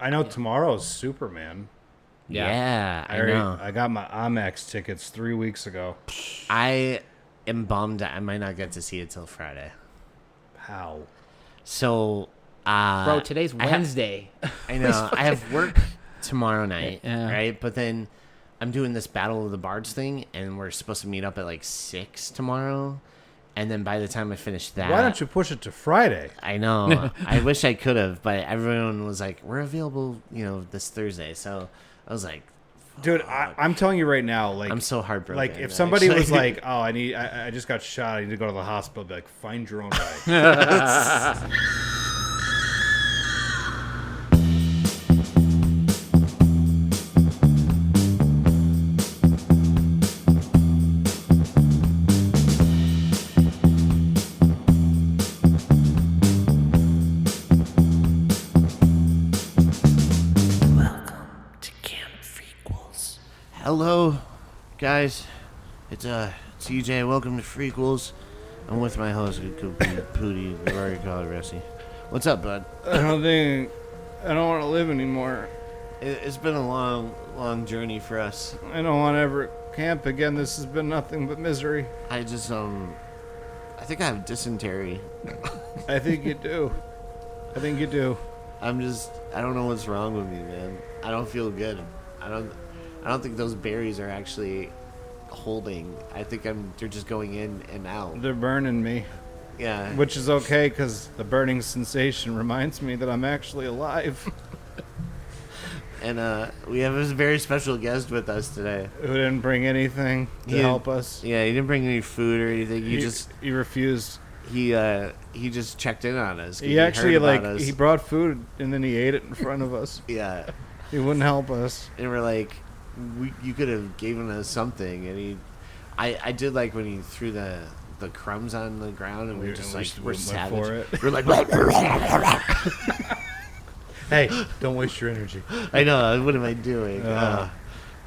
I know tomorrow's Superman. Yeah, I know. I got my IMAX tickets 3 weeks ago. I am bummed I might not get to see it till Friday. How? So, Bro, today's Wednesday. I know. I have work tomorrow night, Yeah. right? But then I'm doing this Battle of the Bards thing, and we're supposed to meet up at like 6 tomorrow. And then by the time I finish that... Why don't you push it to Friday? I know. I wish I could have, but everyone was like, we're available, this Thursday. So I was like... Dude, I'm telling you right now, like... I'm so heartbroken. Like, if somebody was like, oh, I just got shot, I need to go to the hospital, I'd be like, find your own way. Hello, guys. It's EJ. Welcome to Freakquels. I'm with my host, Pootie, Rory, Ressi. What's up, bud? I don't want to live anymore. It's been a long journey for us. I don't want to ever camp again. This has been nothing but misery. I just, I think I have dysentery. I think you do. I don't know what's wrong with me, man. I don't feel good. I don't think those berries are actually holding. I think they're just going in and out. They're burning me. Yeah. Which is okay, because the burning sensation reminds me that I'm actually alive. And we have a very special guest with us today. Who didn't bring anything to help us. Yeah, he didn't bring any food or anything. He refused. He just checked in on us. He actually, he brought food and then he ate it in front of us. Yeah. He wouldn't help us. And we're like, you could have given us something. And I did like when he threw the crumbs on the ground, and we're just like, we're savage. For it. We're like, hey, don't waste your energy. I know. What am I doing? But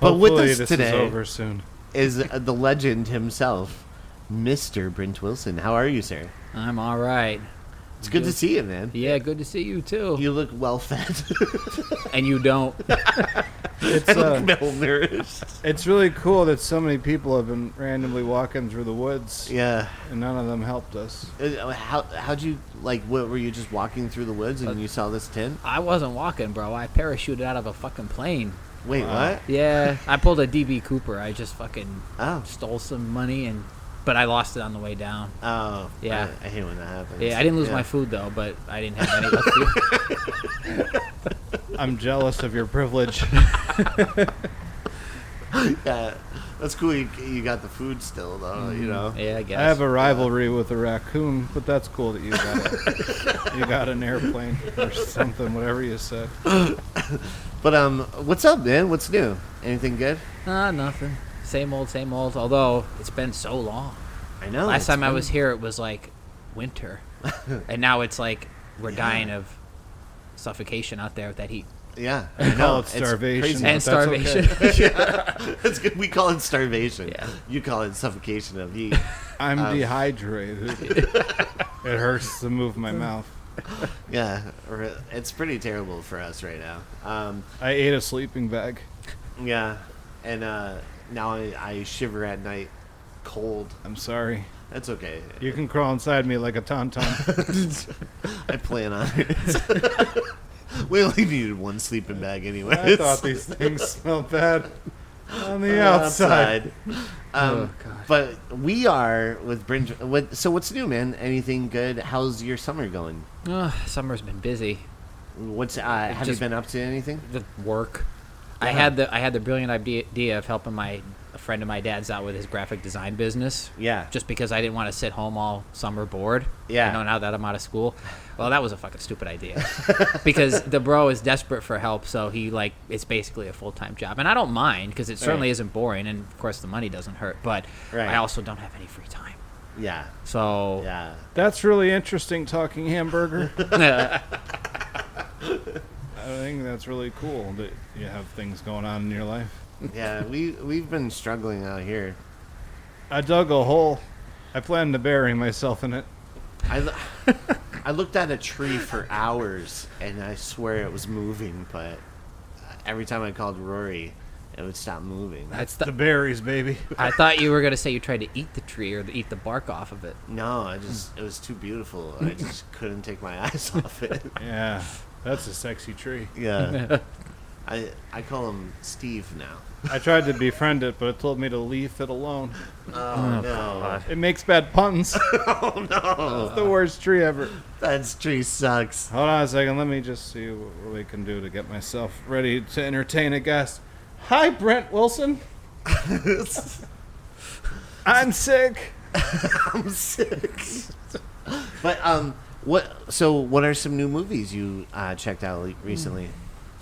Hopefully with us this today is over soon. is the legend himself, Mr. Brant Wilson. How are you, sir? I'm all right. It's good to see you, man. Yeah, good to see you too. You look well fed. And you don't. It's I look malnourished. It's really cool that so many people have been randomly walking through the woods. Yeah. And none of them helped us. How'd you, what, were you just walking through the woods and you saw this tent? I wasn't walking, bro. I parachuted out of a fucking plane. Wait, what? Yeah, I pulled a DB Cooper. I just fucking Oh. stole some money, but I lost it on the way down. Oh. Yeah. I hate when that happens. Yeah, I didn't lose my food, though, but I didn't have any left. I'm jealous of your privilege. Yeah. That's cool you got the food still, though, Yeah, I guess. I have a rivalry with a raccoon, but that's cool that you got an airplane or something, whatever you said. But, what's up, man? What's new? Anything good? Nothing. Same old, although it's been so long. I know. Last time I was here, it was like winter. And now it's like we're dying of suffocation out there with that heat. Yeah. I call it starvation. And starvation. Okay. Yeah. That's good. We call it starvation. Yeah. You call it suffocation of heat. I'm dehydrated. It hurts to move my mouth. Yeah. It's pretty terrible for us right now. I ate a sleeping bag. Yeah. And now I shiver at night cold. I'm sorry. That's okay. You can crawl inside me like a tauntaun. I plan on it. We only needed one sleeping bag anyway. I thought these things smelled bad on the outside. God. But we are with Brent. So what's new, man? Anything good? How's your summer going? Summer's been busy. Have you been up to anything? The work. Yeah. I had the brilliant idea of helping a friend of my dad's out with his graphic design business. Yeah. Just because I didn't want to sit home all summer bored. Yeah. Now that I'm out of school. Well, that was a fucking stupid idea. Because the bro is desperate for help, so it's basically a full-time job. And I don't mind, because it certainly isn't boring, and of course the money doesn't hurt, but I also don't have any free time. Yeah. So. Yeah. That's really interesting, talking hamburger. I think that's really cool that you have things going on in your life. Yeah, we've been struggling out here. I dug a hole. I plan to bury myself in it. I looked at a tree for hours, and I swear it was moving, but every time I called Rory, it would stop moving. That's the berries, baby. I thought you were gonna say you tried to eat the tree or eat the bark off of it. No, it was too beautiful. I just couldn't take my eyes off it. Yeah, that's a sexy tree. Yeah. I call him Steve now. I tried to befriend it, but it told me to leave it alone. Oh, no. It makes bad puns. Oh, no. It's the worst tree ever. That tree sucks. Hold on a second. Let me just see what we can do to get myself ready to entertain a guest. Hi, Brant Wilson. I'm sick. I'm sick. But, what are some new movies you checked out recently?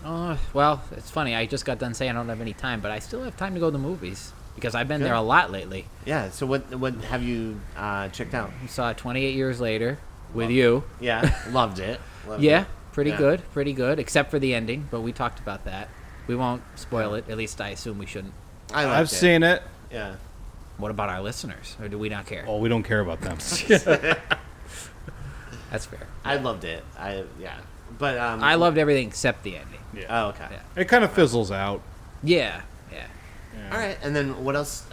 Well, it's funny. I just got done saying I don't have any time, but I still have time to go to the movies because I've been Good. there a lot lately. Yeah, so what have you checked out? I saw it 28 Years Later with you. Yeah, loved it. Loved Yeah, it. pretty Yeah. good, except for the ending, but we talked about that. We won't spoil it. At least I assume we shouldn't. I liked I've it. seen it. Yeah. What about our listeners? Or do we not care? Oh, we don't care about them. That's fair. I loved it. But I loved everything except the ending. Yeah. Oh, okay. Yeah. It kind of fizzles out. Yeah. Yeah. All right, and then what else?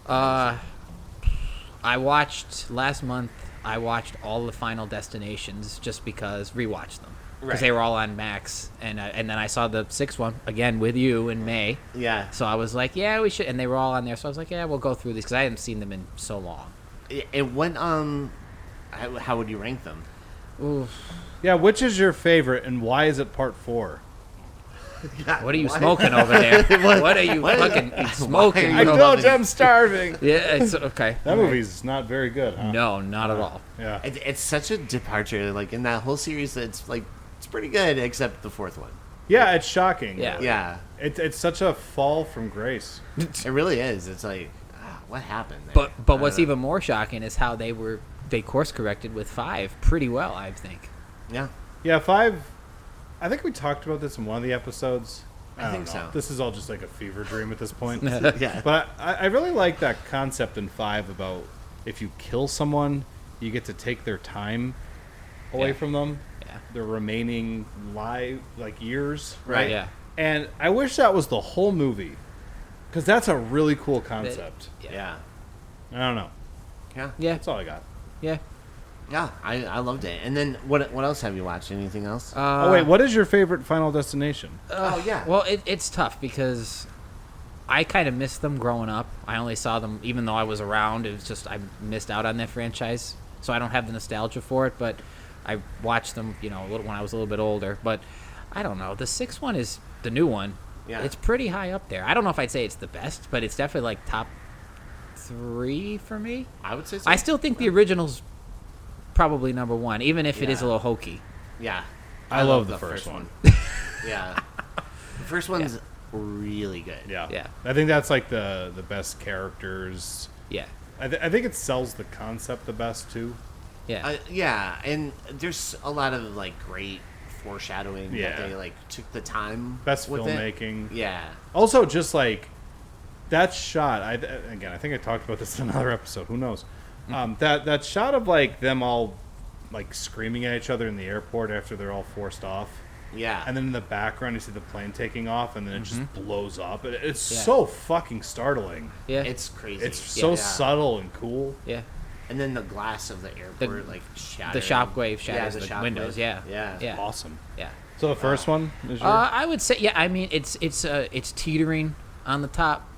I watched last month. I watched all the Final Destinations just because rewatched them because Right. they were all on Max, and then I saw the sixth one again with you in May. Yeah. So I was like, yeah, we should, and they were all on there. So I was like, yeah, we'll go through these because I hadn't seen them in so long. It went. How would you rank them? Ooh, Yeah, which is your favorite, and why is it part 4? what are you smoking over there? What are you fucking smoking? I know told about you I'm starving. Yeah, it's okay. That movie's not very good, huh? No, not at all. Yeah. It's such a departure. Like in that whole series, it's pretty good, except the fourth one. Yeah, it's shocking. Yeah. Yeah, It's such a fall from grace. it really is. It's like, what happened there? But what's even more shocking is how they course corrected with 5 pretty well, I think. Yeah. Yeah, 5. I think we talked about this in one of the episodes. I don't think know. so. This is all just like a fever dream at this point. Yeah. But I really like that concept in 5 about if you kill someone, you get to take their time away Yeah. from them, Yeah. their remaining years, right? Yeah. And I wish that was the whole movie, because that's a really cool concept. Yeah. I don't know. Yeah. Yeah. That's all I got. Yeah. Yeah. I loved it. And then what else have you watched? Anything else? Oh wait, what is your favorite Final Destination? yeah. Well, it's tough because I kind of missed them growing up. I only saw them, even though I was around. It was just I missed out on that franchise, so I don't have the nostalgia for it. But I watched them, when I was a little bit older. But I don't know. The sixth one is the new one. Yeah. It's pretty high up there. I don't know if I'd say it's the best, but it's definitely like top 3 for me. I would say so. I still think the original's probably number 1, even if it is a Yeah. little hokey. Yeah. I love the first one. Yeah. The first one's really good. Yeah. Yeah. I think that's like the best characters. Yeah. I think it sells the concept the best too. Yeah. Yeah, and there's a lot of great foreshadowing Yeah. that they took the time. Best with filmmaking. It. Yeah. Also, just that shot. I think I talked about this in another episode. Who knows? That shot of them all screaming at each other in the airport after they're all forced off. Yeah. And then in the background, you see the plane taking off, and then it just blows up. It's Yeah. so fucking startling. Yeah. It's crazy. It's so Yeah. subtle and cool. Yeah. And then the glass of the airport shatters. The shockwave shatters the shockwave. windows. Yeah. Yeah. Yeah. Awesome. Yeah. So the first one is your... I would say, yeah. I mean, it's teetering on the top,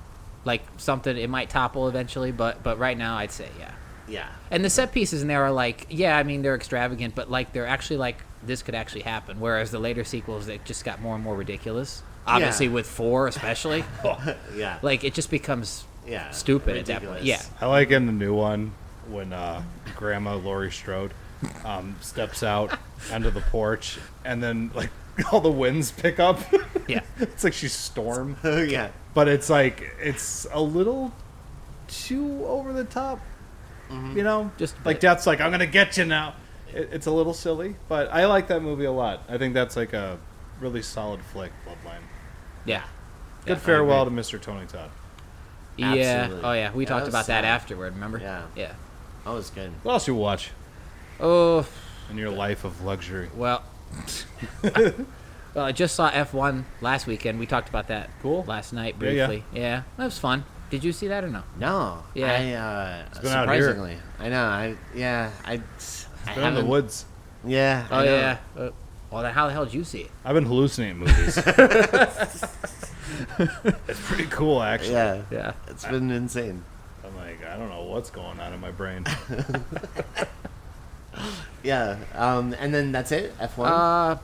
something it might topple eventually, but right now I'd say yeah. Yeah. And the set pieces in there are I mean they're extravagant, but they're actually this could actually happen. Whereas the later sequels, they just got more and more ridiculous. Obviously with 4 especially, Yeah. it just becomes Yeah. stupid at that point. Yeah. Ridiculous. I like in the new one when Grandma Laurie Strode steps out onto the porch, and then all the winds pick up. Yeah. It's like she's Storm, Yeah. but it's it's a little too over the top. Just a like bit. Death's I'm gonna get you now. It's a little silly, but I like that movie a lot. I think that's a really solid flick. Bloodline. Yeah. Good Yeah. farewell to Mr. Tony Todd. Yeah. Absolutely. Oh yeah. We Yeah, talked that was about that sad. afterward. Remember? Yeah. Yeah. That was good. What else you watch? Oh, in your life of luxury? Well, I just saw F1 last weekend. We talked about that last night briefly. Yeah, that was fun. Did you see that or no? No. Yeah. It's been out here. Surprisingly. I know. I It's been in the woods. Yeah. Oh, I know. yeah. Well, then how the hell did you see it? I've been hallucinating movies. It's pretty cool, actually. Yeah. Yeah. It's been insane. I'm like, I don't know what's going on in my brain. Yeah. And then that's it? F1?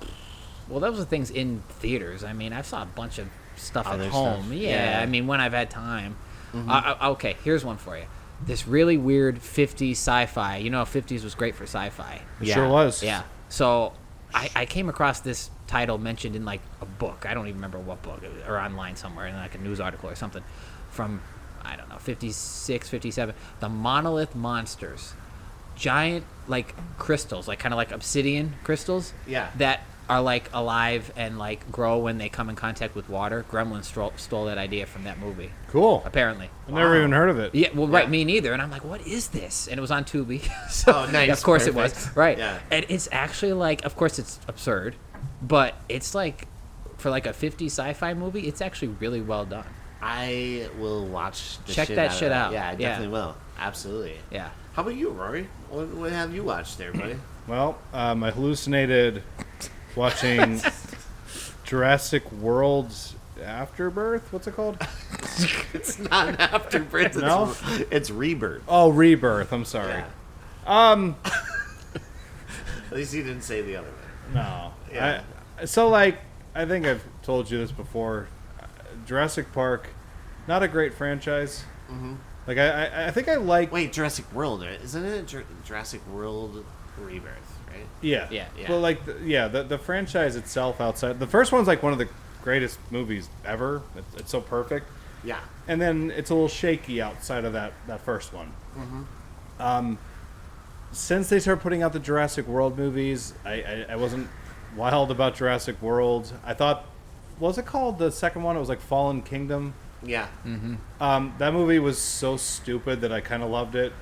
Well, those are things in theaters. I mean, I saw a bunch of stuff at Other home. stuff. Yeah, Yeah. I mean, when I've had time. Okay, here's one for you. This really weird 50s sci-fi. You know, 50s was great for sci-fi. It sure was. Yeah. So I came across this title mentioned in like a book. I don't even remember what book, or online somewhere in like a news article or something from, I don't know, 56, 57. The Monolith Monsters. Giant like crystals, like kind of like obsidian crystals. Yeah. That are like alive and like grow when they come in contact with water. Gremlins stole that idea from that movie. Cool. Apparently. I've never even heard of it. Yeah, well, right, Yeah. me neither. And I'm like, what is this? And it was on Tubi. So, Oh, nice. Of course it Perfect. was. Right. Yeah. And it's actually like, of course it's absurd, but it's like, for like a 50 sci-fi movie, it's actually really well done. I will watch the Check shit that out of shit out. Yeah, I Yeah. definitely will. Absolutely. Yeah. How about you, Rory? What have you watched there, buddy? Well, I hallucinated watching Jurassic World's Afterbirth. What's it called? It's not an afterbirth. No? It's rebirth. Oh, Rebirth. I'm sorry. Yeah. At least you didn't say the other one. No. Yeah. So, like, I think I've told you this before. Jurassic Park, not a great franchise. Mm-hmm. Like, I think I like... Wait, Jurassic World, right? Isn't it Jurassic World Rebirth, right? Yeah. Yeah. Well, like, the franchise itself outside... The first one's, like, one of the greatest movies ever. It's so perfect. Yeah. And then it's a little shaky outside of that first one. Mm-hmm. Since they started putting out the Jurassic World movies, I wasn't wild about Jurassic World. I thought... What was it called? The second one? It was like Fallen Kingdom. Yeah. That movie was so stupid that I kind of loved it.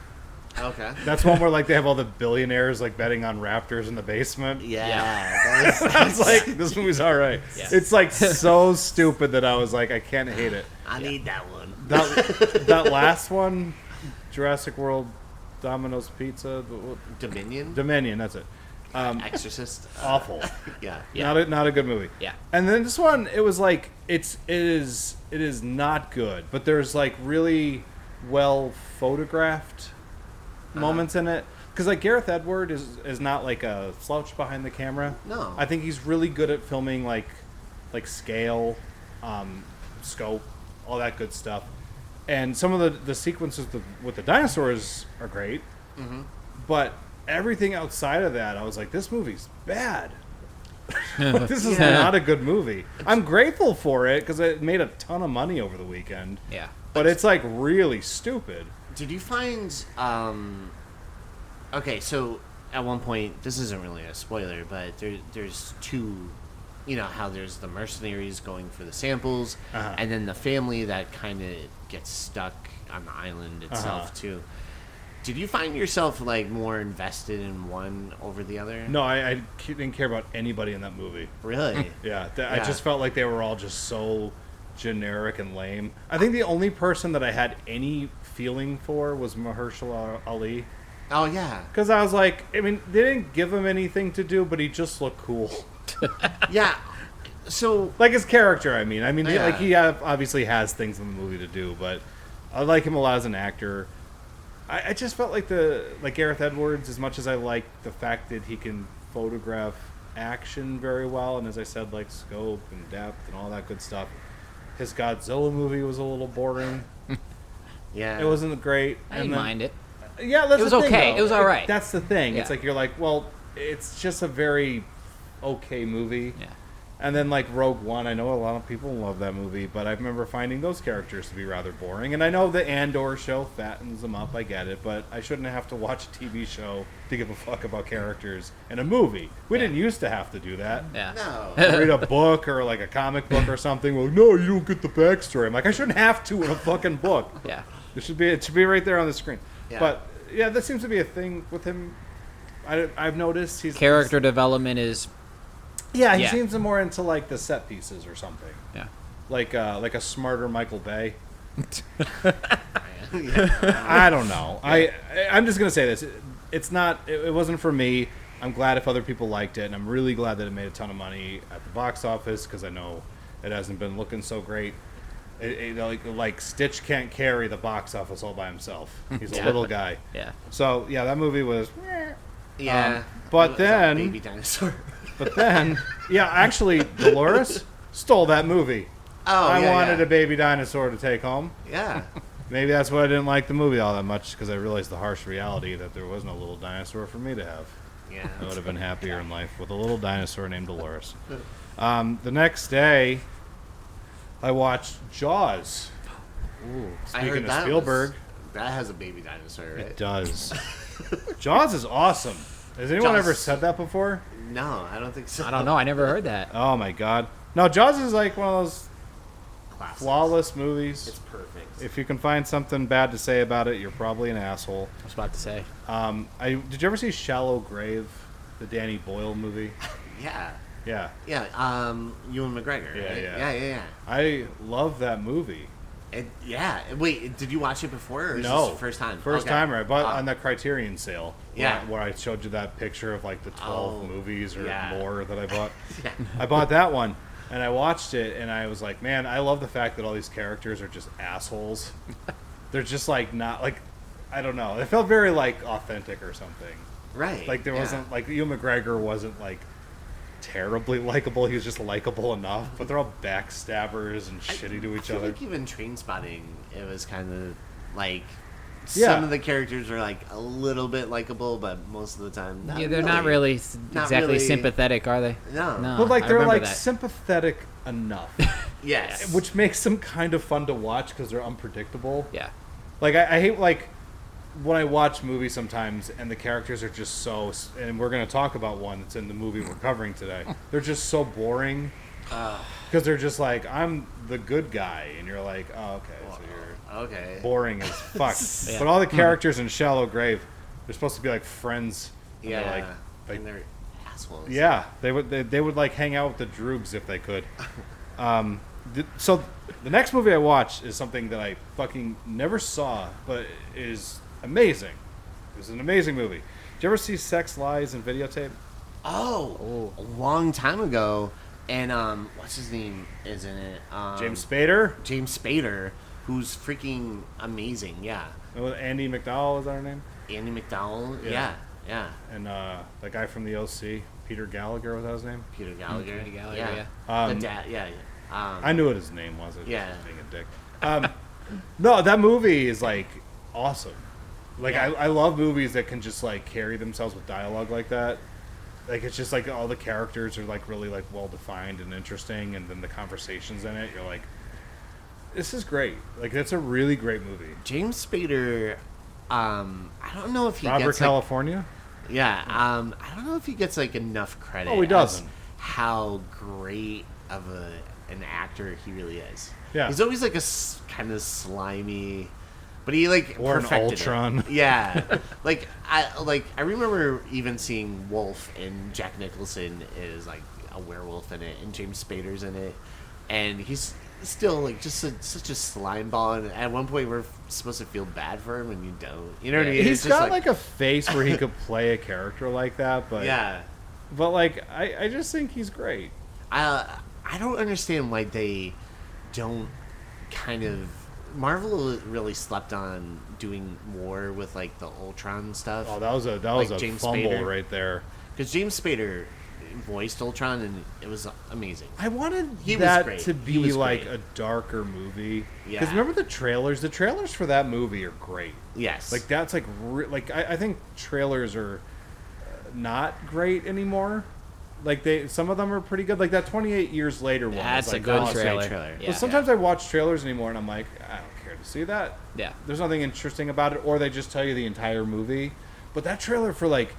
Okay. That's one where like they have all the billionaires like betting on raptors in the basement. Yeah. I was like, this movie's all right. Yeah. It's like so stupid that I was like, I can't hate it. I need that one. That last one, Jurassic World, Domino's Pizza, Dominion? Dominion. That's it. Exorcist? Awful. Yeah. Yeah. Not a good movie. Yeah. And then this one, it was like it is not good, but there's like really well photographed moments in it. Because like Gareth Edward is not like a slouch behind the camera. No. I think he's really good at filming like scale, scope, all that good stuff. And some of the sequences with the dinosaurs are great, but everything outside of that, I was like, this movie's bad. This is not a good movie. I'm grateful for it because it made a ton of money over the weekend. Yeah. But it's like really stupid. Did you find okay, so at one point, this isn't really a spoiler, but there's two, you know how there's the mercenaries going for the samples, and then the family that kind of gets stuck on the island itself too. Did you find yourself like more invested in one over the other? No, I didn't care about anybody in that movie. Really? Yeah, I just felt like they were all just so generic and lame. I think the only person that I had any feeling for was Mahershala Ali. Oh yeah. Because I was like, I mean, they didn't give him anything to do, but he just looked cool. Yeah. So Like his character, I mean. Yeah. He obviously has things in the movie to do, but I like him a lot as an actor. I just felt like Gareth Edwards, as much as I like the fact that he can photograph action very well, and as I said, like scope and depth and all that good stuff. His Godzilla movie was a little boring. yeah. It wasn't great. I didn't mind it. Yeah, that's It was the thing, okay. though. It was all right. That's the thing. Yeah. It's like you're like, well, it's just a very okay movie. Yeah. And then like Rogue One, I know a lot of people love that movie, but I remember finding those characters to be rather boring. And I know the Andor show fattens them up, I get it, but I shouldn't have to watch a TV show to give a fuck about characters in a movie. We didn't used to have to do that. Yeah. No. Read a book or like a comic book or something. Well, no, you don't get the backstory. I'm like, I shouldn't have to in a fucking book. Yeah. It should be right there on the screen. Yeah. But yeah, that seems to be a thing with him. I've noticed Character development is he Yeah. seems more into like the set pieces or something. yeah. Like a smarter Michael Bay. Yeah. I don't know. I'm just gonna say this. It's not. It wasn't for me. I'm glad if other people liked it, and I'm really glad that it made a ton of money at the box office because I know it hasn't been looking so great. Like Stitch can't carry the box office all by himself. He's a little guy. Yeah. So yeah, that movie was. Yeah. But It was a then- baby dinosaur. But then, yeah, actually, Dolores stole that movie. Oh, I wanted a baby dinosaur to take home. Yeah. Maybe that's why I didn't like the movie all that much, because I realized the harsh reality that there wasn't a little dinosaur for me to have. Yeah. I would have been happier in life with a little dinosaur named Dolores. The next day, I watched Jaws. Ooh, I heard speaking of that Spielberg, that has a baby dinosaur, right? it does. Jaws is awesome. Has anyone Jaws. ever said that before? No, I don't think so. I don't know. I never heard that. Oh my god. No, Jaws is like one of those Classics. flawless movies. It's perfect. If you can find something bad to say about it, you're probably an asshole. I was about to say. Did you ever see Shallow Grave, the Danny Boyle movie? Yeah. Yeah. Yeah. Ewan McGregor. Yeah, Right? yeah. Yeah. I love that movie. Yeah. Wait, did you watch it before, or is No. this the first time? First Okay. time, right? But on the Criterion sale. Yeah. Where I showed you that picture of like the 12 Oh, movies or yeah. more that I bought. Yeah. I bought that one. And I watched it, and I was like, man, I love the fact that all these characters are just assholes. They're just like not like, I don't know. It felt very like authentic or something. Right. Like there yeah. wasn't like Ewan McGregor wasn't like terribly likable. He was just likable enough. But they're all backstabbers and shitty to I each feel other. like even Trainspotting, it was kind of like Yeah. some of the characters are like a little bit likable, but most of the time, not Yeah, they're not really exactly really- sympathetic, are they? No. No. But like I they're remember like that. sympathetic enough, Yes. which makes them kind of fun to watch because they're unpredictable. Yeah. Like I hate like when I watch movies sometimes and the characters are just so, and we're gonna talk about one that's in the movie we're covering today. They're just so boring because they're just like, I'm the good guy, and you're like, oh okay, so you're Okay. boring as fuck. Yeah. But all the characters in Shallow Grave, they're supposed to be like friends. And Yeah. they're like and they're assholes. yeah, they would like hang out with the Droobs if they could. So the next movie I watched is something that I fucking never saw, but is amazing. It was an amazing movie. Did you ever see Sex, Lies, and Videotape? Oh, a long time ago. And what's his name is in it? James Spader? James Spader, who's freaking amazing. Yeah. Andy McDowell, is that her name? Andy McDowell. Yeah. Yeah. And that guy from the OC, Peter Gallagher, was that his name? Peter Gallagher. Peter Gallagher, yeah. Um, the dad. Yeah. I knew what his name was. I was Yeah. just being a dick. No, that movie is like awesome. Like Yeah. I love movies that can just like carry themselves with dialogue like that. Like it's just like all the characters are like really like well defined and interesting, and then the conversations in it, you're like, this is great. Like that's a really great movie. James Spader. I don't know if he Robert gets California. Yeah, I don't know if he gets like enough credit. Oh, he doesn't. as How great of an actor he really is. Yeah. He's always like a kind of slimy, but he like Or an perfected Ultron. It. Yeah, I remember even seeing Wolf, and Jack Nicholson is like a werewolf in it, and James Spader's in it, and he's still like just such a slime ball. And at one point, we're supposed to feel bad for him, and you don't. You know what I mean? He's It's just got like a face where he could play a character like that, but yeah. But like I just think he's great. I don't understand why they don't kind of. Marvel really slept on doing more with like the Ultron stuff. Oh, that was a Like James fumble Spader. right there. Because James Spader voiced Ultron, and it was amazing. I wanted He was that great. to He be was like great. a darker movie. Yeah. Because remember the trailers? The trailers for that movie are great. Yes. Like that's like I think trailers are not great anymore. Like some of them are pretty good. Like that 28 Years Later one. That's was, a like, good awesome. trailer. trailer. Yeah. But sometimes I watch trailers anymore and I'm like, I don't care to see that. Yeah. There's nothing interesting about it, or they just tell you the entire movie. But that trailer for like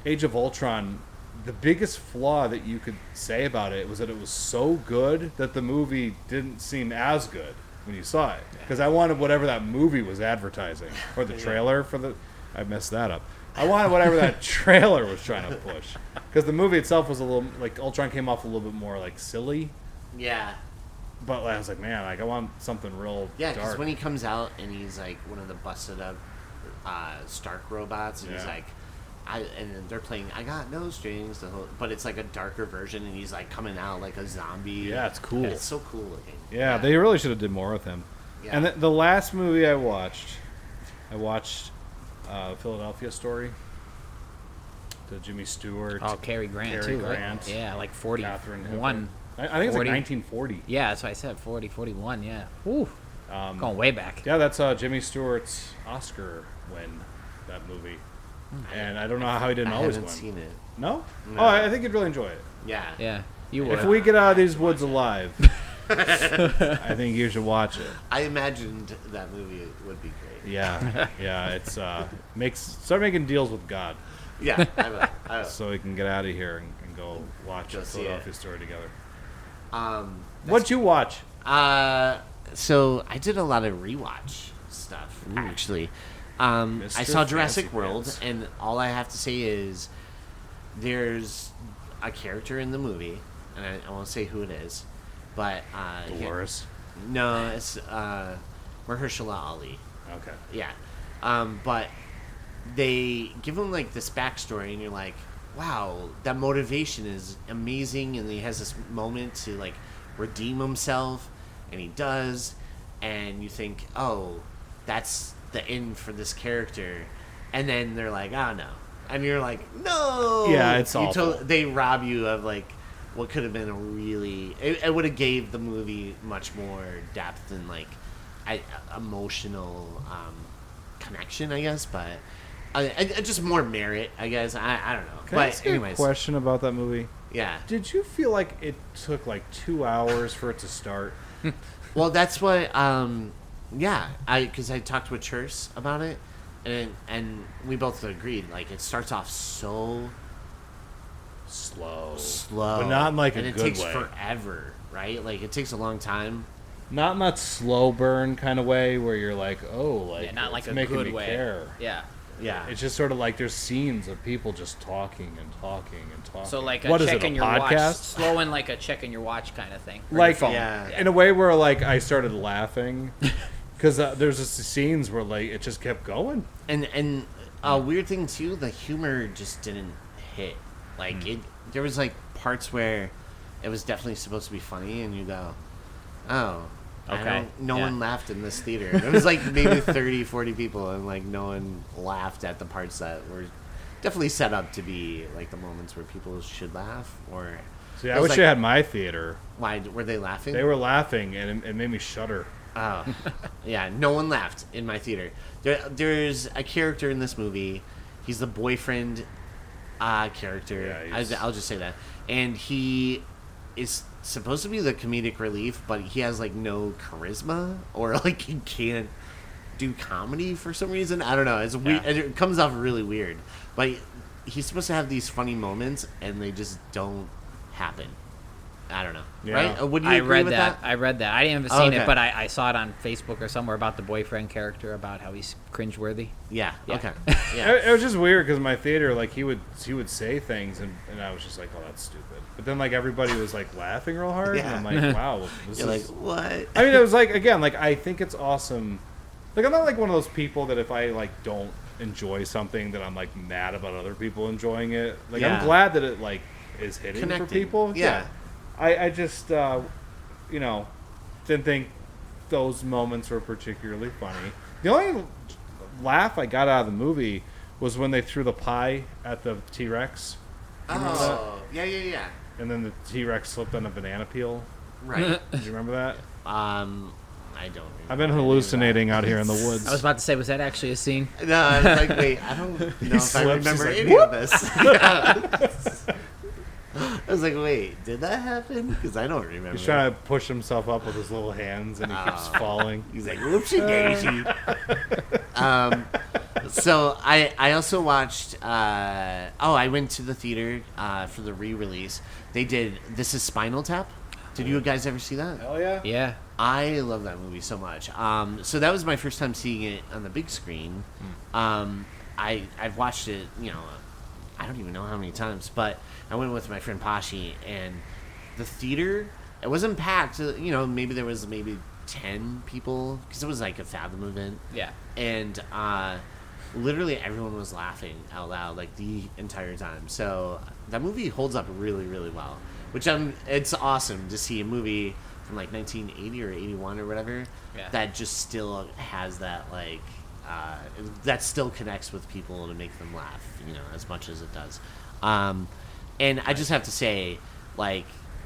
Age of Ultron, the biggest flaw that you could say about it was that it was so good that the movie didn't seem as good when you saw it. Because I wanted whatever that movie was advertising, or the trailer for the. I messed that up. I wanted whatever that trailer was trying to push. Because the movie itself was a little, like, Ultron came off a little bit more, like, silly. Yeah. But I was like, man, like, I want something real Yeah, because dark. when he comes out and he's, like, one of the busted up Stark robots, and he's like, and then they're playing I Got No Strings, but it's, like, a darker version, and he's, like, coming out like a zombie. Yeah, it's cool. And it's so cool looking. Yeah, they really should have did more with him. Yeah. And the last movie I watched Philadelphia Story. The Jimmy Stewart. Oh, Cary Grant, Cary too, Grant, right? Yeah, like Catherine 41. Hepburn. I think it's 40. like 1940. Yeah, that's what I said, 40, 41, yeah. Woo. Going way back. Yeah, that's Jimmy Stewart's Oscar win, that movie. And I don't know how he didn't always win. I haven't seen it. No? No. Oh, I think you'd really enjoy it. Yeah. Yeah, you would. If we get out of these woods alive, I think you should watch it. I imagined that movie would be great. Yeah, it's start making deals with God, Yeah, I will. so we can get out of here and go watch Go a see Philadelphia it. Story together. What'd you watch? So I did a lot of rewatch stuff, actually. I saw Jurassic Fancy World, Pants. and all I have to say is there's a character in the movie, and I won't say who it is, but Dolores. No, it's Mahershala Ali. Okay. Yeah. But they give him like this backstory, and you're like, wow, that motivation is amazing, and he has this moment to like redeem himself, and he does, and you think, oh, that's the end for this character, and then they're like, oh no, and you're like, no. Yeah, it's awful. They rob you of like what could have been a really, it would have gave the movie much more depth and like emotional connection, I guess, but just more merit, I guess. I don't know. Can I But ask you anyways, a question about that movie? yeah. Did you feel like it took like 2 hours for it to start? Well, that's what. Yeah, because I talked with Church about it, and we both agreed. Like it starts off so Slow, slow, but not in like and a it good takes way. forever, right? Like it takes a long time. Not in that slow burn kind of way where you're like, oh, like Yeah, not like it's a making good me way. care. Yeah. Yeah, It's just sort of like there's scenes of people just talking and talking and talking. So like a What is check it, a in your watch, podcast? slowing like a check in your watch kind of thing. Or your Like phone. Yeah. in a way where like I started laughing because there's just scenes where like it just kept going. and a weird thing too, the humor just didn't hit. Like there was like parts where it was definitely supposed to be funny, and you go, oh. Okay. No Yeah. one laughed in this theater. It was like maybe 30, 40 people, and like no one laughed at the parts that were definitely set up to be like the moments where people should laugh. Or See, it I was wish like, I had my theater. Why were they laughing? They were laughing and it made me shudder. Oh, yeah. No one laughed in my theater. There's a character in this movie. He's the boyfriend character. Yeah, I'll just say that, and he is supposed to be the comedic relief, but he has like no charisma, or like he can't do comedy for some reason. I don't know. It's weird. Yeah. It comes off really weird, but he's supposed to have these funny moments, and they just don't happen. I don't know. Yeah. Right? Would you I agree read with that. I read that. I didn't have seen okay. it, but I saw it on Facebook or somewhere about the boyfriend character, about how he's cringeworthy. Yeah. Yeah. Okay. Yeah. It was just weird because my theater, like he would say things and I was just like, oh, that's stupid. But then like everybody was like laughing real hard, Yeah. and I'm like, wow, this You're like, is. what? I mean, it was like again, like I think it's awesome. Like I'm not like one of those people that if I like don't enjoy something that I'm like mad about other people enjoying it. Like Yeah. I'm glad that it like is hitting Connecting. for people. Yeah. I just didn't think those moments were particularly funny. The only laugh I got out of the movie was when they threw the pie at the T-Rex. Oh, yeah. And then the T-Rex slipped on a banana peel. Right. Did you remember that? I don't remember. I've been hallucinating out here in the woods. I was about to say, was that actually a scene? No, I was like, wait, I don't know if I slips, he's remember like, any of this. Yeah. I was like, wait, did that happen? Because I don't remember. He's trying to push himself up with his little hands, and he keeps falling. He's like, whoopsie daisy. So I also watched. I went to the theater for the re-release. They did This Is Spinal Tap. Did you guys ever see that? Hell yeah! Yeah. I love that movie so much. So that was my first time seeing it on the big screen. I've watched it, I don't even know how many times, but I went with my friend Pashi, and the theater, it wasn't packed. Maybe there was 10 people, because it was like a Fathom event. Yeah. And literally everyone was laughing out loud like the entire time. So that movie holds up really, really well. It's awesome to see a movie from like 1980 or 81 or whatever that just still has that that still connects with people to make them laugh, as much as it does. And I just have to say,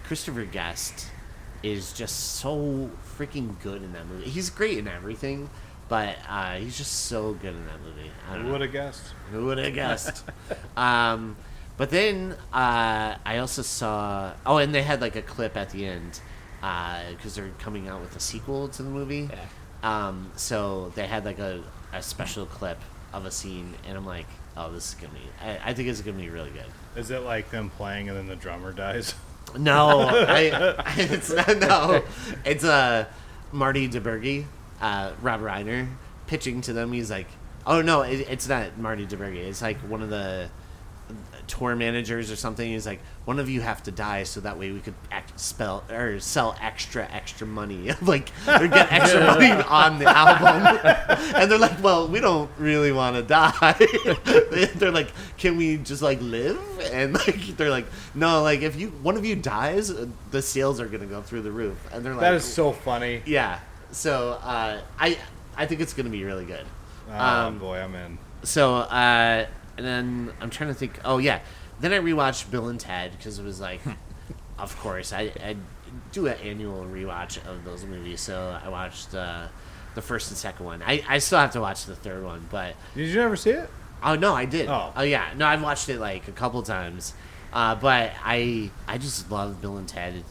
Christopher Guest is just so freaking good in that movie. He's great in everything, but he's just so good in that movie. Who would have guessed? Who would have guessed? But then I also saw... Oh, and they had a clip at the end because they're coming out with a sequel to the movie. Yeah. So they had a special clip of a scene, and I'm like, oh, this is going to be... I think it's going to be really good. Is it like them playing and then the drummer dies? No, it's not. No, it's Marty DeBurgi, Rob Reiner, pitching to them. He's like, oh no, it's not Marty DeBurgi. It's like one of the tour managers or something. He's like, one of you have to die so that way we could sell extra money, or get extra money on the album. And they're like, well, we don't really want to die. They're like, can we just live? And they're like, no, if one of you dies, the sales are gonna go through the roof. And they're like, that is so funny. Yeah. So I think it's gonna be really good. Boy, I'm in. So and then I'm trying to think. Oh yeah, then I rewatched Bill and Ted because it was of course I do an annual rewatch of those movies. So I watched the first and second one. I still have to watch the third one, but did you ever see it? Oh no, I did. Oh yeah, no, I've watched it a couple times, but I just love Bill and Ted.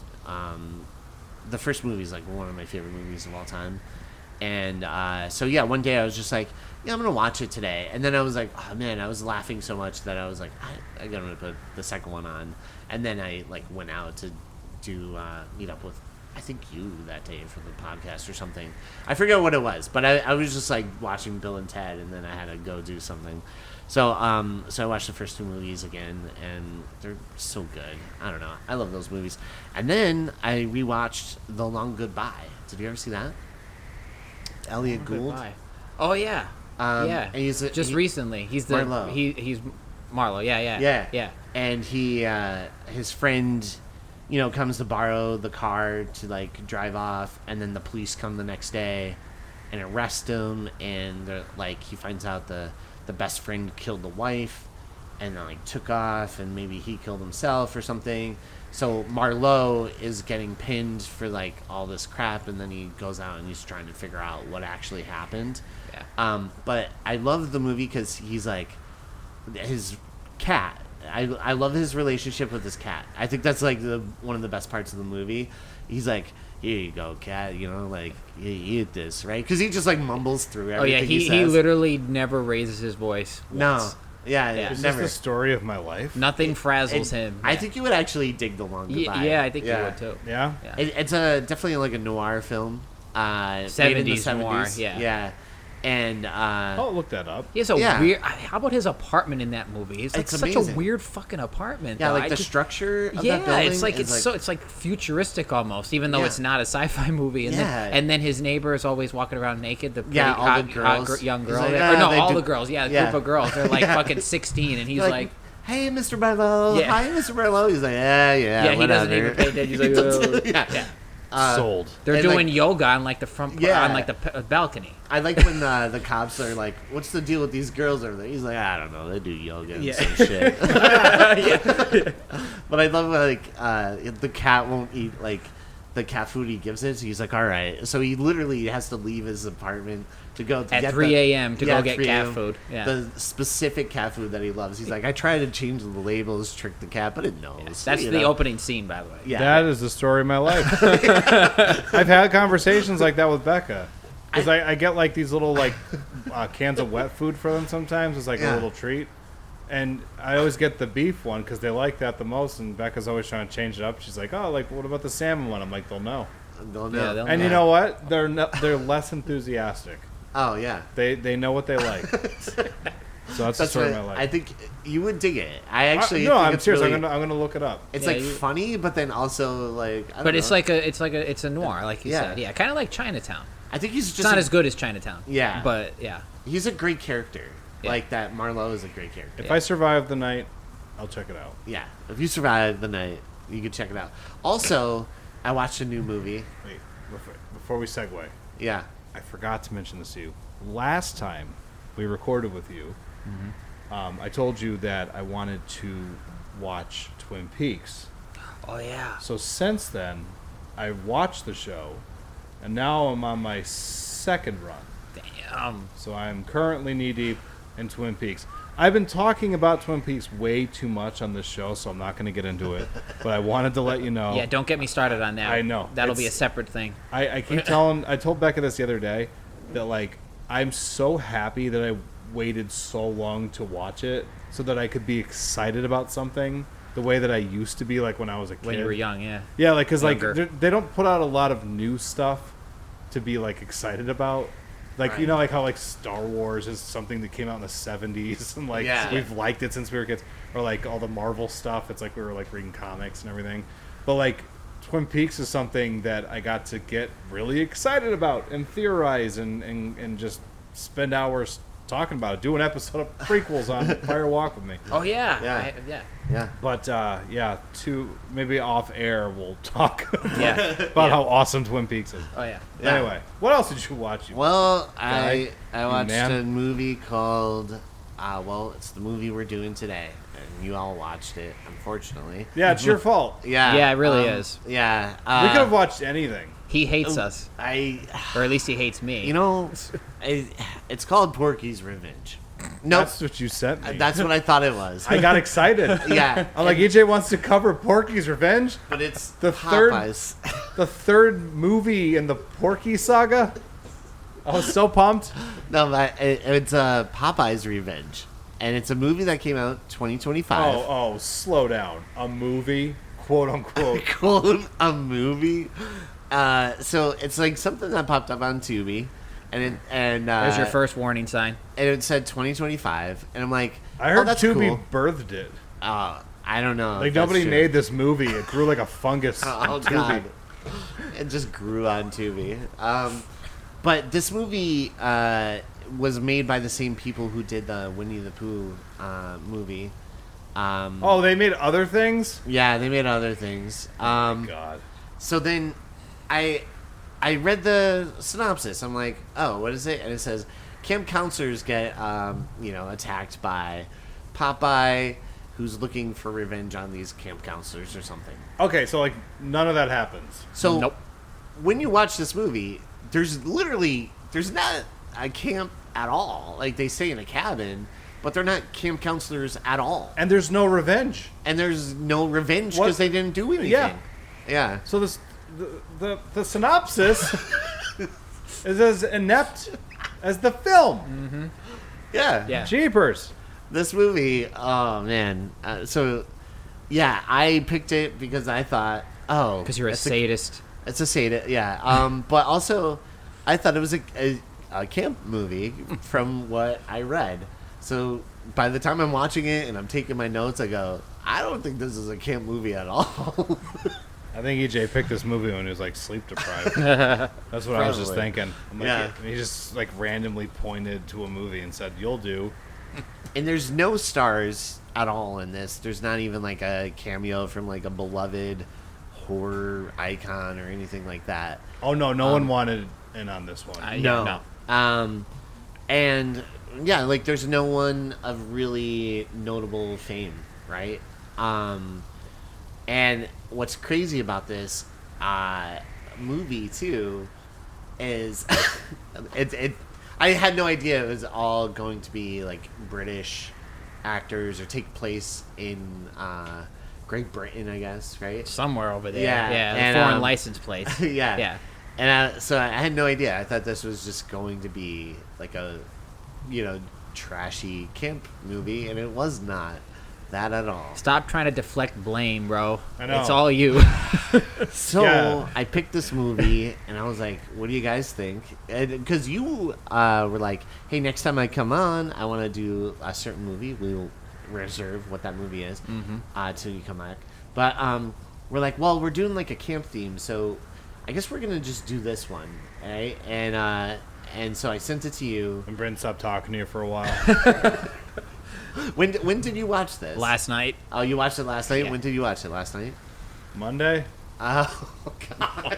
The first movie is one of my favorite movies of all time. And so yeah, one day I was just like, yeah, I'm gonna watch it today. And then I was like, oh man, I was laughing so much that I was like, I'm gonna put the second one on. And then I went out to do meet up with, I think, you that day for the podcast or something. I forget what it was, but I was just watching Bill and Ted, and then I had to go do something. So so I watched the first two movies again, and they're so good. I don't know, I love those movies. And then I rewatched The Long Goodbye. Did you ever see that? Elliot Gould. Oh yeah, yeah. And he's recently. He's the Marlowe. He's Marlowe. Yeah. And he his friend, comes to borrow the car to drive off, and then the police come the next day and arrest him, and they're he finds out the best friend killed the wife, and then took off, and maybe he killed himself or something. So Marlowe is getting pinned for all this crap, and then he goes out and he's trying to figure out what actually happened. Yeah. But I love the movie because he's his cat. I love his relationship with his cat. I think that's one of the best parts of the movie. He's like, here you go, cat. You eat this, right? Because he just mumbles through everything. Oh yeah, he literally never raises his voice once. No. Yeah, Is never. this the story of my life? Nothing frazzles him. I think you would actually dig The Long Goodbye. Yeah, I think you would too. Yeah? It's definitely a noir film. 70s noir, Yeah. And I'll look that up. He has a weird. How about his apartment in that movie? It's such amazing. a weird fucking apartment. Yeah, though. the structure of that building. Yeah, it's futuristic almost, even though it's not a sci-fi movie. And then his neighbor is always walking around naked. The pretty all the girls. Young girl. All the girls. Yeah, a group of girls. They're fucking 16, and he's like, "Hey, Mr. Barlow. Yeah. Hi, Mr. Barlow." He's like, "Yeah, yeah." He doesn't even pay attention. He's like, yeah. Sold. They're doing yoga on the front, on the balcony. I like when the cops are like, "What's the deal with these girls over there?" He's like, "I don't know. They do yoga and some shit." But I love the cat won't eat the cat food he gives it. So he's like, "All right." So he literally has to leave his apartment to go at 3 a.m. to go get cat food. Yeah. The specific cat food that he loves. He's like, I try to change the labels, trick the cat, but it knows. That's the opening scene, by the way. Yeah. That is the story of my life. I've had conversations like that with Becca. Because I get these little cans of wet food for them sometimes. It's a little treat. And I always get the beef one because they like that the most. And Becca's always trying to change it up. She's like, oh, what about the salmon one? I'm like, they'll know. They'll know. Yeah, they'll And know. you know what? They're less enthusiastic. Oh, yeah. They know what they like. So that's the story of my life. I think you would dig it. I actually no, think I'm it's serious. really, I'm gonna look it up. It's funny, but then also like. I don't But know. it's a noir, like you said. Yeah, kind of like Chinatown. I think he's just It's not as good as Chinatown. Yeah, but yeah, he's a great character. Yeah. Like that, Marlowe is a great character. If I survive the night, I'll check it out. Yeah, if you survive the night, you can check it out. Also, I watched a new movie. Wait, before we segue, Yeah. I forgot to mention this to you. Last time we recorded with you, I told you that I wanted to watch Twin Peaks. oh yeah. So since then, I've watched the show, and now I'm on my second run. Damn. So I'm currently knee-deep in Twin Peaks. I've been talking about Twin Peaks way too much on this show, so I'm not going to get into it. But I wanted to let you know. Yeah, don't get me started on that. I know. That'll be a separate thing. I keep telling... I told Becca this the other day, that, like, I'm so happy that I waited so long to watch it so that I could be excited about something the way that I used to be, like, when I was a kid. When you were young, yeah. Yeah, like, because, like, Younger. they don't put out a lot of new stuff to be, like, excited about. Like, you know, like how, like, Star Wars is something that came out in the 70s, and, like, we've liked it since we were kids. Or, like, all the Marvel stuff, it's like we were, like, reading comics and everything. But, like, Twin Peaks is something that I got to get really excited about and theorize and just spend hours talking about it. Do an episode of prequels on Fire Walk with me. Oh yeah. Yeah. Yeah. But, yeah, maybe off air we'll talk Yeah. about how awesome Twin Peaks is. Oh yeah. Yeah. Anyway, what else did you watch? Well, guy? I watched man? a movie called. It's the movie we're doing today, and you all watched it, unfortunately. Yeah, it's your fault. Yeah. Yeah, it really is. Yeah. We could have watched anything. He hates us, I. or at least he hates me. You know, it's called Porky's Revenge. No, That's what you sent me. that's what I thought it was. I got excited. Yeah, I'm like, EJ wants to cover Porky's Revenge, but it's the third- Popeyes. the third movie in the Porky saga. I was so pumped. No, but it's Popeye's Revenge, and it's a movie that came out 2025. Oh, slow down. A movie, quote unquote. Quote a movie. So it's like something that popped up on Tubi, and There's your first warning sign. and it said 2025, and I'm like, I heard that's Tubi cool. birthed it. I don't know. Like if that's nobody true. made this movie. It grew like a fungus. Oh on Tubi. god, it just grew on Tubi. But this movie was made by the same people who did the Winnie the Pooh movie. Oh, they made other things. Yeah, they made other things. God. So then I read the synopsis. I'm like, oh, what is it? And it says camp counselors get attacked by Popeye, who's looking for revenge on these camp counselors or something. Okay, so like none of that happens. So Nope. when you watch this movie, there's not a camp at all. Like they stay in a cabin, but they're not camp counselors at all. And there's no revenge. And there's no revenge What? because they didn't do anything. Yeah. Yeah. So the synopsis is as inept as the film. Yeah. Yeah. Jeepers. This movie, oh man. I picked it because I thought, oh, Because you're a it's sadist. It's a sadist, yeah. But also, I thought it was a camp movie from what I read. So by the time I'm watching it and I'm taking my notes, I go, I don't think this is a camp movie at all. I think EJ picked this movie when he was like sleep deprived. That's what I was just Probably. thinking. I'm like, Yeah. He just like randomly pointed to a movie and said, "You'll do." And there's no stars at all in this. There's not even like a cameo from like a beloved horror icon or anything like that. Oh no, no one wanted in on this one. No. And yeah, like there's no one of really notable fame, right? And what's crazy about this movie too is I had no idea it was all going to be like British actors or take place in Great Britain, I guess, right? Somewhere over there. Yeah, Yeah. and, The foreign license plate. Yeah. Yeah. And so I had no idea. I thought this was just going to be like a, trashy camp movie, and it was not. that at all. Stop trying to deflect blame, bro. I know. It's all you. So Yeah. I picked this movie, and I was like, "What do you guys think?" Because you were like, "Hey, next time I come on, I want to do a certain movie. We'll reserve what that movie is till you come back." But we're like, "Well, we're doing like a camp theme, so I guess we're gonna just do this one, right?" And so I sent it to you. And Brent stopped talking to you for a while. When did you watch this? Last night. Oh, you watched it last night. Yeah. When did you watch it last night? Monday? Oh God!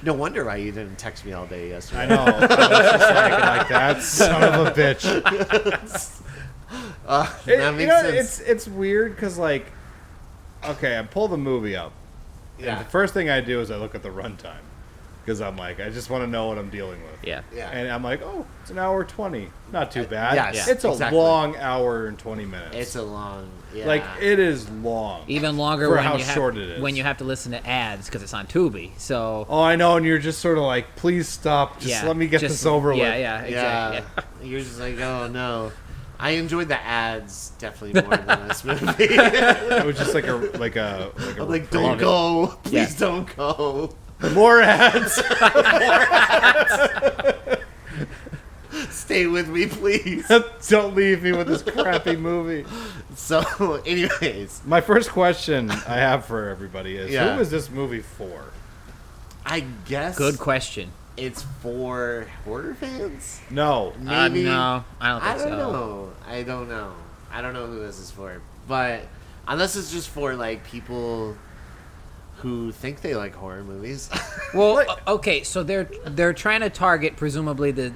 No wonder why you didn't text me all day yesterday. I know. I was just like that son of a bitch. That makes sense. It's weird because, like, okay, I pull the movie up. Yeah. And the first thing I do is I look at the runtime. Because I'm like, I just want to know what I'm dealing with. Yeah. Yeah. And I'm like, oh, it's an hour 20. Not too bad. yes, It's a exactly. long hour and 20 minutes. It's a long, yeah. Like, it is long. Even longer For when how you have, short it is. when you have to listen to ads because it's on Tubi. So Oh, I know, and you're just sort of like, please stop. Just let me get this over with. Yeah, exactly. Yeah. You're just like, oh no. I enjoyed the ads definitely more than this movie. It was just like a I'm like, reprieve. don't go. Please Yeah. don't go. More ads. Stay with me, please. Don't leave me with this crappy movie. So, anyways, My first question I have for everybody is, Yeah. who is this movie for? I guess Good question. it's for horror fans. No. Maybe. No, I don't think I so. don't know. I don't know who this is for. But unless it's just for like people who think they like horror movies. Well, okay, so they're trying to target presumably the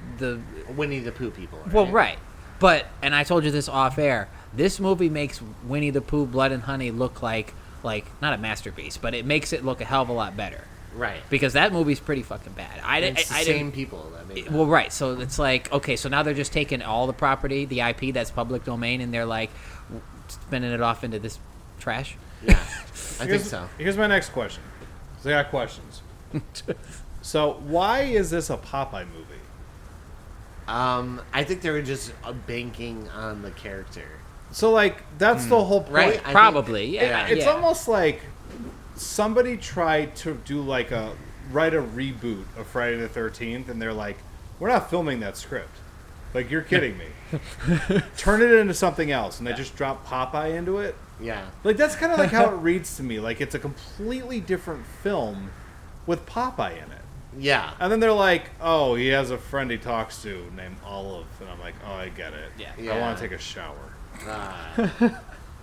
Winnie the Pooh people. Right? well, right. But and I told you this off air. This movie makes Winnie the Pooh Blood and Honey look like not a masterpiece, but it makes it look a hell of a lot better. Right. Because that movie's pretty fucking bad. It's the same people that made that. Well, right. So it's like, okay, so now they're just taking all the property, the IP that's public domain, and they're like spinning it off into this trash. Yeah, I think so. Here's my next question. 'Cause I got questions. So, why is this a Popeye movie? I think they were just banking on the character. So, like, that's the whole point. Right? I Probably, think- yeah. It's almost like somebody tried to do like write a reboot of Friday the 13th, and they're like, we're not filming that script. Like, you're kidding me. Turn it into something else, and they just drop Popeye into it. Yeah. Like, that's kind of like how it reads to me. Like, it's a completely different film with Popeye in it. Yeah. And then they're like, oh, he has a friend he talks to named Olive. And I'm like, oh, I get it. Yeah. I Yeah. want to take a shower.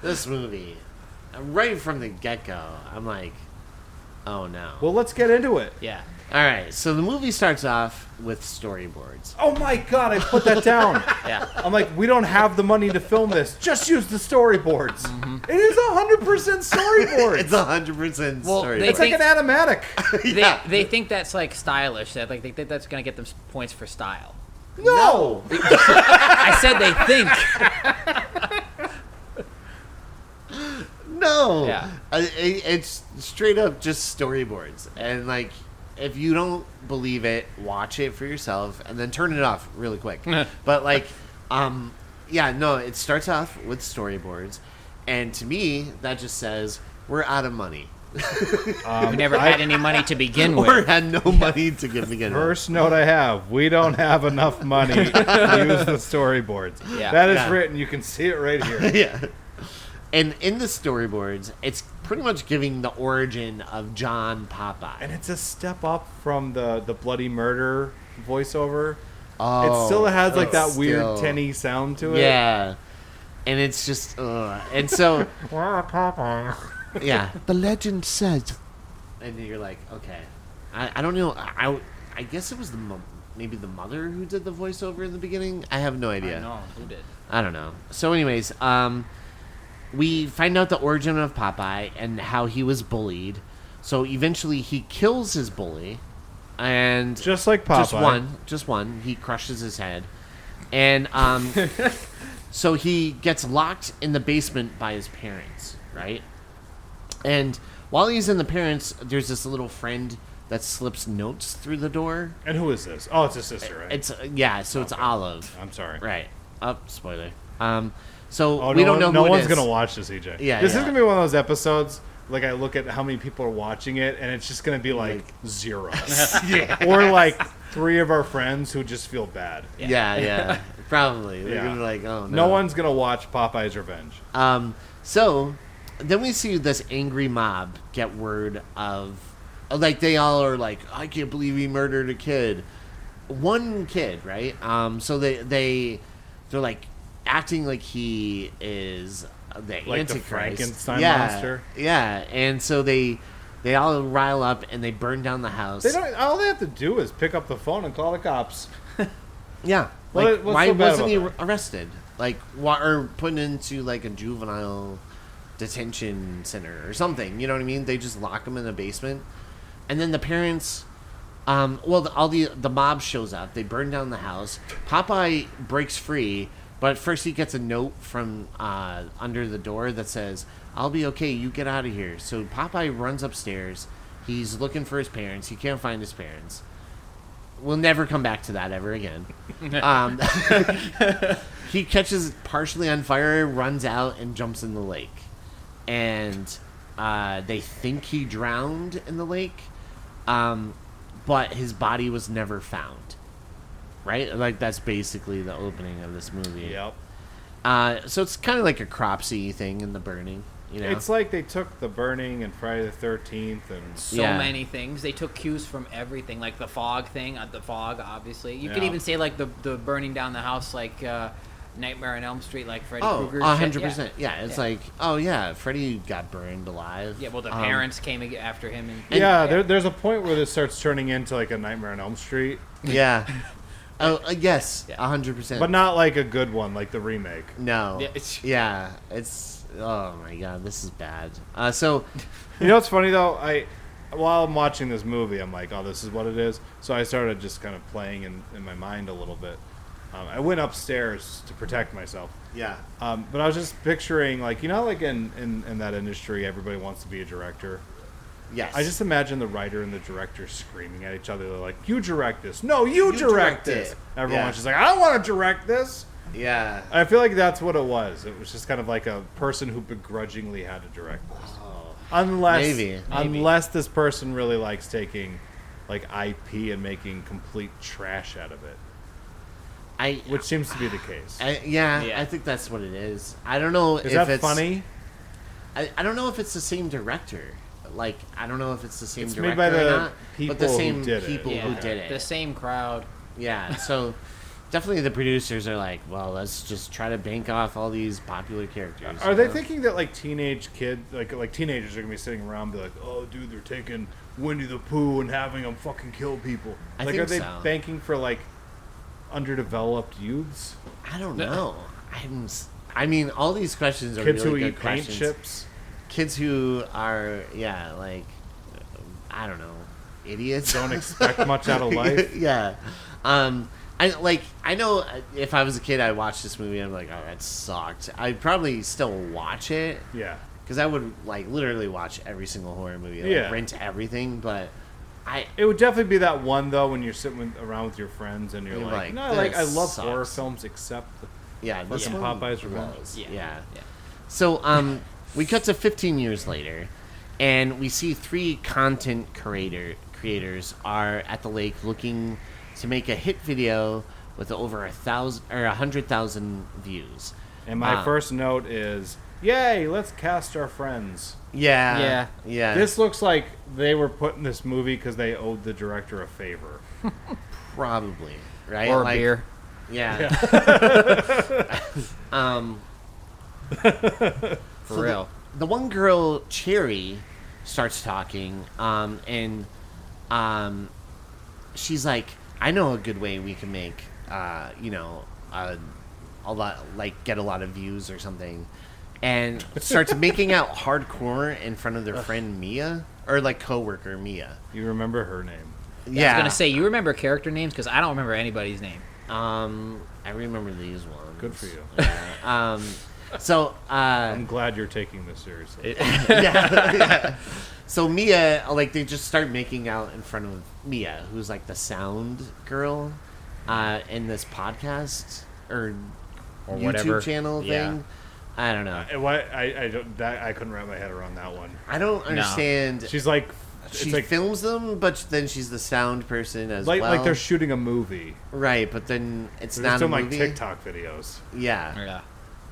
This movie, right from the get-go, I'm like, oh no. Well, let's get into it. Yeah. All right, so the movie starts off with storyboards. Oh, my God, I put that down. Yeah. I'm like, we don't have the money to film this. Just use the storyboards. It is 100% storyboards. It's 100% Well, storyboard. they It's like an animatic. Yeah. They think that's like stylish. That like they think that's gonna get them points for style. No. I said they think. No. Yeah. It's straight up just storyboards. And, like, if you don't believe it, watch it for yourself and then turn it off really quick. But, like, yeah, no, it starts off with storyboards. And to me, that just says, we're out of money. We never had any money to begin Or with. had no money to begin with. First note I have, we don't have enough money to use the storyboards. Yeah. That is Yeah. written. You can see it right here. Yeah. And in the storyboards, it's pretty much giving the origin of John Popeye. And it's a step up from the bloody murder voiceover. Oh, It still has like that it's weird still- tinny sound to it. Yeah. And it's just, and so, yeah. The legend says. And you're like, okay. I don't know. I guess it was maybe the mother who did the voiceover in the beginning. I have no idea. No, who did? I don't know. So, anyways, we find out the origin of Popeye and how he was bullied. So eventually, he kills his bully, and Just like Popeye. just one. He crushes his head, and so he gets locked in the basement by his parents, right? And while he's in the parents, there's this little friend that slips notes through the door. And who is this? Oh, it's his sister, right? It's yeah, so it's Olive. I'm sorry. Right. Spoiler. So we don't know no who one's it is. gonna watch this, EJ. Yeah, this yeah. is gonna be one of those episodes. Like I look at how many people are watching it, and it's just gonna be like 0, or like 3 of our friends who just feel bad. Yeah. Probably. They're Yeah. gonna be like, oh no. No one's gonna watch Popeye's Revenge. So then we see this angry mob get word of, like, they all are like, I can't believe he murdered a kid. One kid, right? So they're like acting like he is the Like Antichrist. the Frankenstein yeah, monster. Yeah, and so they all rile up and they burn down the house. They don't. All they have to do is pick up the phone and call the cops. Yeah. What's Why so bad wasn't he about arrested? Like, or put into like a juvenile detention center or something? You know what I mean? They just lock him in the basement, and then the parents. The mob shows up. They burn down the house. Popeye breaks free, but first he gets a note from under the door that says, "I'll be okay. You get out of here." So Popeye runs upstairs. He's looking for his parents. He can't find his parents. We'll never come back to that ever again. He catches partially on fire, runs out, and jumps in the lake. And they think he drowned in the lake, but his body was never found. Right? Like, that's basically the opening of this movie. Yep. So it's kind of like a cropsy thing in the burning. You know? It's like they took The Burning and Friday the 13th and So Yeah. many things. They took cues from everything, like the fog thing. The fog, obviously. You could Yeah. even say like the burning down the house, like Nightmare on Elm Street, like Freddy Oh, Krueger. 100%. Yeah, it's like, oh yeah, Freddy got burned alive. Yeah, well, the parents came after him. And yeah, there's a point where this starts turning into like a Nightmare on Elm Street, Yeah. Oh, yes, Yeah. 100%. but not like a good one, like the remake. No. Yeah, it's- Yeah, it's. Oh my god, this is bad. So, You know what's funny though? While I'm watching this movie, I'm like, oh, this is what it is. So I started just kind of playing in my mind a little bit. I went upstairs to protect myself. yeah. But I was just picturing, like, you know, like in that industry, everybody wants to be a director. Yes. I just imagine the writer and the director screaming at each other. They're like, you direct this. No, you direct this. it. Everyone's Yeah. just like, I don't want to direct this. Yeah. I feel like that's what it was. It was just kind of like a person who begrudgingly had to direct this. Maybe. Unless this person really likes taking like IP and making complete trash out of it, which seems to be the case. Yeah, Yeah. I think that's what it is. I don't know Is if that it's funny? I don't know if it's the same director. Like, I don't know if it's the same It's director made by the or not, but the people who same did it. people who Yeah, did it. the same crowd. Yeah, so definitely the producers are like, well, let's just try to bank off all these popular characters. Are you they know? thinking that like teenage kids, like teenagers are gonna be sitting around and be like, oh, dude, they're taking Winnie the Pooh and having them fucking kill people? I Like, think are they so. banking for like underdeveloped youths, I don't know. I mean, all these questions are kids really who good eat paint questions. chips? Kids who are, yeah, like, I don't know, idiots. Don't expect much out of life. Yeah. I know if I was a kid, I'd watch this movie and I'm like, oh, that sucked. I'd probably still watch it Yeah. because I would like literally watch every single horror movie, like, Yeah. rent everything. But It would definitely be that one though when you're sitting around with your friends and you're You're like, like, no, like I this love sucks. horror films except the yeah, this fucking one Popeye's Revenge. blows. Yeah. Yeah. Yeah. So we cut to 15 years later, and we see 3 content creators are at the lake looking to make a hit video with over 100,000 views. And my first note is, yay, let's cast our friends. Yeah. This looks like they were put in this movie because they owed the director a favor. Probably, right? Or Like, beer. Yeah. For real. The one girl, Cherry, starts talking, and she's like, I know a good way we can make, a lot, like, get a lot of views or something. And starts making out hardcore in front of their friend Mia, or like coworker Mia. You remember her name? Yeah. I was gonna say, you remember character names because I don't remember anybody's name. I remember these ones. Good for you. Yeah. So I'm glad you're taking this seriously. yeah. So Mia, like, they just start making out in front of Mia, who's like the sound girl in this podcast or YouTube whatever. channel Yeah. thing. I don't know. I couldn't wrap my head around that one. I don't understand. She's like, she like, films them, but then she's the sound person as well. Like they're shooting a movie. Right, but then it's they're not a movie. like TikTok videos. Yeah. Yeah.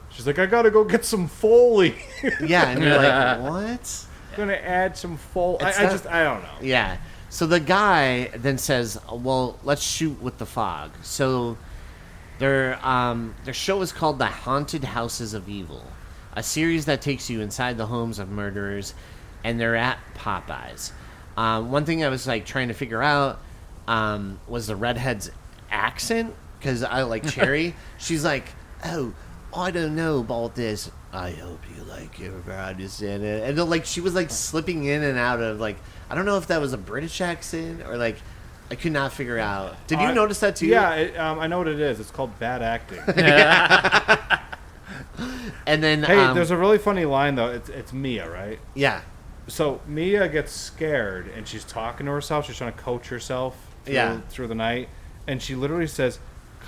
She's like, I gotta go get some Foley. Yeah, and you're like, what? I'm gonna add some Foley. I don't know. Yeah. So the guy then says, well, let's shoot with the fog. So their show is called The Haunted Houses of Evil, a series that takes you inside the homes of murderers, and they're at Popeye's. One thing I was like trying to figure out was the redhead's accent, because I like Cherry. She's like, oh, I don't know about this. I hope you like it, understand it. And like she was like slipping in and out of like, I don't know if that was a British accent or like, I could not figure out. Did you notice that too? Yeah, I know what it is. It's called bad acting. And then hey, there's a really funny line though. It's Mia, right? Yeah. So Mia gets scared and she's talking to herself. She's trying to coach herself through the night, and she literally says,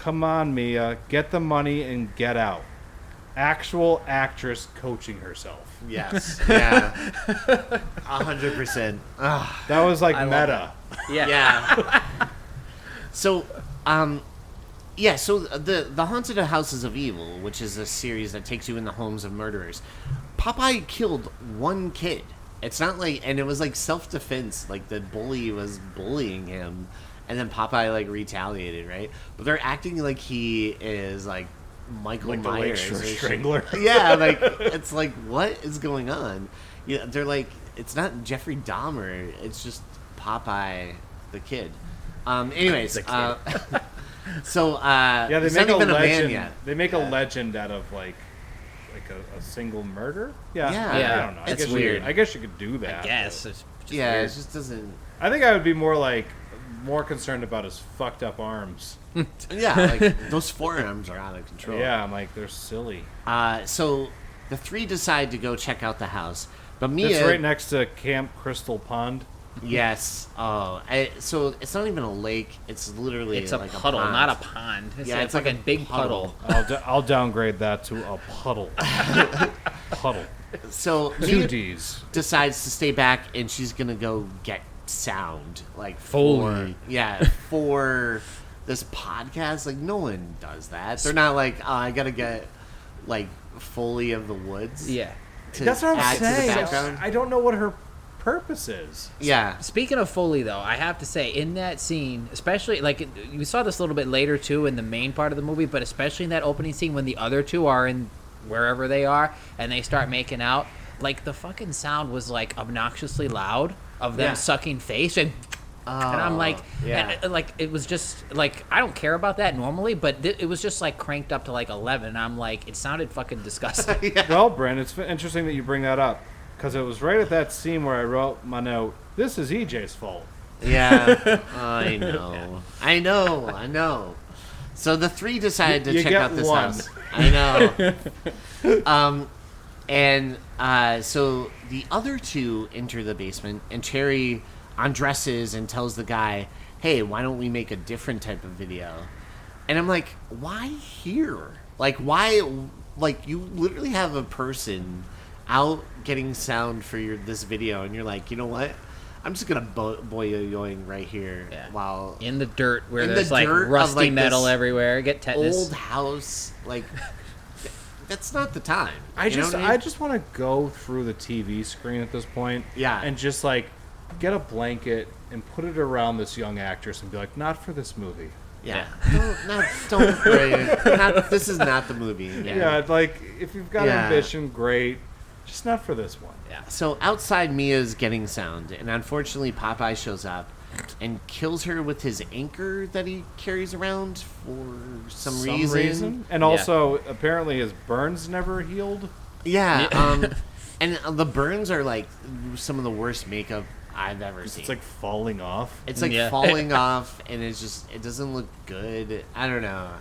"Come on, Mia, get the money and get out." Actual actress coaching herself. Yes. Yeah. 100%. That was like meta. Yeah. So, so the Haunted Houses of Evil, which is a series that takes you in the homes of murderers, Popeye killed one kid. It's not like, and it was like self-defense, like the bully was bullying him, and then Popeye like retaliated, right? But they're acting like he is like Michael Like Myers, the Strangler. Yeah, like it's like, what is going on? Yeah, they're like, it's not Jeffrey Dahmer, it's just Popeye the kid. Anyways, so yeah, they he's make not even a a man legend. yet. They make a legend out of like a single murder. Yeah, Yeah. I don't know. It's weird. I guess you could do that. I guess. It's just Yeah, weird. it just doesn't. I think I would be more concerned about his fucked up arms. Yeah, like those forearms are out of control. Yeah, I'm like, they're silly. So the three decide to go check out the house, but Mia. It's right next to Camp Crystal Pond. Yes. Oh, so it's not even a lake. It's literally It's a like puddle, a pond. not a pond. It's like a big puddle. I'll downgrade that to a puddle. Puddle. So Two Mia D's. decides to stay back, and she's gonna go get sound, like Foley. for this podcast. Like no one does that. They're not like, oh, I gotta get like Foley of the Woods. Yeah. That's what I'm add to the saying. background. I don't know what her purpose is. Yeah. Speaking of Foley, though, I have to say, in that scene, especially, like, we saw this a little bit later, too, in the main part of the movie, but especially in that opening scene when the other two are in wherever they are, and they start making out, like, the fucking sound was, like, obnoxiously loud of them sucking face, and I'm like, and, like, it was just, like, I don't care about that normally, but it was just, like, cranked up to, like, 11, and I'm like, it sounded fucking disgusting. Well, Brent, it's interesting that you bring that up, because it was right at that scene where I wrote my note, this is EJ's fault. Yeah. I know. I know. So the three decided to You check get out this one. house. I know. So the other two enter the basement, and Cherry undresses and tells the guy, hey, why don't we make a different type of video? And I'm like, why here? Like, why? Like, you literally have a person out getting sound for this video, and you're like, you know what? I'm just gonna boyoing right here while In the dirt where In there's the like dirt of, rusty like, metal this everywhere. Get tetanus. old house. Like, that's not the time. I You know just what I mean? want to go through the TV screen at this point. Yeah. And just like get a blanket and put it around this young actress and be like, not for this movie. Yeah. Don't. This is not the movie. Yeah, like if you've got Yeah. ambition, great. Just not for this one. Yeah. So outside, Mia's getting sound, and unfortunately, Popeye shows up and kills her with his anchor that he carries around for some reason. And also, apparently, his burns never healed. Yeah. And the burns are like some of the worst makeup I've ever seen. It's like falling off. It's like falling off, and it doesn't look good. I don't know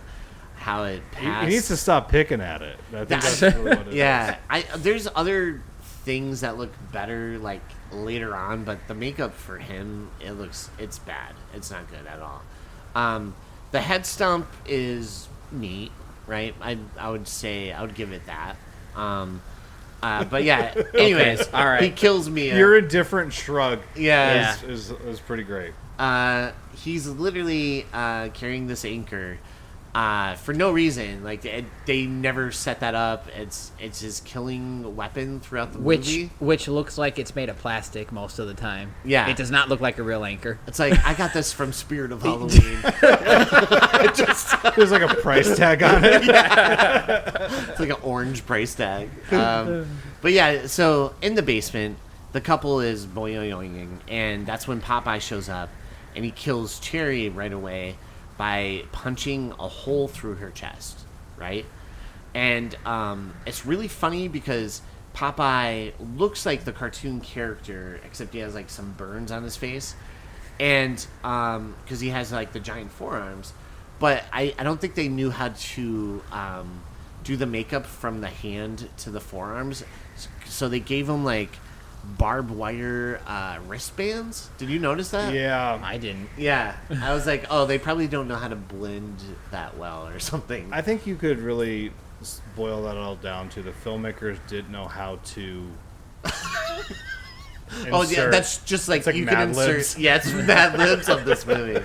how it passed. He needs to stop picking at it. I think that's really what it is. Yeah, there's other things that look better like later on, but the makeup for him, it's bad. It's not good at all. The head stump is neat, right? I would say I would give it that. But yeah, anyways, Okay, all right. he kills Mia. Your indifferent shrug Yeah. is pretty great. He's literally carrying this anchor for no reason. Like they never set that up. It's his killing weapon throughout the movie. Which looks like it's made of plastic most of the time. Yeah. It does not look like a real anchor. It's like, I got this from Spirit of Halloween. There's like a price tag on it. It's like an orange price tag. But yeah, so in the basement, the couple is boing, and that's when Popeye shows up, and he kills Cherry right away by punching a hole through her chest, right? And it's really funny because Popeye looks like the cartoon character, except he has like some burns on his face, and because he has like the giant forearms. But I don't think they knew how to do the makeup from the hand to the forearms, so they gave him like barbed wire wristbands. Did you notice that? Yeah. I didn't. Yeah. I was like, oh, they probably don't know how to blend that well or something. I think you could really boil that all down to the filmmakers didn't know how to. Oh yeah, that's just like, like you can Mad insert. Libs. Yeah, it's Mad Libs of this movie.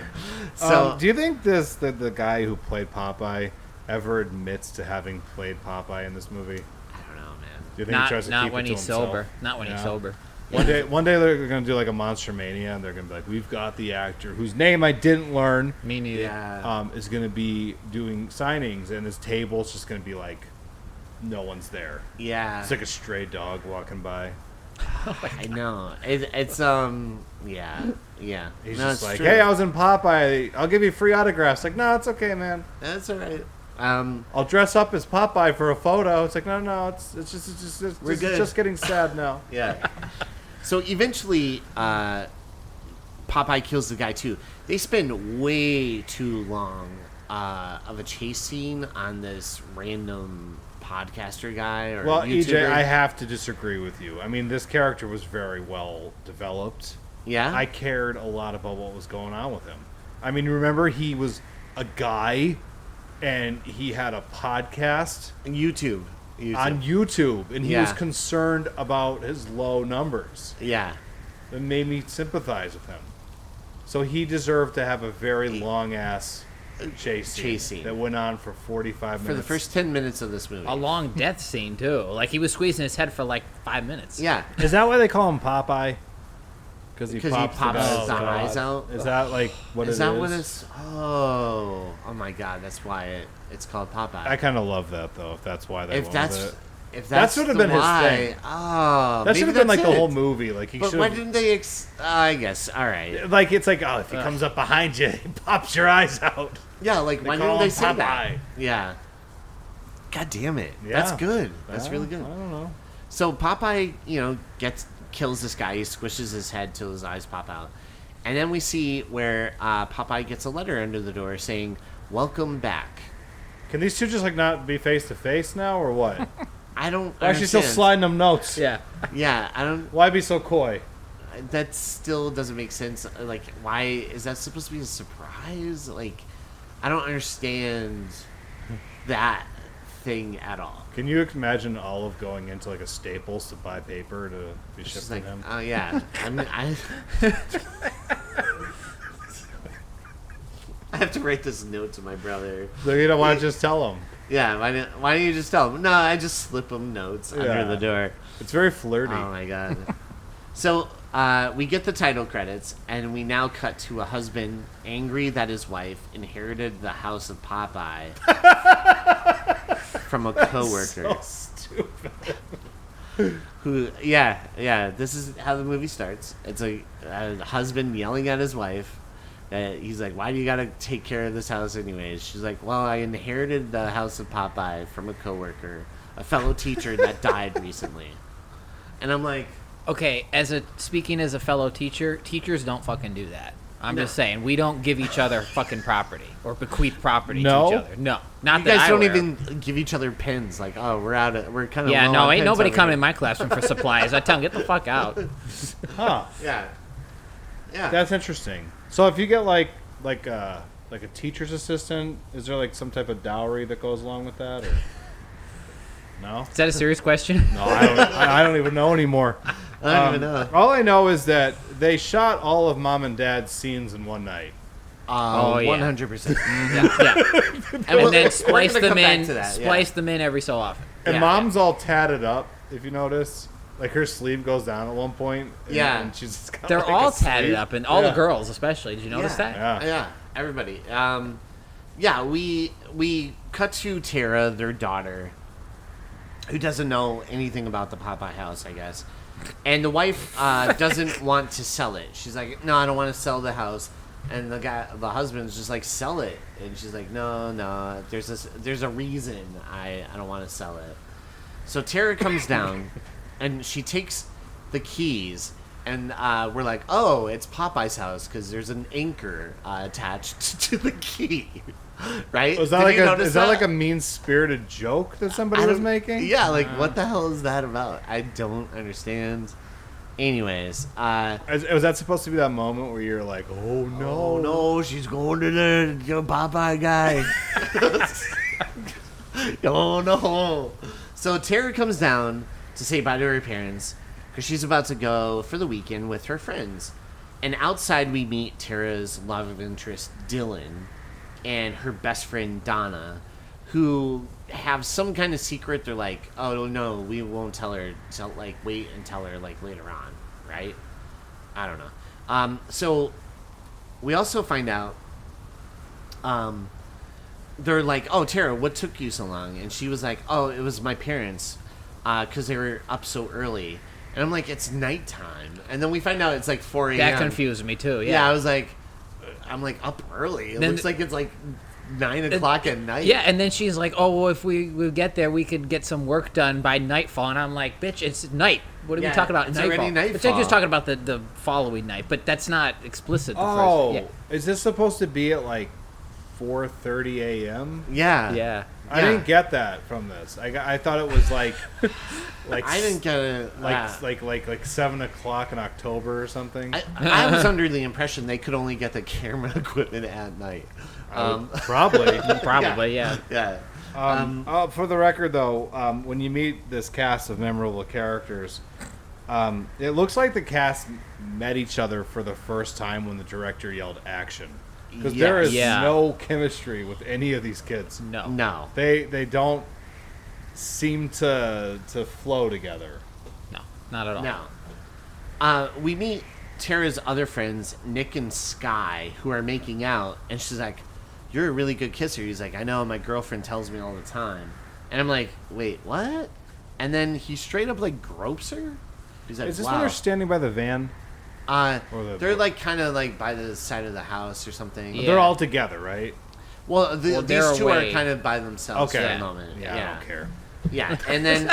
So do you think the guy who played Popeye ever admits to having played Popeye in this movie? I don't know, man. Do you think he tries to Not keep when it to he's himself? sober. Not when he's Yeah. sober. One day they're gonna do like a Monster Mania, and they're gonna be like, "We've got the actor whose name I didn't learn, Me neither. Yeah. is gonna be doing signings, and his table's just gonna be like, no one's there. Yeah. It's like a stray dog walking by. I know. It's yeah. He's No, just it's like, true. "Hey, I was in Popeye. I'll give you free autographs." Like, no, it's okay, man. That's all right. I'll dress up as Popeye for a photo. It's like, no, it's We're good. just getting sad now. Yeah. So eventually, Popeye kills the guy too. They spend way too long of a chase scene on this random podcaster guy or Well, YouTuber. EJ, I have to disagree with you. I mean, this character was very well developed. Yeah. I cared a lot about what was going on with him. I mean, remember he was a guy, and he had a podcast YouTube. on YouTube, and he was Yeah. concerned about his low numbers. Yeah. It made me sympathize with him. So he deserved to have a very long ass chase scene. that went on for 45 minutes. For the first 10 minutes of this movie. A long death scene too. Like he was squeezing his head for like 5 minutes. Yeah. Is that why they call him Popeye? Because he pops his the eyes out. Is that like what it is? Is that what it's... Oh my God. That's why it's called Popeye. I kind of love that though. If that's why they if wanted that's... it. If that's should have the been his why, thing. Oh, That should have maybe been like that's the it. whole movie. Like he But should. why didn't they? I guess. All right. Like it's like, oh, if he comes up behind you, he pops your eyes out. Yeah. Like why call didn't they him say that? Popeye. Yeah. God damn it. Yeah. That's good. That's really good. I don't know. So Popeye, kills this guy. He squishes his head till his eyes pop out, and then we see where Popeye gets a letter under the door saying, "Welcome back." Can these two just like not be face to face now, or what? I don't. They're actually still understand. sliding them notes. Yeah. Yeah. I don't. Why be so coy? That still doesn't make sense. Like, why is that supposed to be a surprise? Like, I don't understand that thing at all. Can you imagine Olive going into like a Staples to buy paper to be shipped It's to like, him? oh yeah, I have to write this note to my brother. So you don't want to just tell him. Yeah, why don't you just tell him? No, I just slip him notes under the door. It's very flirty. Oh my God. So we get the title credits, and we now cut to a husband angry that his wife inherited the house of Popeye from a coworker. So stupid. This is how the movie starts. It's a husband yelling at his wife. He's like, "Why do you gotta take care of this house anyways?" She's like, "Well, I inherited the house of Popeye from a coworker, a fellow teacher that died recently." And I'm like, Okay, speaking as a fellow teacher, teachers don't fucking do that. I'm No. just saying, we don't give each other fucking property or bequeath property No? to each other. No, not you that guys I don't aware of. even give each other pens. Like, oh, we're kind of Yeah, no, ain't nobody coming in in my classroom for supplies. I tell them, get the fuck out. Huh. Yeah. That's interesting. So if you get like a teacher's assistant, is there like some type of dowry that goes along with that? Or? No? Is that a serious question? No, I don't even know anymore. I don't even know. All I know is that they shot all of Mom and Dad's scenes in one night. Oh, yeah. 100%. Yeah. And then splice them in. Splice them in every so often. And Mom's all tatted up, if you notice. Like her sleeve goes down at one point. And she's just got They're like all a sleeve. tatted up, and all the girls especially. Did you notice that? Yeah, everybody. We cut to Tara, their daughter, who doesn't know anything about the Popeye house, I guess. And the wife doesn't want to sell it. She's like, no, I don't want to sell the house. And the husband's just like, sell it. And she's like, no, there's a reason I don't want to sell it. So Tara comes down, and she takes the keys, and we're like, oh, it's Popeye's house because there's an anchor attached to the key. Right? Is that like a mean-spirited joke that somebody was making? Yeah, like what the hell is that about? I don't understand. Anyways, was that supposed to be that moment where you're like, oh no, she's going to the Popeye guy. Oh no. So Tara comes down to say bye to her parents because she's about to go for the weekend with her friends. And outside we meet Tara's love interest, Dylan, and her best friend, Donna, who have some kind of secret. They're like, oh, no, we won't tell her. Wait and tell her, later on, right? I don't know. So we also find out, they're like, oh, Tara, what took you so long? And she was like, oh, it was my parents, because they were up so early. And I'm like, it's nighttime. And then we find out it's like 4 a.m. That confused me, too, Yeah, I was like, I'm like, up early. It looks like it's like 9 o'clock at night. Yeah, and then she's like, oh, well, if we get there, we could get some work done by nightfall. And I'm like, bitch, it's night. What are we talking about? It's nightfall. already nightfall. But they're just talking about the following night, but that's not explicit. Is this supposed to be at like 4:30 a.m.? Yeah. Yeah. I didn't get that from this. I thought it was like I didn't get it. Like 7 o'clock in October or something. I was under the impression they could only get the camera equipment at night. Probably. Yeah. Yeah. For the record, though, when you meet this cast of memorable characters, it looks like the cast met each other for the first time when the director yelled action. Because there is no chemistry with any of these kids. No. They don't seem to flow together. No, not at all. No. We meet Tara's other friends, Nick and Sky, who are making out, and she's like, you're a really good kisser. He's like, I know, my girlfriend tells me all the time. And I'm like, wait, what? And then he straight up gropes her. He's like, is this wow. when they're standing by the van? They're kind of by the side of the house or something. Yeah. They're all together, right? Well, these two are kind of by themselves for the moment. Yeah, I don't care. Yeah, and then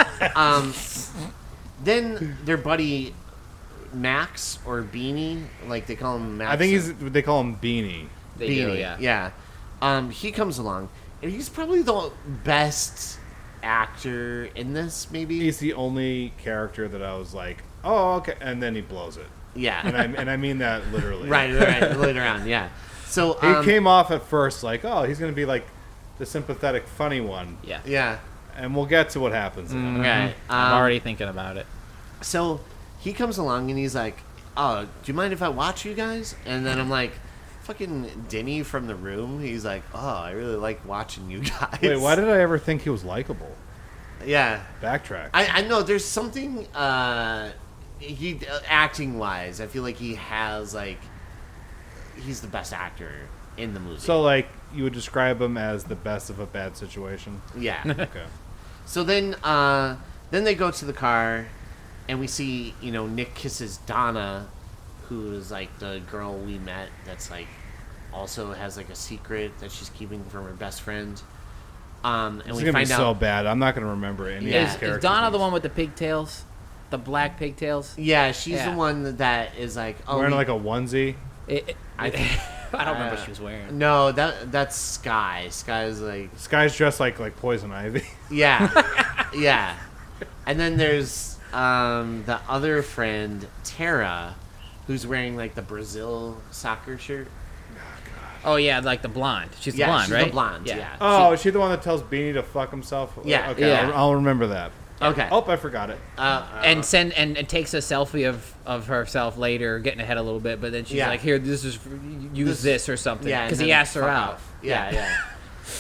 then their buddy Max or Beanie, they call him Max. I think they call him Beanie. They Beanie, do, yeah. He comes along, and he's probably the best actor in this. Maybe he's the only character that I was like, oh, okay, and then he blows it. Yeah, and I mean that literally. right, later on, yeah. So he came off at first like, oh, he's gonna be like the sympathetic, funny one. Yeah. And we'll get to what happens. Right. I'm already thinking about it. So he comes along and he's like, oh, do you mind if I watch you guys? And then I'm like, fucking Denny from The Room. He's like, oh, I really like watching you guys. Wait, why did I ever think he was likable? Yeah. Backtrack. I know there's something he acting wise. I feel like he has he's the best actor in the movie. So you would describe him as the best of a bad situation? Yeah. Okay. So then they go to the car, and we see Nick kisses Donna, who is the girl we met. That's also has a secret that she's keeping from her best friend. And this we is gonna find be out so bad. I'm not gonna remember any of these characters. Is Donna the one with the pigtails? The black pigtails? Yeah, she's the one that is wearing a onesie. I don't remember what she was wearing. No, that's Sky. Sky's Sky's dressed like Poison Ivy. Yeah, yeah. And then there's the other friend Tara, who's wearing the Brazil soccer shirt. Oh, God. Oh yeah, like the blonde. She's the Yeah, blonde, she's right? the blonde, yeah. Oh, is she the one that tells Beanie to fuck himself? Yeah. Okay, Yeah. I'll remember that. Okay. Oh, I forgot it. And takes a selfie of herself later, getting ahead a little bit, but then she's Yeah. like, "Here, use this or something," Yeah, because and he then asks her fuck out. off. Yeah.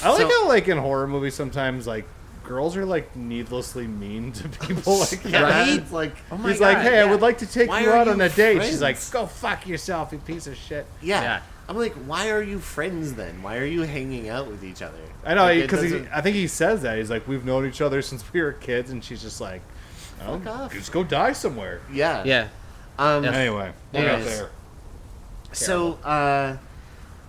I like So- how, like, in horror movies, sometimes, like, girls are, like, needlessly mean to people. Like, Right? yeah. It's like, Oh my He's like, God, hey, I yeah. would like to take Why you are out you on a date. friends? She's like, go fuck yourself, you piece of shit. yeah. I'm like, why are you friends then? Why are you hanging out with each other? I know, Like, it because doesn't- I think he says that. He's like, we've known each other since we were kids, and she's just like, oh, Fuck off. just go die somewhere. Yeah. Yeah. Anyway, we'll get Anyways. there. So,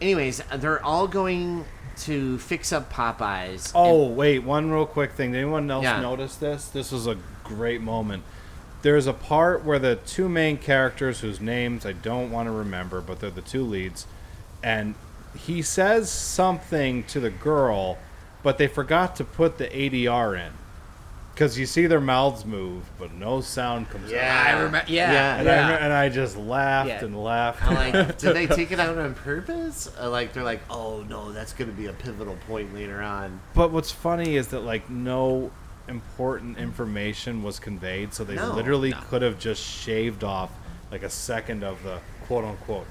anyways, they're all going to fix up Popeye's. Oh, wait, one real quick thing. Did anyone else Yeah. notice this? This was a great moment. There's a part where the two main characters, whose names I don't want to remember, but they're the two leads, and he says something to the girl, but they forgot to put the ADR in. Because you see their mouths move, but no sound comes out. I remember. Yeah. Yeah. And I just laughed Yeah. and laughed. I'm like, did they take it out on purpose? Like, they're like, oh no, that's going to be a pivotal point later on. But what's funny is that, like, no important information was conveyed, so they No. literally No. could have just shaved off like a second of the quote unquote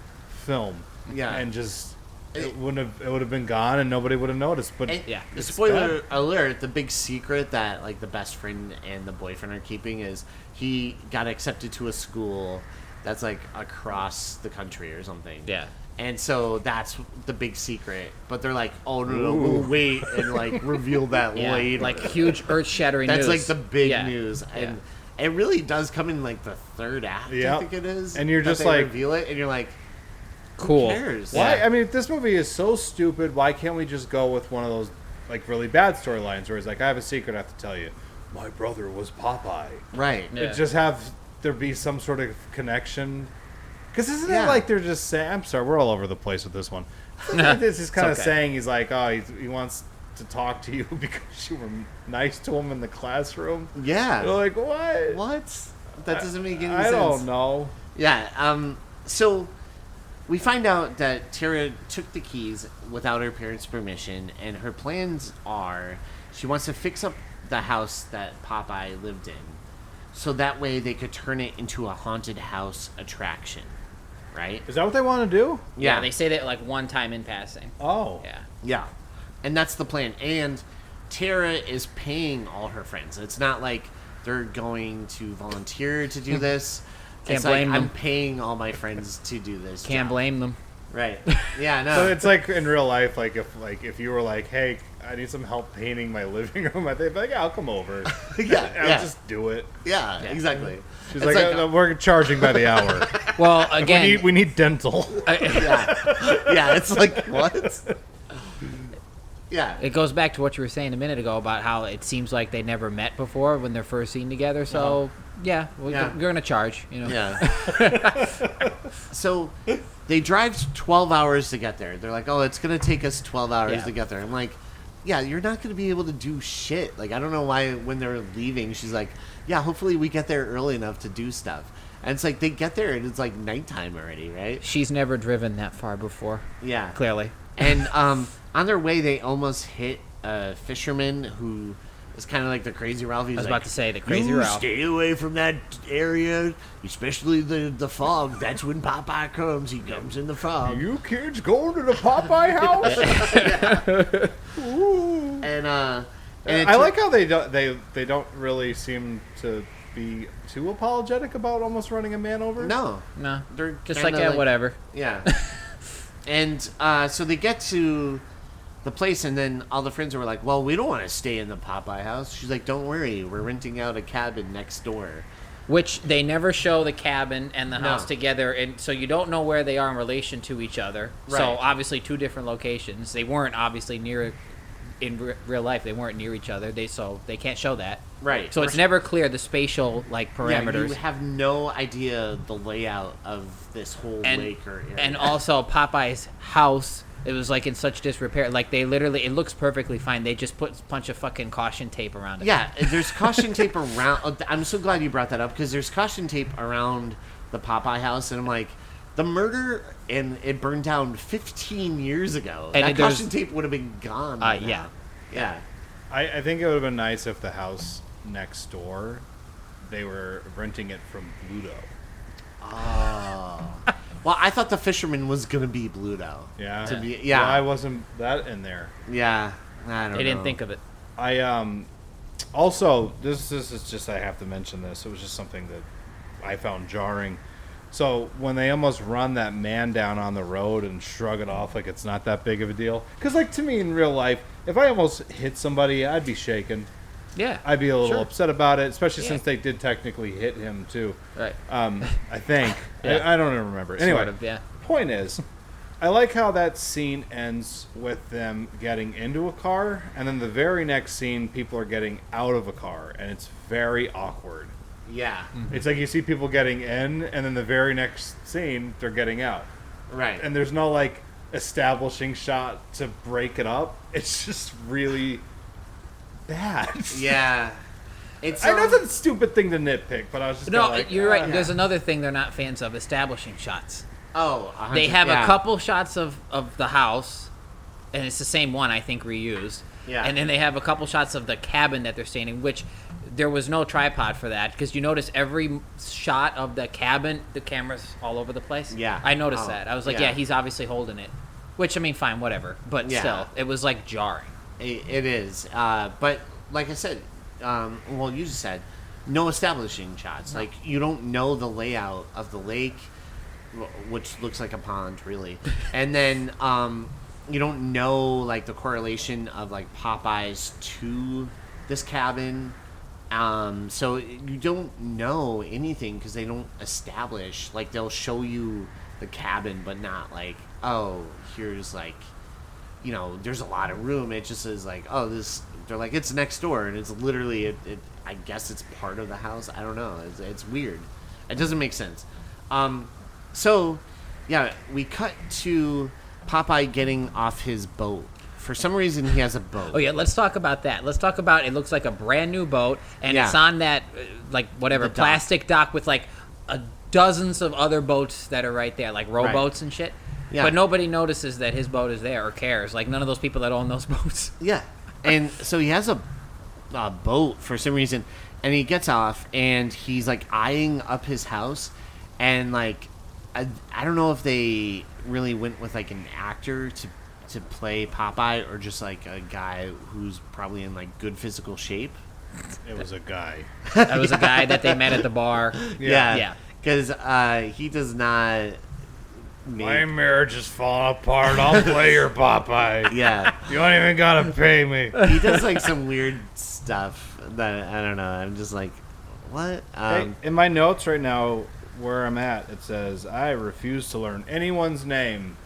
film, Yeah. and just it would have been gone, and nobody would have noticed. But And Yeah. it's spoiler bad. alert, the big secret that like the best friend and the boyfriend are keeping is he got accepted to a school that's like across the country or something. Yeah. And so that's the big secret. But they're like, oh no, we'll wait and like reveal that Yeah. later. Like huge earth-shattering that's news. like the big Yeah. news. And it really does come in like the third act, Yeah. I think it is. And you're that just they like- reveal it and you're like, Cool. who cares? why? Yeah. I mean, if this movie is so stupid, why can't we just go with one of those like really bad storylines where he's like, I have a secret I have to tell you. My brother was Popeye. Right. Yeah. Just have there be some sort of connection. Because isn't Yeah. it like they're just saying, I'm sorry, we're all over the place with this one. This is kind of okay. saying he's like, oh, he wants to talk to you because you were nice to him in the classroom. Yeah. You're like, what? What? That doesn't make any I sense. don't know. Yeah, so we find out that Tara took the keys without her parents' permission, and her plans are she wants to fix up the house that Popeye lived in, so that way they could turn it into a haunted house attraction, right? Is that what they want to do? Yeah. They say that like one time in passing. Oh. Yeah. Yeah, and that's the plan. And Tara is paying all her friends. It's not like they're going to volunteer to do this. Can't It's like, blame them. I'm paying all my friends to do this. Can't job. blame them. Right. Yeah, no. So it's like in real life, like if you were like, hey, I need some help painting my living room, I'd be like, yeah, I'll come over. yeah, I'll yeah. just do it. Yeah, exactly. She's It's like, we're charging by the hour. Well, again, we need dental. yeah, it's like what? Yeah, it goes back to what you were saying a minute ago about how it seems like they never met before when they're first seen together. So Yeah. you're gonna charge, you know. yeah. So they drive 12 hours to get there. They're like, oh, it's gonna take us 12 hours Yeah. to get there. I'm like, yeah, you're not gonna be able to do shit. Like, I don't know why when they're leaving, she's like, yeah, hopefully we get there early enough to do stuff. And it's like they get there and it's like nighttime already, right? She's never driven that far before, Yeah. clearly. And on their way, they almost hit a fisherman who is kind of like the Crazy Ralph. He's I was like, about to say the Crazy you Ralph. stay away from that area, especially the fog. That's when Popeye comes. He comes in the fog. You kids going to the Popeye house? And I like how they don't really seem to be too apologetic about almost running a man over. no, No, they're just kinda like, yeah, whatever. Yeah. And so they get to the place, and then all the friends were like, well, we don't want to stay in the Popeye house. She's like, don't worry, we're renting out a cabin next door. Which they never show the cabin and the No. house together, and so you don't know where they are in relation to each other. So Right. obviously, two different locations. They weren't obviously near in real life. They weren't near each other. So they can't show that. Right. So it's never clear the spatial like parameters. Yeah, you have no idea the layout of this whole lake or area. And also Popeye's house, it was like in such disrepair. Like they literally, it looks perfectly fine. They just put a bunch of fucking caution tape around it. yeah, there's caution tape around. I'm so glad you brought that up because there's caution tape around the Popeye house, and I'm like, the murder and it burned down 15 years ago. And that caution tape would have been gone. By yeah. now. Yeah. I think it would have been nice if the house next door, they were renting it from Bluto. Oh. Well, I thought the fisherman was gonna be Bluto. Yeah. Why wasn't that in there? Yeah. I don't know. They didn't think of it. I also this is just I have to mention this. It was just something that I found jarring. So when they almost run that man down on the road and shrug it off like it's not that big of a deal, because like to me in real life, if I almost hit somebody, I'd be shaken. Yeah, I'd be a little sure. upset about it, especially since they did technically hit him too. Right. I think. Yeah. I don't even remember. Anyway, Sort of, yeah. Point is, I like how that scene ends with them getting into a car, and then the very next scene, people are getting out of a car, and it's very awkward. Yeah. It's like you see people getting in, and then the very next scene, they're getting out. Right. And there's no, like, establishing shot to break it up. It's just really bad. Yeah. It's I know it's a stupid thing to nitpick, but I was just No, like, you're right. yeah. There's another thing they're not fans of: establishing shots. Oh, They have a couple shots of the house, and it's the same one, I think, reused. Yeah. And then they have a couple shots of the cabin that they're staying in, which there was no tripod for that, because you notice every shot of the cabin, the camera's all over the place. Yeah. I noticed that. I was like, yeah. yeah, he's obviously holding it. Which, I mean, fine, whatever. But Yeah. still, it was, like, jarring. It is. But, like I said, well, you just said, no establishing shots. Like, you don't know the layout of the lake, which looks like a pond, really. And then you don't know, like, the correlation of, like, Popeye's to this cabin. So you don't know anything because they don't establish. Like, they'll show you the cabin, but not, like, oh, here's, like, you know, there's a lot of room. It just is like, oh, this. They're like, it's next door, and it's literally, I guess it's part of the house. I don't know. It's weird. It doesn't make sense. So, yeah, we cut to Popeye getting off his boat. For some reason, he has a boat. Oh, yeah, let's talk about that. Let's talk about, it looks like a brand new boat, and Yeah. it's on that, like, whatever, The dock. plastic dock with, like, dozens of other boats that are right there, like rowboats and shit. Yeah. But nobody notices that his boat is there or cares. Like, none of those people that own those boats. Yeah. And so he has a boat for some reason, and he gets off, and he's, like, eyeing up his house, and, like, I don't know if they really went with, like, an actor to play Popeye, or just, like, a guy who's probably in, like, good physical shape. it was a guy. That was a guy that they met at the bar. Yeah. Because he does not... My marriage is falling apart. I'll play your Popeye. Yeah. You don't even gotta pay me. He does, like, some weird stuff that, I don't know, I'm just like, what? Hey, in my notes right now, where I'm at, it says, I refuse to learn anyone's name.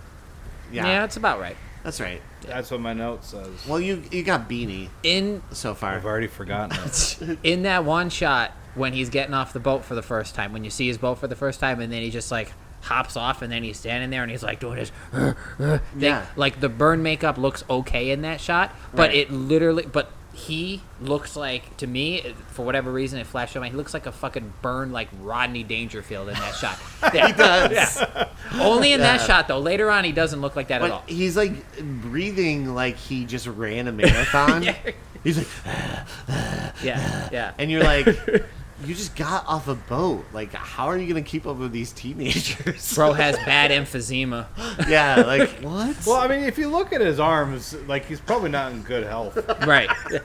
Yeah, that's about right. That's right. That's what my note says. Well, you got Beanie In so far. I've already forgotten it. in that one shot when he's getting off the boat for the first time, when you see his boat for the first time, and then he just, like, hops off, and then he's standing there, and he's, like, doing his thing. Yeah. Like, the burn makeup looks okay in that shot, but Right. it literally... But he looks like, to me, for whatever reason, it flashed on me, he looks like a fucking burned, like, Rodney Dangerfield in that shot. Yeah. He does. Only in that shot, though. Later on, he doesn't look like that at all. But he's, like, breathing like he just ran a marathon. Yeah. He's like, Yeah. and you're like, you just got off a boat. Like, how are you going to keep up with these teenagers? Bro has bad emphysema. Yeah, like, what? Well, I mean, if you look at his arms, like, he's probably not in good health. Right. That's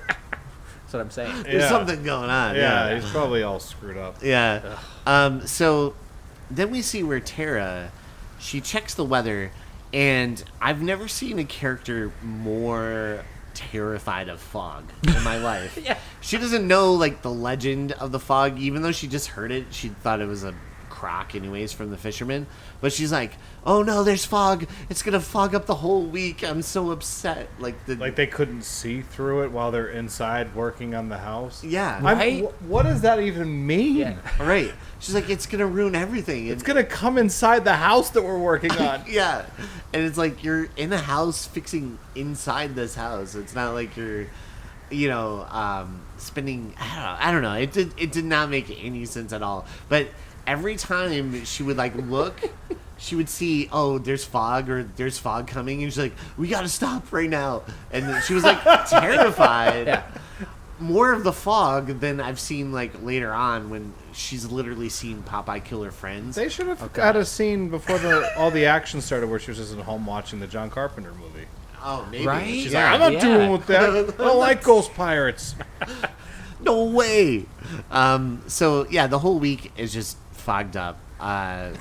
what I'm saying. There's Yeah. something going on. Yeah, he's probably all screwed up. Yeah. So then we see where Tara, she checks the weather, and I've never seen a character more terrified of fog in my life. Yeah. She doesn't know, like, the legend of the fog, even though she just heard it. She thought it was a crock anyways from the fisherman, but she's like, oh no, there's fog, it's gonna fog up the whole week, I'm so upset. Like they couldn't see through it while they're inside working on the house. Yeah. Right? What does that even mean? Yeah. Right. She's like, it's gonna ruin everything. It's gonna come inside the house that we're working on. Yeah. And it's like, you're in a house fixing inside this house. It's not like you're, you know, spending, I don't know. It did not make any sense at all. But every time she would, like, look she would see, oh, there's fog coming, and she's like, we gotta stop right now. And she was like terrified. Yeah. More of the fog than I've seen like later on when she's literally seen Popeye kill her friends. They should have had a scene before all the action started where she was just at home watching the John Carpenter movie. Oh, maybe. Right? She's Yeah. like, I'm not doing with that. I don't like ghost pirates. No way. So yeah, the whole week is just fogged up. And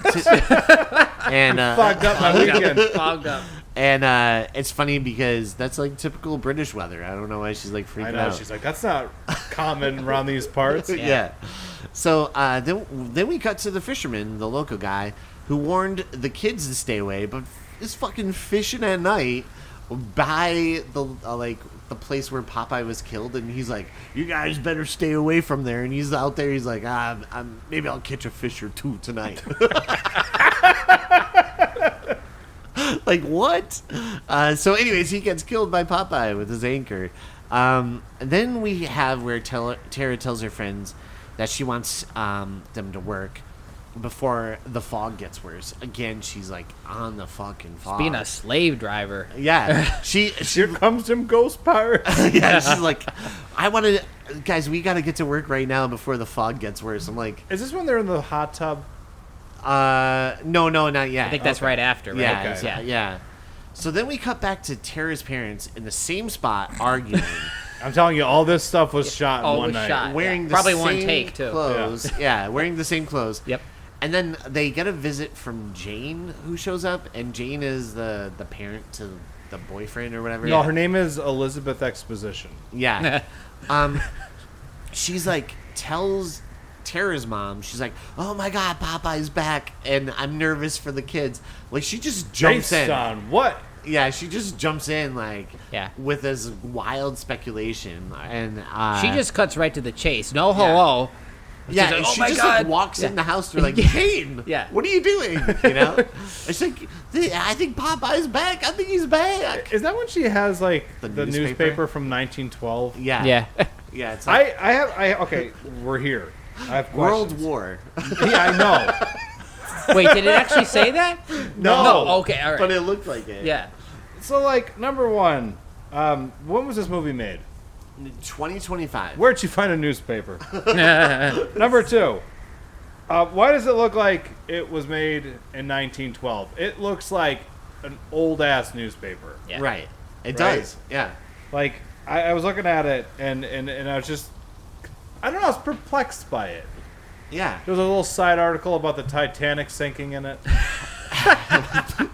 Fogged up my weekend. Fogged up. And it's funny because that's like typical British weather. I don't know why she's like freaking I know. out. She's like, that's not common around these parts. Yeah. So then we cut to the fisherman, the local guy, who warned the kids to stay away, but is fucking fishing at night by the place where Popeye was killed, and he's like, you guys better stay away from there. And he's out there, he's like, maybe I'll catch a fish or two tonight. Like, what? So anyways, he gets killed by Popeye with his anchor. And then we have where Tara tells her friends that she wants them to work before the fog gets worse. Again, she's like on the fucking fog. Being a slave driver. Yeah. Here comes them ghost pirates. Yeah, she's like, guys, we got to get to work right now before the fog gets worse. I'm like, Is this when they're in the hot tub? no, not yet. I think that's right after, right? Yeah, Okay. yeah. So then we cut back to Tara's parents in the same spot arguing, I'm telling you, all this stuff was shot in Oh, it one was night. shot. wearing the Probably same one take, too. clothes. Yeah, wearing the same clothes. Yep. And then they get a visit from Jane, who shows up, and Jane is the parent to the boyfriend or whatever. No, her name is Elizabeth Exposition. Yeah. She's like, tells Tara's mom, she's like, oh my God, Popeye's back, and I'm nervous for the kids. Like, she just jumps Based in. on what? Yeah, she just jumps in, like, Yeah. with this wild speculation. And She just cuts right to the chase. No hello. yeah, She's like, and "Oh she my just God." like walks in Yeah. the house. They're like, Jane, Yeah. what are you doing? You know? It's like, I think Popeye's back. I think he's back. Is that when she has like The the newspaper? newspaper from 1912? Yeah. Yeah. Yeah, it's like Okay, we're here. I have World questions. War. Yeah, I know. Wait, did it actually say that? No. No. Okay. All right. But it looked like it. Yeah. So, like, number one, when was this movie made? 2025. Where'd she find a newspaper? Number two, why does it look like it was made in 1912? It looks like an old-ass newspaper. Yeah. Right. It Right? does. Yeah. Like, I was looking at it, and I was just, I don't know, I was perplexed by it. Yeah. There was a little side article about the Titanic sinking in it.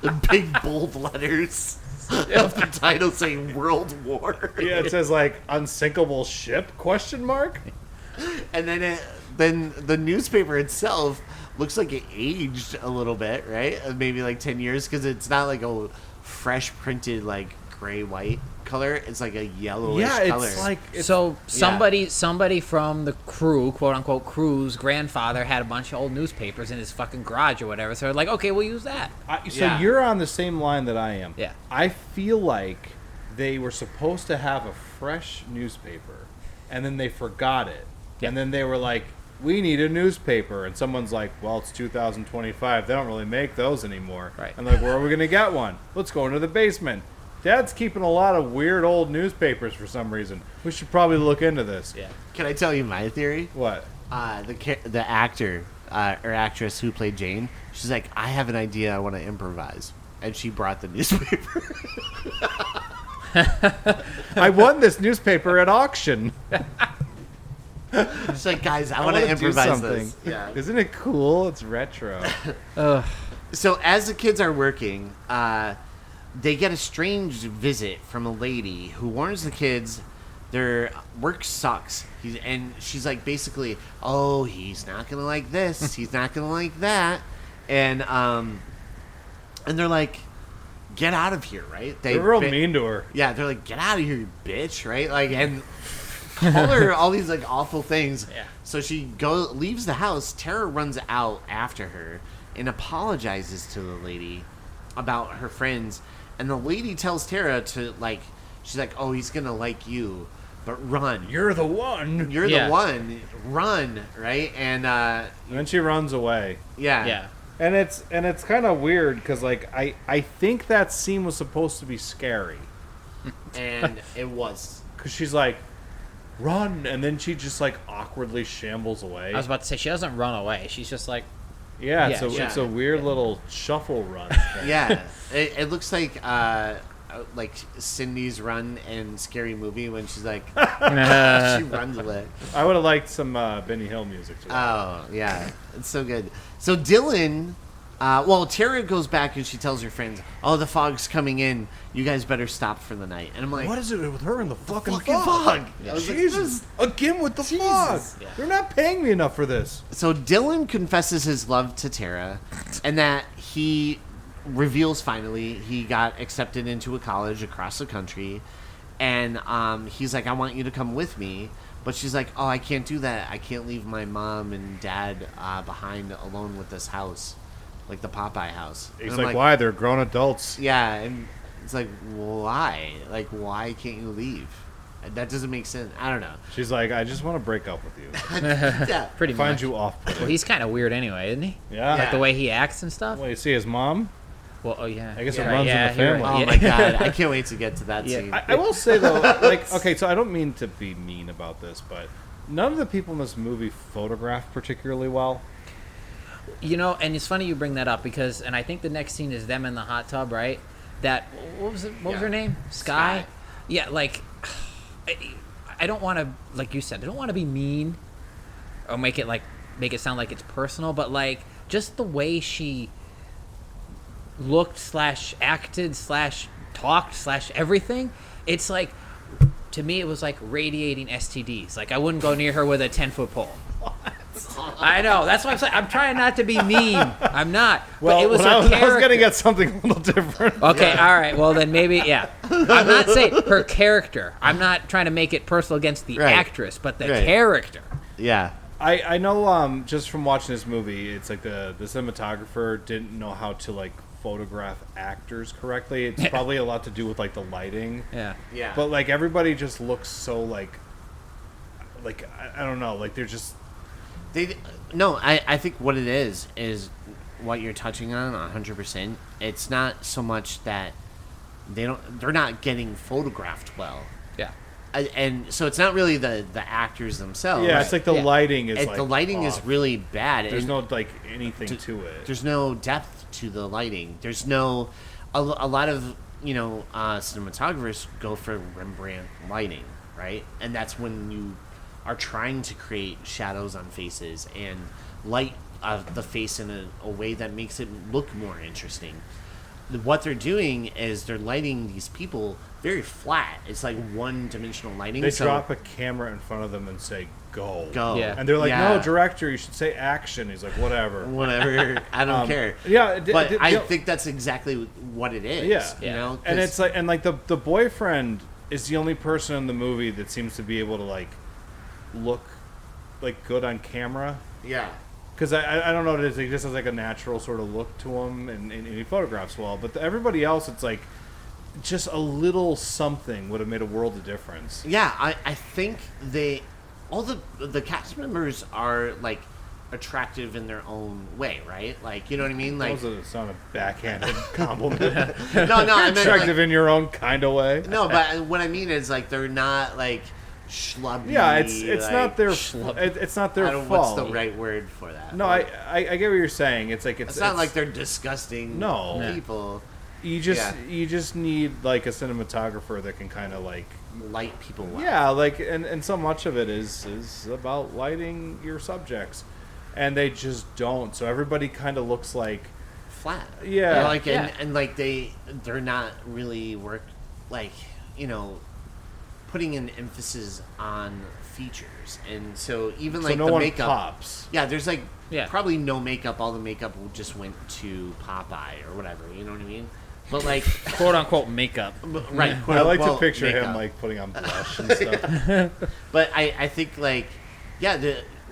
The big bold letters of the title saying World War. Yeah, it says, like, unsinkable ship, question mark? And then the newspaper itself looks like it aged a little bit, right? Maybe like 10 years, because it's not like a fresh printed like gray white color. It's like a yellowish color. it's like... So somebody from the crew, quote unquote crew's grandfather had a bunch of old newspapers in his fucking garage or whatever. So they're like, okay, we'll use that. So Yeah. you're on the same line that I am. Yeah. I feel like they were supposed to have a fresh newspaper, and then they forgot it. Yeah. And then they were like, we need a newspaper. And someone's like, well, it's 2025. They don't really make those anymore. Right. And like, where are we going to get one? Let's go into the basement. Dad's keeping a lot of weird old newspapers for some reason. We should probably look into this. Yeah. Can I tell you my theory? What? The actor or actress who played Jane, she's like, I have an idea. I want to improvise, and she brought the newspaper. I won this newspaper at auction. She's like, guys, I want wanna to do improvise something. this. Yeah. Isn't it cool? It's retro. So as the kids are working, they get a strange visit from a lady who warns the kids their work sucks. And she's like, basically, oh, he's not gonna like this, he's not gonna like that, and they're like, get out of here, right? They're real mean to her. Yeah, they're like, get out of here, you bitch, right? Like, and call her all these like awful things. Yeah. So she leaves the house. Tara runs out after her and apologizes to the lady about her friends. And the lady tells Tara to like, she's like, oh, he's gonna like you, but run. You're the one. You're Yeah. the one. Run, right? And And then she runs away. yeah. Yeah. And it's kind of weird because like I think that scene was supposed to be scary And it was. because she's like, run, and then she just like awkwardly shambles away. I was about to say she doesn't run away. She's just like Yeah, Yeah, it's a weird little shuffle run. Yeah, it looks like Cindy's run in Scary Movie when she's like she runs away. I would have liked some Benny Hill music too. Oh yeah, it's so good. So Dylan, Tara goes back and she tells her friends, "Oh, the fog's coming in. You guys better stop for the night." And I'm like, What is it with her and the fucking fog. fog? I was like, Jesus, again with the fog. Jesus. Yeah. They're not paying me enough for this. So Dylan confesses his love to Tara, and that he reveals finally he got accepted into a college across the country, and he's like, "I want you to come with me." But she's like, "Oh, I can't do that. I can't leave my mom and dad behind alone with this house, like the Popeye house." He's And I'm like, why? They're grown adults. Yeah, and it's like, why? Like, why can't you leave? That doesn't make sense. I don't know. She's like, I just want to break up with you. Yeah. pretty Find much. you off. Well, he's kind of weird anyway, isn't he? Yeah. Like the way he acts and stuff. Well, you see his mom? Well, oh yeah. I guess You're it right, runs in yeah, the you're family. right, Oh yeah. my god, I can't wait to get to that Yeah. scene. I will say though, like, okay, so I don't mean to be mean about this, but none of the people in this movie photograph particularly well. You know, and it's funny you bring that up because, and I think the next scene is them in the hot tub, right? That what was it? What was Yeah. her name? Sky. Sky. Yeah, like I don't want to, like you said, I don't want to be mean or make it sound like it's personal, but like just the way she looked / acted / talked / everything, it's like, to me it was like radiating STDs. Like I wouldn't go near her with a 10-foot pole. I know. That's what I'm saying. I'm trying not to be mean. I'm not. Well, but it was when her I was character. getting at something a little different. Okay, all right. Well, then maybe, yeah. I'm not saying her character. I'm not trying to make it personal against the Right. actress, but the Right. character. Yeah. I know just from watching this movie, it's like the cinematographer didn't know how to like photograph actors correctly. It's probably a lot to do with like the lighting. Yeah. Yeah. But like everybody just looks so like I don't know, like they're just I think what it is what you're touching on 100%. It's not so much that they're not getting photographed well. Yeah. And so it's not really the actors themselves. yeah, it's like the Yeah. lighting is like the lighting is off. really bad. There's and no like anything to it. There's no depth to the lighting. There's no a lot of cinematographers go for Rembrandt lighting, right? And that's when you are trying to create shadows on faces and light the face in a way that makes it look more interesting. What they're doing is they're lighting these people very flat. It's like one-dimensional lighting. They so drop a camera in front of them and say go. go. Yeah. And they're like, Yeah. no, director, you should say action. He's like, whatever. Whatever. I don't care. Yeah, But I think that's exactly what it is. Yeah. You know? And 'Cause- it's like the boyfriend is the only person in the movie that seems to be able to like look like good on camera. yeah. Because I don't know what it is. He just has like a natural sort of look to him, and he photographs well. But everybody else, it's like just a little something would have made a world of difference. Yeah, I think all the cast members are like attractive in their own way, right? Like, you know what I mean? Like, That was a sound of backhanded compliment. no, I meant Attractive like, in your own kind of way. no, but what I mean is like they're not like schlubby. Yeah, it's like, not their schlub- it's not their I don't, fault. what's the right word for that? No, Like, I get what you're saying. It's like it's not like they're disgusting. No. people you just yeah. you just need like a cinematographer that can kind of like light people well. yeah, like and so much of it is about lighting your subjects, and they just don't. So everybody kind of looks like Flat. Yeah. They're like Yeah. and like they're not really like, you know, putting an emphasis on features. And so even so like no the one makeup pops. Yeah, there's like Yeah. probably no makeup. All the makeup just went to Popeye or whatever. You know what I mean? But like, Quote unquote makeup. right? I like to quote, picture him makeup. like putting on blush and stuff. But I think like, yeah,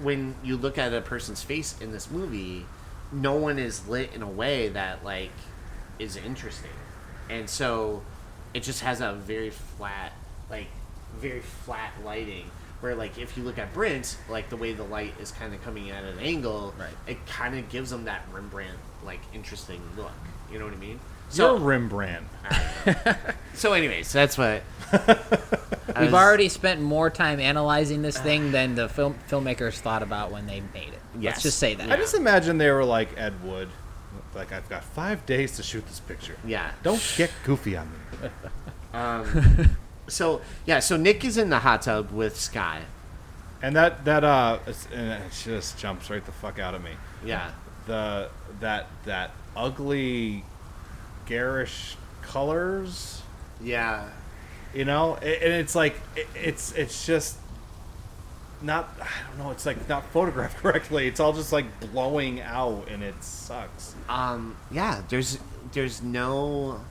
when you look at a person's face in this movie, no one is lit in a way that like is interesting, and so it just has a very flat lighting. Where, like, if you look at Brent, like, the way the light is kind of coming at an angle, Right. it kind of gives them that Rembrandt, like, interesting look. You know what I mean? You're Rembrandt. So, anyways, that's what... We've already spent more time analyzing this thing than the filmmakers thought about when they made it. Yes. Let's just say that. I just imagine they were like Ed Wood. Like, I've got 5 days to shoot this picture. Yeah. Don't get goofy on me. So Nick is in the hot tub with Sky. And that it just jumps right the fuck out of me. Yeah. That ugly, garish colors. Yeah. You know, and it's like it's just not. I don't know. It's like not photographed correctly. It's all just like blowing out, and it sucks. Yeah. There's no.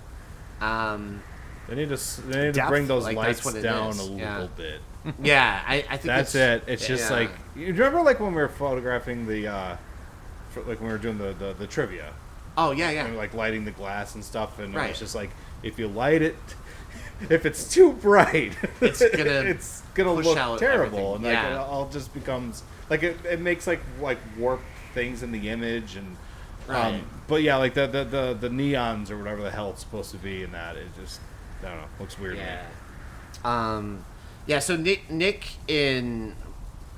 They need to Depth, bring those like, lights that's what it down is. a little bit. Yeah, I think That's it. It's just yeah. like you remember like when we were photographing the like when we were doing the trivia. Oh yeah, yeah. And like lighting the glass and stuff, and Right. it's just like if you light it, if it's too bright, It's gonna push look out terrible, everything. and like Yeah. it all just becomes like it makes like warped things in the image, and Right. but yeah, like the neons or whatever the hell it's supposed to be in that, it just I don't know, looks weird. Yeah. Yeah. So Nick and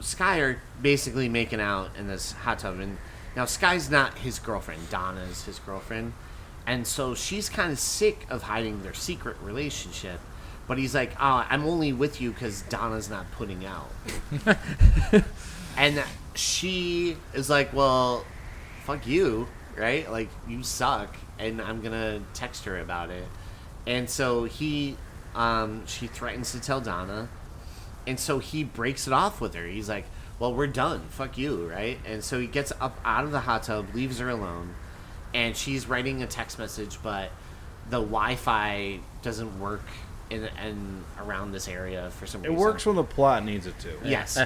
Sky are basically making out in this hot tub, and now Sky's not his girlfriend. Donna's his girlfriend, and so she's kind of sick of hiding their secret relationship. But he's like, "Oh, I'm only with you because Donna's not putting out." And she is like, "Well, fuck you, right? Like you suck," and I'm gonna text her about it. And so she threatens to tell Donna, and so he breaks it off with her. He's like, well, we're done. Fuck you, right? And so he gets up out of the hot tub, leaves her alone, and she's writing a text message, but the Wi-Fi doesn't work in around this area for some reason. It works when the plot needs it to. Yes.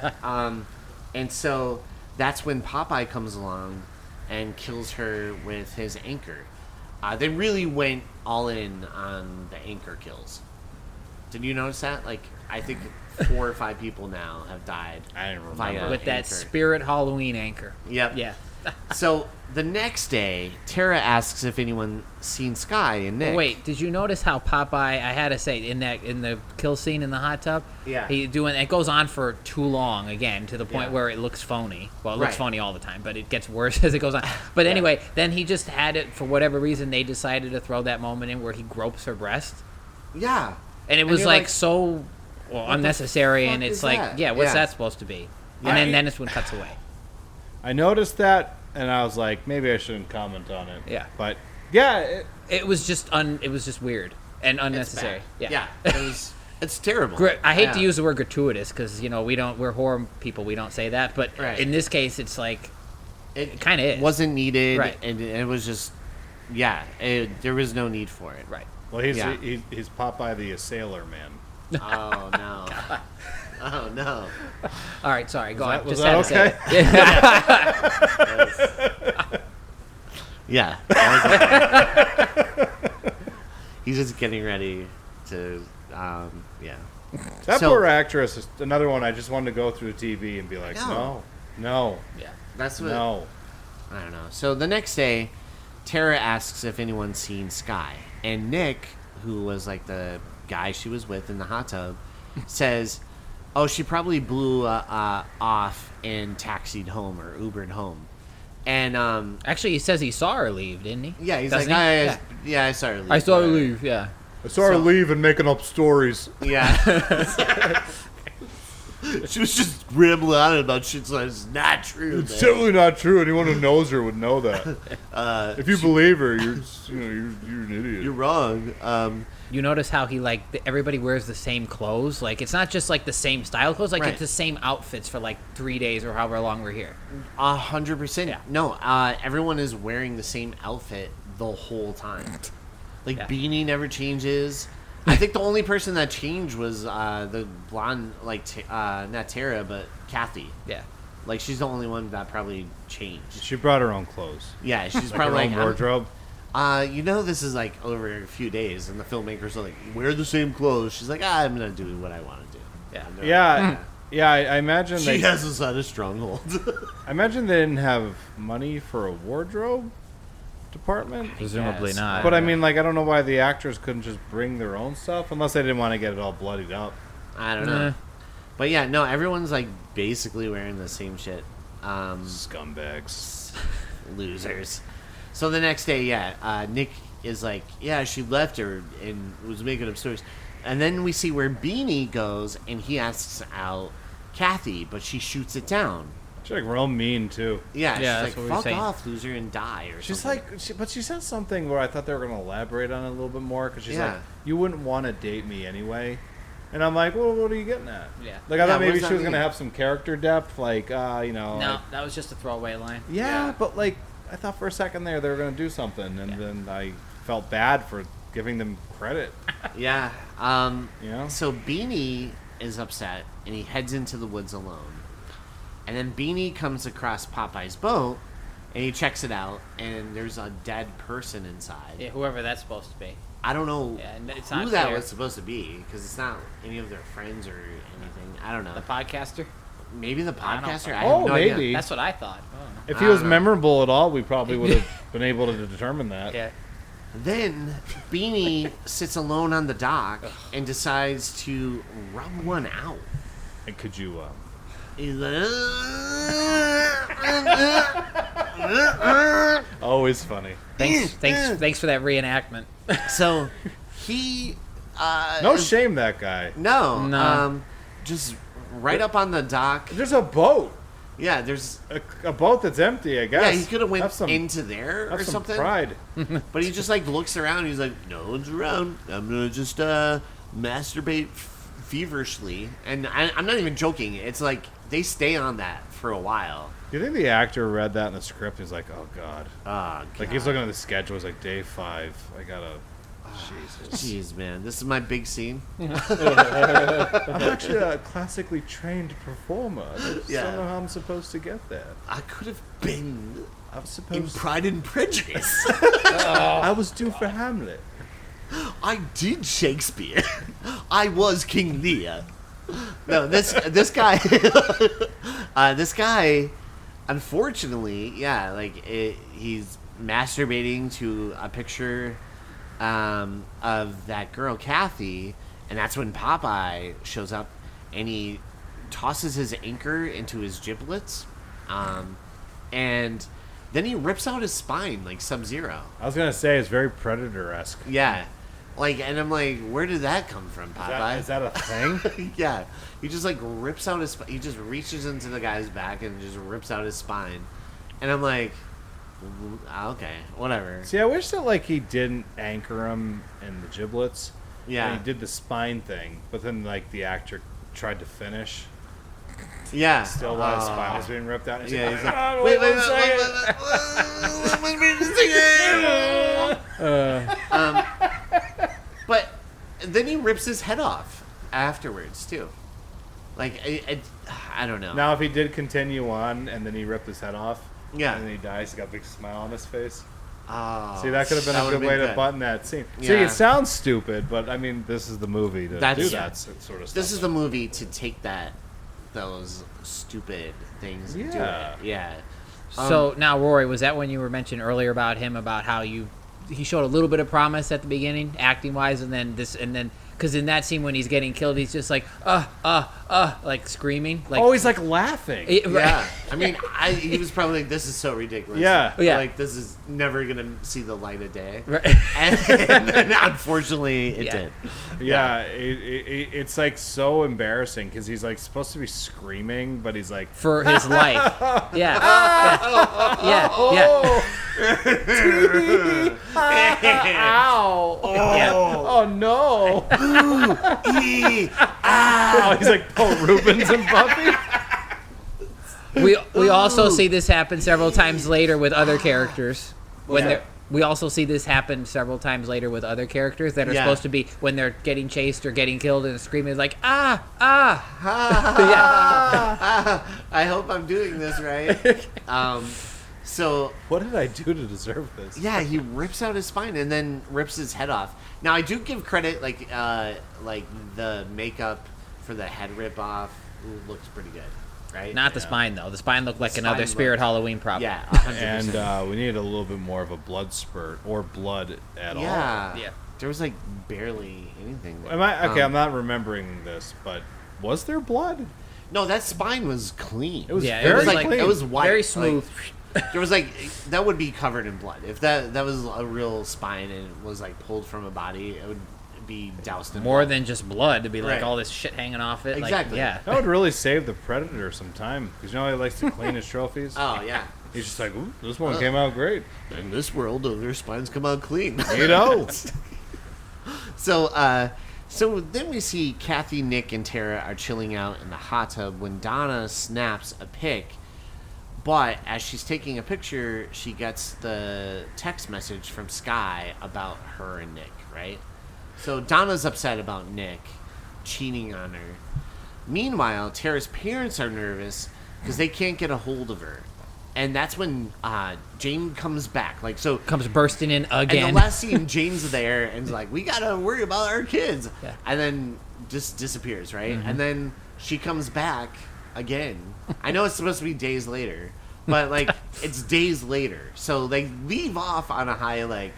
And so that's when Popeye comes along and kills her with his anchor. They really went all in on the anchor kills. Did you notice that? Like, I think 4 or 5 people now have died. I didn't remember. via With that anchor. Spirit Halloween anchor. Yep. Yeah. So the next day, Tara asks if anyone seen Sky and Nick. Wait, did you notice how Popeye? I had to say in the kill scene in the hot tub. Yeah. It goes on for too long again to the point Yeah. where it looks phony. Well, it looks Right. phony all the time, but it gets worse as it goes on. But anyway, then he just had it for whatever reason. They decided to throw that moment in where he gropes her breast, Yeah. and it was you're like so unnecessary. fuck And it's is like, that? yeah, what's Yeah. that supposed to be? Yeah. And then it's when it cuts away. I noticed that, and I was like, maybe I shouldn't comment on it. Yeah. But yeah, It was just weird and unnecessary. It's Yeah. bad. It's terrible. I hate to Yeah. use the word gratuitous because we're horror people, we don't say that, but Right. in this case it's like It kind of is. wasn't needed, Right. and it was just, there was no need for it. right. well, he's Yeah. he's Popeye the Sailor Man. Oh no! Oh no! All right, sorry, go on. Was Just that had to say okay? it. Yeah. He's just getting ready to, yeah. That So- poor actress is another one. I just wanted to go through the TV and be like, No. no, Yeah. That's what. no. I don't know. So the next day, Tara asks if anyone's seen Sky, and Nick, who was like the guy she was with in the hot tub, says, "Oh, she probably blew off and taxied home or Ubered home." And Actually, he says he saw her leave, didn't he? yeah, he's Doesn't like, he? I saw her leave. I saw her whatever." leave. Yeah. I saw her So- leaving, making up stories. Yeah. She was just rambling on about shit so it's not true. It's man. totally not true. Anyone who knows her would know that. If you believe her, you're an idiot. You're wrong. You notice how he everybody wears the same clothes? Like it's not just like the same style clothes. Like Right. it's the same outfits for like 3 days or however long we're here. 100%. Yeah. No, everyone is wearing the same outfit the whole time. Like Yeah. beanie never changes. I think the only person that changed was the blonde, like not Tara, but Kathy. Yeah. Like she's the only one that probably changed. She brought her own clothes. Yeah, she's Like probably her own like, wardrobe. this is like over a few days, and the filmmakers are like, wear the same clothes. She's like, I'm gonna do what I want to do. Yeah. And they're Yeah, Yeah, I imagine She has us at a stronghold. I imagine they didn't have money for a wardrobe department. Presumably Yes. not. But I mean, like, I don't know why the actors couldn't just bring their own stuff, unless they didn't want to get it all bloodied up. I don't know. But yeah, no, everyone's like basically wearing the same shit. Scumbags. Losers. So the next day, Nick is like, yeah, she left her and was making up stories. And then we see where Beanie goes and he asks out Kathy, but she shoots it down. She's like real mean too. Yeah, Yeah, she's that's what we like, were fuck saying. off, loser, and die or She's something. like, but she said something where I thought they were going to elaborate on it a little bit more, because she's like, Yeah. you wouldn't want to date me anyway. And I'm like, well, what are you getting at? Yeah. Like, I Yeah, thought what maybe does she that was going to mean? have some character depth, like, No, like, that was just a throwaway line. yeah, but like, I thought for a second there they were going to do something, and then I felt bad for giving them credit. Yeah. You know? So Beanie is upset and he heads into the woods alone. And then Beanie comes across Popeye's boat and he checks it out and there's a dead person inside. Yeah, whoever that's supposed to be. I don't know Yeah, and it's who not that clear. was supposed to be because it's not any of their friends or anything. I don't know. The podcaster? Maybe the I don't podcaster? know. I have Oh, no maybe. idea. That's what I thought. Oh. If I he was don't know. memorable at all, we probably would have been able to determine that. Yeah. Then Beanie sits alone on the dock and decides to rub one out. And could you, He's like, always funny. Thanks for that reenactment. so he No shame, that guy. no just right up on the dock. There's a boat. Yeah, there's A boat that's empty, I guess. yeah, he could have went Have some- into there have or some something. pride. But he just like looks around. He's like, no one's around. I'm gonna just masturbate feverishly. And I'm not even joking. It's like they stay on that for a while. Do you think the actor read that in the script? He's like, oh, God. Like, he's God. looking at the schedule. He's like, day 5. I gotta... Jesus. Jeez, man, this is my big scene. I'm actually a classically trained performer. I just Yeah. don't know how I'm supposed to get there. I could have been I was in supposed Pride and Prejudice. I was due for Hamlet. I did Shakespeare. I was King Lear. No, this guy, this guy, unfortunately, yeah, like he's masturbating to a picture of that girl Kathy, and that's when Popeye shows up, and he tosses his anchor into his giblets, and then he rips out his spine like Sub-Zero. I was going to say, it's very Predator-esque. Yeah. Like, and I'm like, where did that come from, Popeye? Is that a thing? Yeah. He just, like, rips out his... He just reaches into the guy's back and just rips out his spine. And I'm like, okay, whatever. See, I wish that, like, he didn't anchor him in the giblets. Yeah. And he did the spine thing, but then, like, the actor tried to finish. Yeah. Still while his spine was being ripped out. And Yeah, he's like, "Ah, wait, one wait, second." wait, but then he rips his head off afterwards, too. Like, I don't know. Now, if he did continue on and then he ripped his head off, Yeah. and then he dies, he got a big smile on his face. Oh, See, that could have been that a would've good way been to button that scene. See, Yeah. it sounds stupid, but I mean, this is the movie to That's- do that sort of stuff. This is the movie to take those stupid things and do Yeah. it. Yeah. So now, Rory, was that when you were mentioning earlier about him, about how he showed a little bit of promise at the beginning, acting wise, and then because in that scene when he's getting killed, he's just like like screaming, like Oh, he's like laughing. Yeah. I mean, he was probably like, this is so ridiculous. Yeah. Yeah. Like, this is never going to see the light of day. Right. And then, unfortunately, it Yeah. did. Yeah, it's like so embarrassing because he's like supposed to be screaming, but he's like, for his life. Yeah. Yeah. ow, Yeah. oh no. Eee, Oh, he's like Paul Rubens and Buffy. We also see this happen several times later with other characters. We also see this happen several times later with other characters that are Yeah. supposed to be when they're getting chased or getting killed and screaming like yeah. I hope I'm doing this right. So What did I do to deserve this? yeah, he rips out his spine and then rips his head off. Now I do give credit, like the makeup for the head rip off looks pretty good, right? Not the spine though. The spine looked like The another spine Spirit looked- Halloween prop. Yeah, 100%. And we needed a little bit more of a blood spurt or blood at all. Yeah. There was like barely anything there. Am I okay? I'm not remembering this, but was there blood? No, that spine was clean. It was Yeah, very it was like clean. it was white, very like, smooth. there was like that would be covered in blood. If that was a real spine and it was like pulled from a body, it would be doused in More blood. than just blood to be like Right. all this shit hanging off it. Exactly. Like, yeah. That would really save the Predator some time, because you know he likes to clean his trophies. Oh yeah. He's just like, ooh, this one came out great. In this world, their spines come out clean. You know. So then we see Kathy, Nick, and Tara are chilling out in the hot tub when Donna snaps a pic. But as she's taking a picture, she gets the text message from Sky about her and Nick, right? So Donna's upset about Nick cheating on her. Meanwhile, Tara's parents are nervous because they can't get a hold of her. And that's when Jane comes back. Like, so Comes bursting in again. and the last scene, Jane's there and is like, we gotta worry about our kids. Yeah. And then just disappears, right? Mm-hmm. And then she comes back again. I know it's supposed to be days later, but like it's days later. So they leave off on a high, like,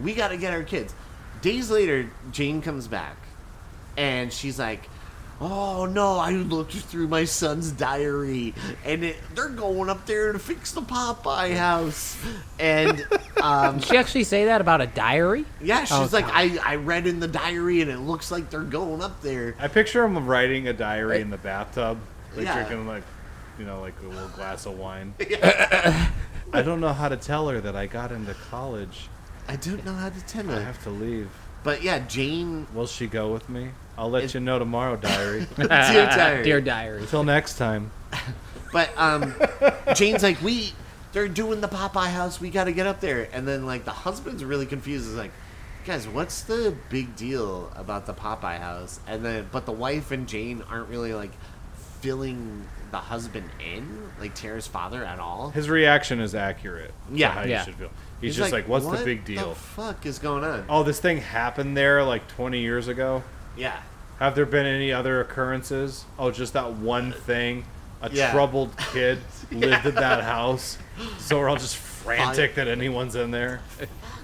we gotta get our kids. Days later, Jane comes back and she's like, oh no, I looked through my son's diary and they're going up there to fix the Popeye house. And Did she actually say that about a diary? yeah, she's Oh, like, God. I read in the diary and it looks like they're going up there. I picture him writing a diary in the bathtub, like Yeah. drinking like a little glass of wine. I don't know how to tell her that I got into college. I don't know how to tell I her. have to leave. But yeah, Jane. Will she go with me? I'll let you know tomorrow, diary. Dear diary. Dear diary. Until next time. But Jane's like, they're doing the Popeye house. We got to get up there. And then like the husband's really confused. He's like, guys, what's the big deal about the Popeye house? And then, but the wife and Jane aren't really like filling the husband in, like Tara's father, at all. His reaction is accurate. to Yeah. how Yeah. you should feel. He's just like, what's what the big deal? the fuck is going on? Oh, this thing happened there like 20 years ago. Yeah. Have there been any other occurrences? Oh, just that one thing. A Yeah. troubled kid lived in that house. So we're all just frantic that anyone's in there.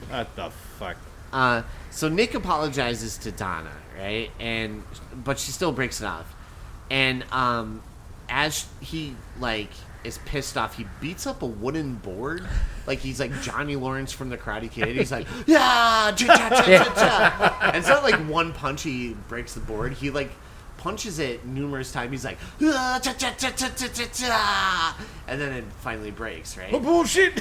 What the fuck? So Nick apologizes to Donna, right? But she still breaks it off. And as he like is pissed off, he beats up a wooden board, like he's like Johnny Lawrence from The Karate Kid. He's like, yeah, cha cha cha cha cha. And it's not like one punch he breaks the board. He like punches it numerous times. He's like, ah, cha cha cha cha cha cha cha, and then it finally breaks, right? Bullshit!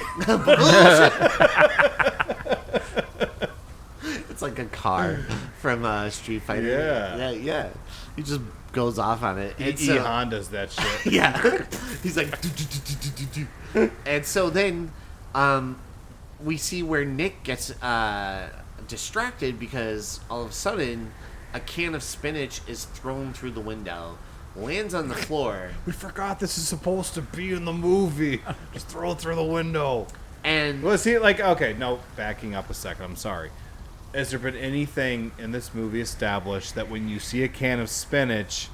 It's like a car from Street Fighter. Yeah. Yeah. He just goes off on it. And so, Honda's that shit. yeah. He's like, do, do, do, do, do, do, do. And so then we see where Nick gets distracted because all of a sudden a can of spinach is thrown through the window, lands on the floor, We forgot this is supposed to be in the movie. Just throw it through the window. and Well, see, like, okay, no, backing up a second. I'm sorry. Has there been anything in this movie established that when you see a can of spinach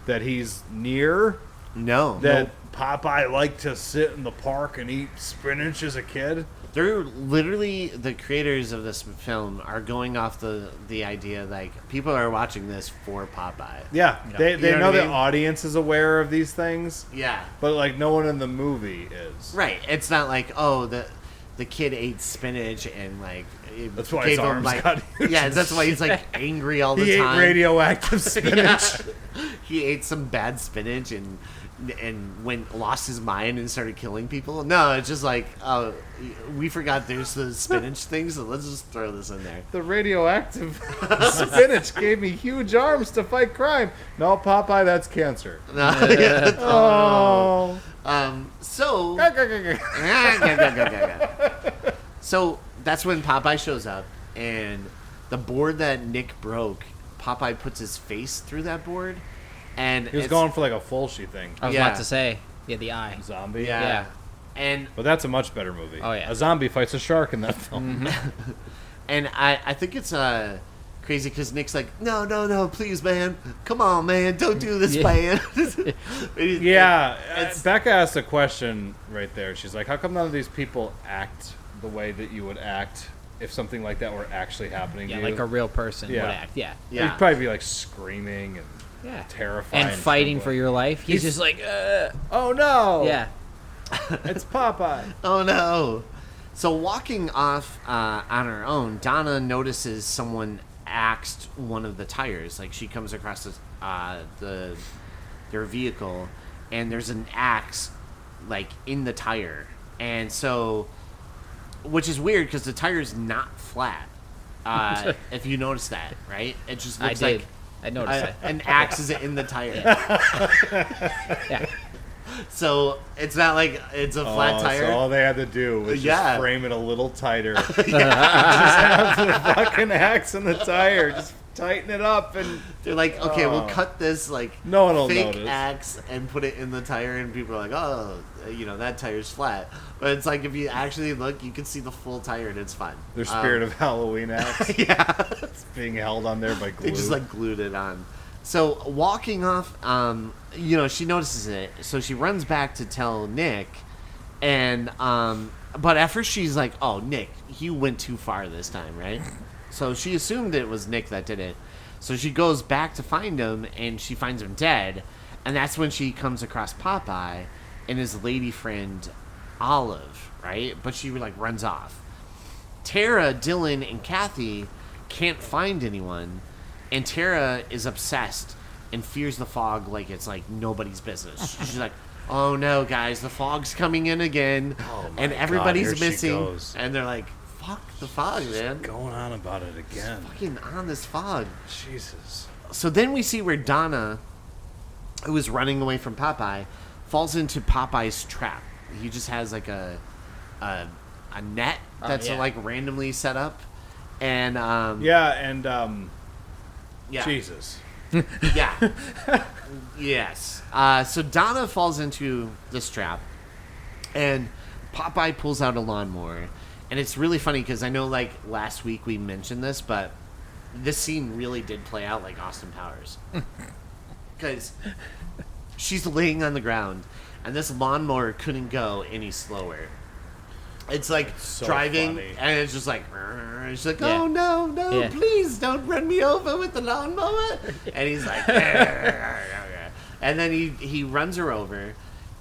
that he's near, no. that Popeye liked to sit in the park and eat spinach as a kid? They're literally, the creators of this film are going off the idea like people are watching this for Popeye. Yeah, they You know know what I the mean? audience is aware of these things, Yeah. but like no one in the movie is. Right. It's not like, oh, the kid ate spinach and like it That's why gave his him, arms like, got huge. yeah, that's why he's like angry all the He ate time. radioactive spinach. He ate some bad spinach and lost his mind and started killing people. No, it's just like, oh, we forgot there's the spinach thing, so let's just throw this in there. The radioactive spinach gave me huge arms to fight crime. No, Popeye, that's cancer. Yeah. Oh. So so that's when Popeye shows up, and the board that Nick broke, Popeye puts his face through that board, and He was it's- going for like a Fulci thing. I was Yeah. about to say, yeah, the eye. Zombie? yeah. Yeah. And But that's a much better movie. Oh, yeah. A zombie fights a shark in that film. and I think it's created crazy because Nick's like, no, please, man. Come on, man. Don't do this, man. Becca asked a question right there. She's like, how come none of these people act the way that you would act if something like that were actually happening to you? like a real person would act. Yeah. You'd probably be like screaming and terrifying. And fighting for your life. He's just like, oh no. Yeah. It's Popeye. Oh no. So walking off on her own, Donna notices someone axed one of the tires. Like she comes across their vehicle, and there's an axe like in the tire, and so, which is weird because the tire's not flat. If you notice that, right? It just looks like I noticed that. an axe is in the tire. Yeah. So it's not like it's a flat tire. So all they had to do was just frame it a little tighter. Just have the fucking axe in the tire. Just tighten it up, and they're like, okay, we'll cut this like no one will fake notice. axe and put it in the tire, and people are like, oh, that tire's flat. But it's like if you actually look, you can see the full tire, and it's fine. Their Spirit of Halloween axe. Yeah, it's being held on there by glue. They just like glued it on. So walking off, she notices it, so she runs back to tell Nick, and but at first she's like, "Oh, Nick, he went too far this time, right?" So she assumed it was Nick that did it. So she goes back to find him, and she finds him dead, and that's when she comes across Popeye and his lady friend Olive, right? But she like runs off. Tara, Dylan, and Kathy can't find anyone. And Tara is obsessed and fears the fog like it's like nobody's business. She's like, "Oh no, guys, the fog's coming in again, and everybody's missing." And they're like, "Fuck the fog, man!" She's going on about it again. Fucking on this fog. Jesus. So then we see where Donna, who is running away from Popeye, falls into Popeye's trap. He just has like a net that's like randomly set up, and Jesus. Yeah. Yes. So Donna falls into this trap, and Popeye pulls out a lawnmower. And it's really funny because I know, like, last week we mentioned this, but this scene really did play out like Austin Powers. Because she's laying on the ground, and this lawnmower couldn't go any slower. It's like so and it's just like, she's like, "Oh no, please don't run me over with the lawnmower." And he's like, and then he runs her over,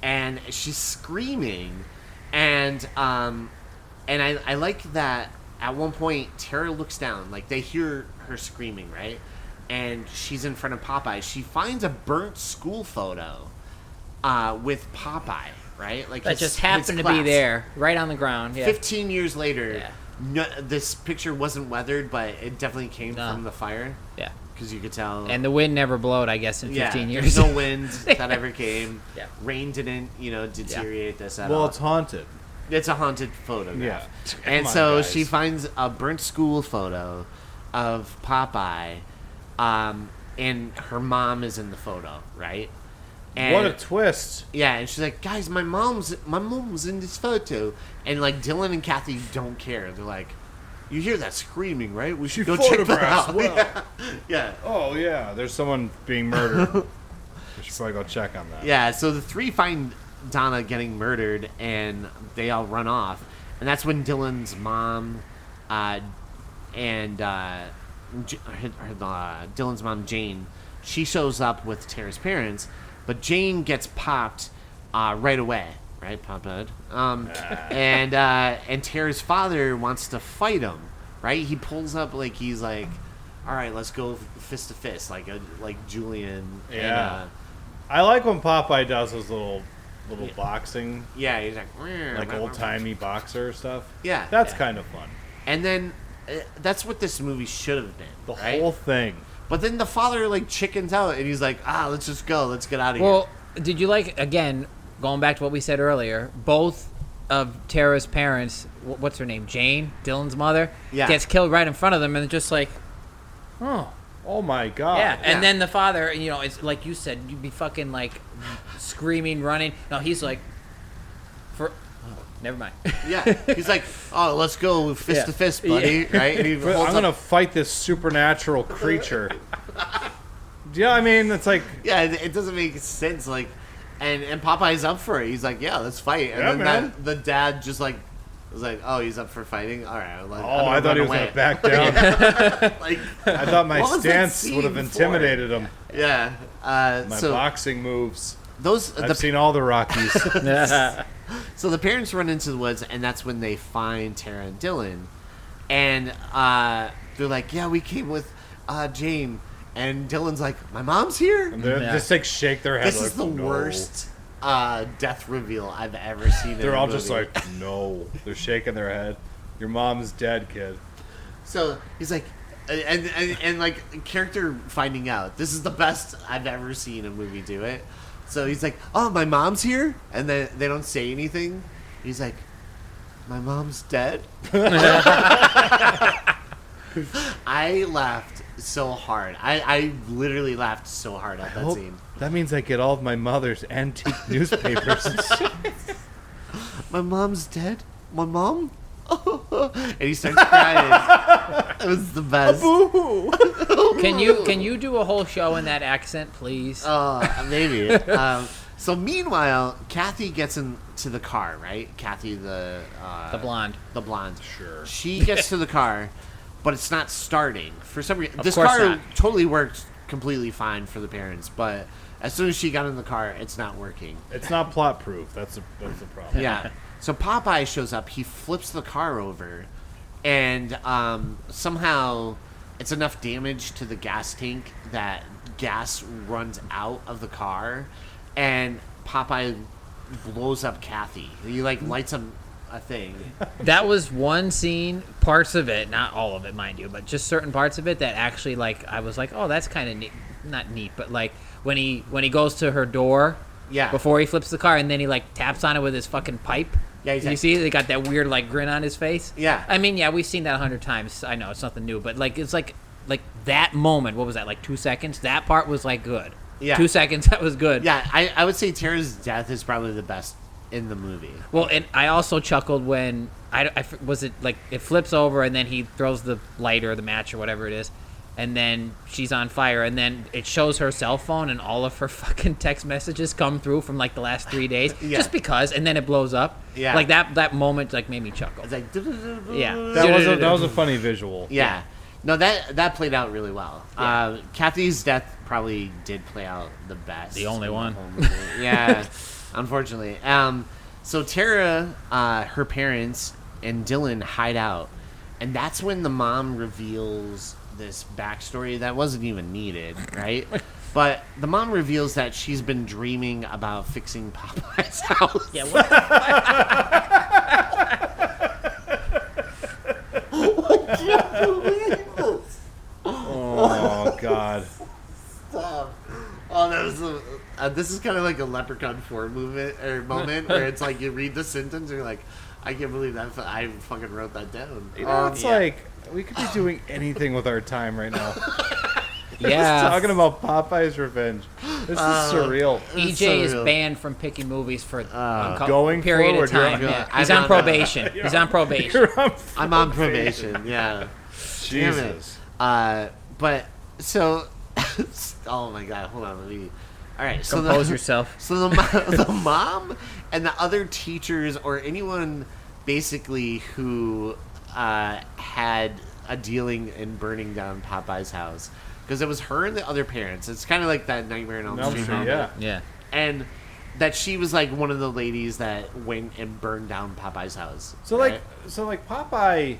and she's screaming, and I like that at one point Tara looks down, like they hear her screaming, right? And she's in front of Popeye. She finds a burnt school photo with Popeye. Right, like that just happened to be there, right on the ground. Yeah. 15 years later, this picture wasn't weathered, but it definitely came from the fire. Yeah, because you could tell. And the wind never blowed, I guess, in 15 years. There's no wind that ever came. Yeah, rain didn't, deteriorate this at all. Well, it's haunted. It's a haunted photograph. Yeah, and so she finds a burnt school photo of Popeye, and her mom is in the photo, right? And, what a twist! Yeah, and she's like, "Guys, my mom's in this photo," and like Dylan and Kathy don't care. They're like, "You hear that screaming, right? We should go check that out." Well. Yeah. Oh yeah, there's someone being murdered. We should probably go check on that. Yeah. So the three find Donna getting murdered, and they all run off, and that's when Dylan's mom, Dylan's mom Jane, she shows up with Tara's parents. But Jane gets popped right away, right, Papa? And Tara's father wants to fight him, right? He pulls up like he's like, "All right, let's go fist to fist," like Julian. Yeah. I like when Popeye does his little boxing. Yeah, he's like old timey boxer stuff. Yeah, that's kind of fun. And then that's what this movie should have been. The whole thing. But then the father like chickens out, and he's like, let's just go. Let's get out of here. Well, did you like, again, going back to what we said earlier, both of Tara's parents, what's her name, Jane, Dylan's mother, gets killed right in front of them, and just like, oh my God. Yeah, and then the father, it's like you said, you'd be fucking like screaming, running. No, he's like, Never mind. Yeah, he's like, oh, let's go fist to fist, buddy, right? And he I'm holds gonna up, fight this supernatural creature. Yeah, I mean, it's like, yeah, it doesn't make sense, like, and Popeye's up for it. He's like, yeah, let's fight. And Yeah, then man. the dad just like was like, oh, he's up for fighting. All right, like, I thought he was gonna back down. like, I thought my what was that stance would have scene intimidated him. yeah. My So boxing moves. those I've seen all the Rockies. So the parents run into the woods, and that's when they find Tara and Dylan, and they're like, yeah, we came with Jane. And Dylan's like, my mom's here? And they just like shake their head. This like, is the no. worst death reveal I've ever seen. They're in a all movie. just like, no. They're shaking their head. Your mom's dead, kid. So he's like, and like character finding out. This is the best I've ever seen a movie do it. So he's like, oh, my mom's here? And then they don't say anything. He's like, my mom's dead? I laughed so hard. I literally laughed so hard at that scene. That means I get all of my mother's antique newspapers and shit. My mom's dead? My mom? And he starts crying. It was the best. Can you do a whole show in that accent, please? Maybe. So meanwhile, Kathy gets into the car, right? Kathy, the blonde. The blonde. Sure. She gets to the car, but it's not starting. For some reason, this course car not. totally worked completely fine for the parents, but as soon as she got in the car, it's not working. It's not plot proof. That's the problem. Yeah. So Popeye shows up. He flips the car over, and somehow it's enough damage to the gas tank that gas runs out of the car, and Popeye blows up Kathy. He like lights him a thing. That was one scene, parts of it, not all of it, mind you, but just certain parts of it that actually, like, I was like, oh, that's kind of neat. Not neat, but like when he goes to her door, Yeah. before he flips the car, and then he like taps on it with his fucking pipe. Yeah, he's you like- see, they got that weird like grin on his face. Yeah. I mean, yeah, we've seen that 100 times. I know it's nothing new, but like it's like that moment. What was that? Like 2 seconds. That part was like good. Yeah. 2 seconds. That was good. Yeah, I would say Tara's death is probably the best in the movie. Well, and I also chuckled when was it like it flips over and then he throws the lighter or the match or whatever it is, and then she's on fire, and then it shows her cell phone and all of her fucking text messages come through from like the last 3 days, Yeah. just because, and then it blows up. Yeah. Like that moment like made me chuckle. It's like Yeah. That was a funny visual. Yeah. No, that played out really well. Yeah. Kathy's death probably did play out the best. The only in one. whole movie. Yeah, unfortunately. So Tara, her parents, and Dylan hide out, and that's when the mom reveals this backstory that wasn't even needed, right? But the mom reveals that she's been dreaming about fixing Popeye's house. Yeah. What Oh God. Stop. Oh, that was this is kind of like a Leprechaun 4 moment where it's like you read the sentence and you're like, I can't believe that I fucking wrote that down. You know, it's like we could be doing anything with our time right now. Yeah. Just talking about Popeye's Revenge. This is surreal. EJ is surreal. banned from picking movies for a Going period forward, of time. you're Yeah. on- He's I'm on on- probation. He's on probation. I'm on probation. Yeah. Damn it. Jesus. But so, oh my god, hold on, let me. All right, so Compose yourself. So the mom and the other teachers or anyone basically who had a dealing in burning down Popeye's house, because it was her and the other parents. It's kind of like that Nightmare on Elm Elm Street Street, moment. yeah. Yeah. And that she was like one of the ladies that went and burned down Popeye's house. So like Popeye.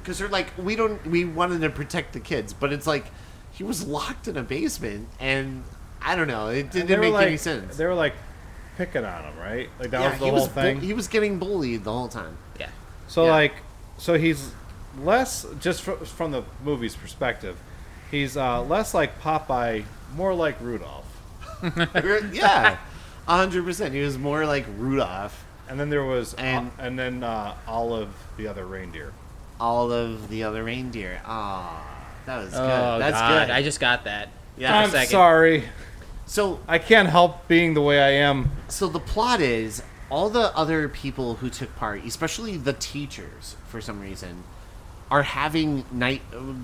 because they're like, we wanted to protect the kids, but it's like he was locked in a basement, and I don't know, it didn't make any sense. They were like picking on him, right? Like that was the he whole was thing. he was getting bullied the whole time. Yeah. So Yeah. so he's less just from the movie's perspective. He's less like Popeye, more like Rudolph. Yeah, 100%. He was more like Rudolph. And then there was And- Olive, the other reindeer. All of the other reindeer. Ah, that was good. Oh That's God, good. I just got that. Yeah. I'm a second. sorry. So I can't help being the way I am. the plot is all the other people who took part, especially the teachers, for some reason, are having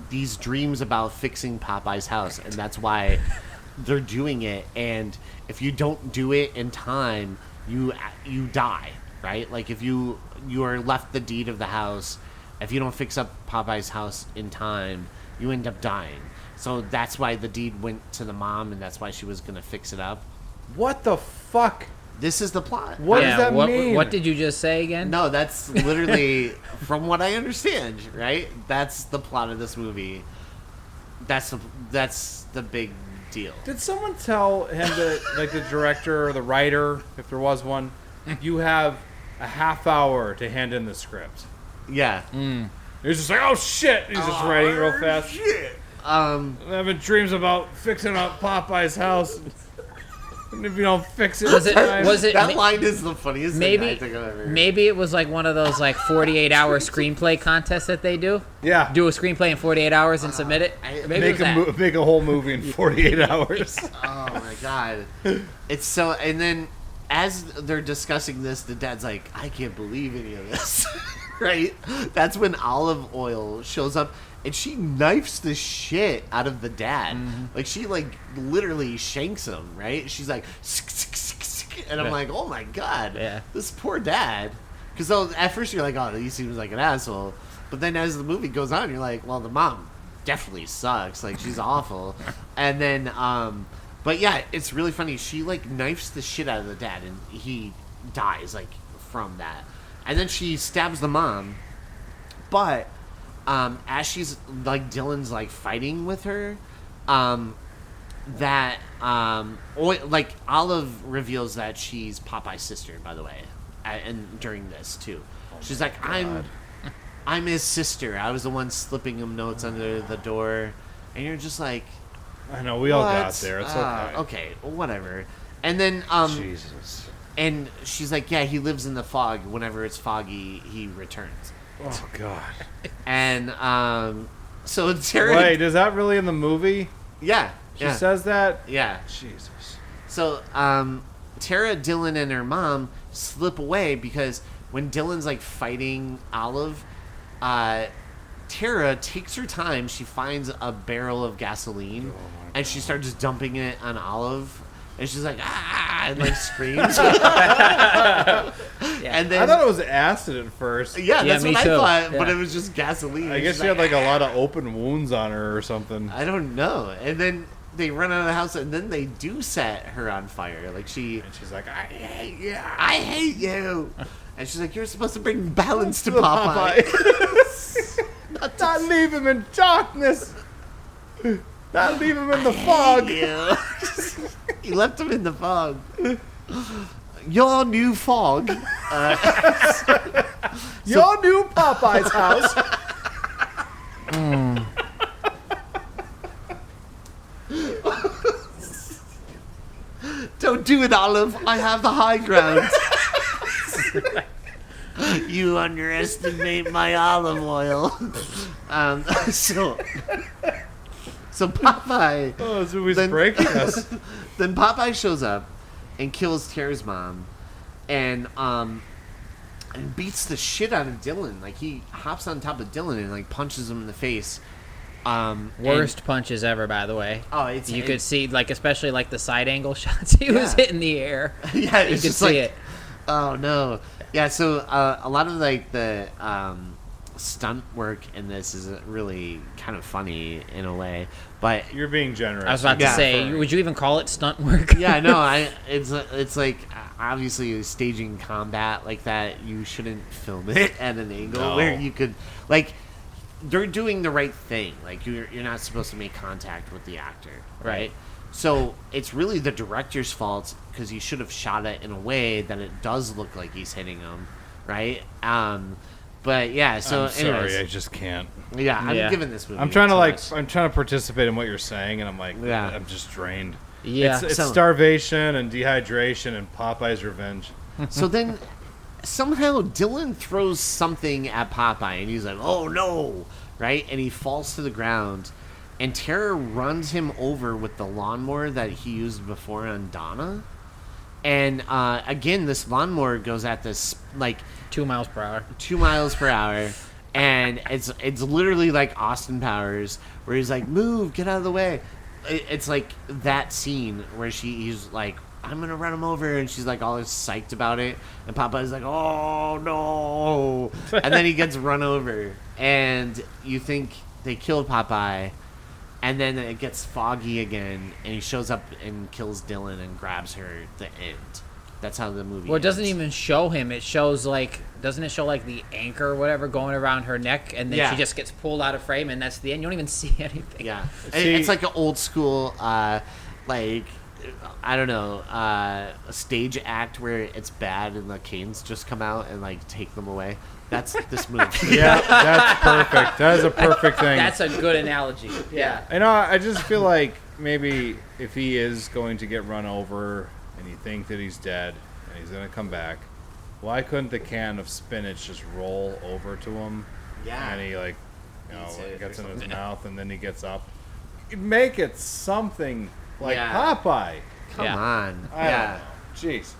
these dreams about fixing Popeye's house, and that's why they're doing it. And if you don't do it in time, you die, right? Like if you are left the deed of the house, if you don't fix up Popeye's house in time, you end up dying. So that's why the deed went to the mom, and that's why she was gonna fix it up. What the fuck? This is the plot. What does that mean? What did you just say again? No, that's literally, from what I understand, right? That's the plot of this movie. That's the big deal. Did someone tell him that, like the director or the writer, if there was one, you have a half hour to hand in the script? Yeah. He's just like, oh shit! He's just writing real fast. Shit. I'm having dreams about fixing up Popeye's house. And if you don't fix it, Was it that line is the funniest thing I think I've ever heard. Maybe it was like one of those like 48-hour screenplay contests that they do. Yeah. Do a screenplay in 48 hours and submit it. Maybe it was that. Make a whole movie in 48 hours. Oh my god. It's so, and then as they're discussing this, the dad's like, I can't believe any of this. Right? That's when Olive Oil shows up, and she knifes the shit out of the dad. Like, she, like, literally shanks him, right? She's like, and I'm like, oh my god, this poor dad. Because at first you're like, oh, he seems like an asshole. But then as the movie goes on, you're like, well, the mom definitely sucks. Like, she's awful. And then, but yeah, it's really funny. She, like, knifes the shit out of the dad, and he dies, like, from that. And then she stabs the mom, but as she's like Dylan's like fighting with her, like Olive reveals that she's Popeye's sister, by the way, and during this too, she's like, I'm his sister. I was the one slipping him notes under the door, and you're just like, I know we all got there. It's okay. Okay, whatever. And then Jesus. And she's like, yeah, he lives in the fog. Whenever it's foggy, he returns. Oh, God. And so Tara... Wait, is that really in the movie? Yeah. She says that? Yeah. Jesus. So Tara, Dylan, and her mom slip away because when Dylan's, like, fighting Olive, Tara takes her time. She finds a barrel of gasoline, and she starts dumping it on Olive. And she's like, ah, and like screams. And then I thought it was acid at first. Yeah, that's what I too. thought, but it was just gasoline. I guess she had like a lot of open wounds on her or something. I don't know. And then they run out of the house, and then they do set her on fire. Like she's like, I hate you. I hate you. And she's like, you're supposed to bring balance to Popeye. Not leave him in darkness. Not leave him in the fog. You left him in the fog. Your new fog. Your new Popeye's house. Don't do it, Olive. I have the high ground. You underestimate my olive oil. So Popeye... Oh, this movie's breaking us. Then Popeye shows up and kills Tara's mom and beats the shit out of Dylan. Like, he hops on top of Dylan and, like, punches him in the face. Worst punches ever, by the way. Oh, you could see, like, especially, like, the side angle shots he was hitting the air. Yeah, you could see it. Oh, no. Yeah, so a lot of, like, the... stunt work in this is really kind of funny in a way, but you're being generous. I was about to say, would you even call it stunt work? Yeah, no, it's like obviously staging combat like that. You shouldn't film it at an angle where you could like they're doing the right thing. Like you're not supposed to make contact with the actor, right? So it's really the director's fault because he should have shot it in a way that it does look like he's hitting him, right? But yeah, so I'm sorry, anyways, I just can't. Yeah, I'm giving this movie. I'm trying to participate in what you're saying, and I'm like, I'm just drained. Yeah, it's starvation and dehydration and Popeye's Revenge. So then, somehow Dylan throws something at Popeye, and he's like, "Oh no!" Right, and he falls to the ground, and Tara runs him over with the lawnmower that he used before on Donna, And again, this lawnmower goes at this like 2 miles per hour. 2 miles per hour, and it's literally like Austin Powers, where he's like, "Move, get out of the way." It's like that scene where he's like, "I'm gonna run him over," and she's like all psyched about it, and Popeye's like, "Oh no!" And then he gets run over, and you think they killed Popeye, and then it gets foggy again, and he shows up and kills Dylan and grabs her at the end. That's how the movie Well, it doesn't ends. even show him. It shows like, doesn't it show like the anchor or whatever going around her neck, and then Yeah. she just gets pulled out of frame, and that's the end. You don't even see anything. Yeah, See- it's like an old school, like, I don't know, a stage act where it's bad and the canes just come out and like take them away. That's this movie. Yeah, that's perfect. That is a perfect thing. That's a good analogy. Yeah. I just feel like maybe if he is going to get run over and you think that he's dead and he's going to come back, why couldn't the can of spinach just roll over to him? Yeah. And he, like, Eats it gets or in his something. mouth and then he gets up. Make it something like Yeah. Popeye. Come Yeah. on. I Yeah. don't know. Jesus.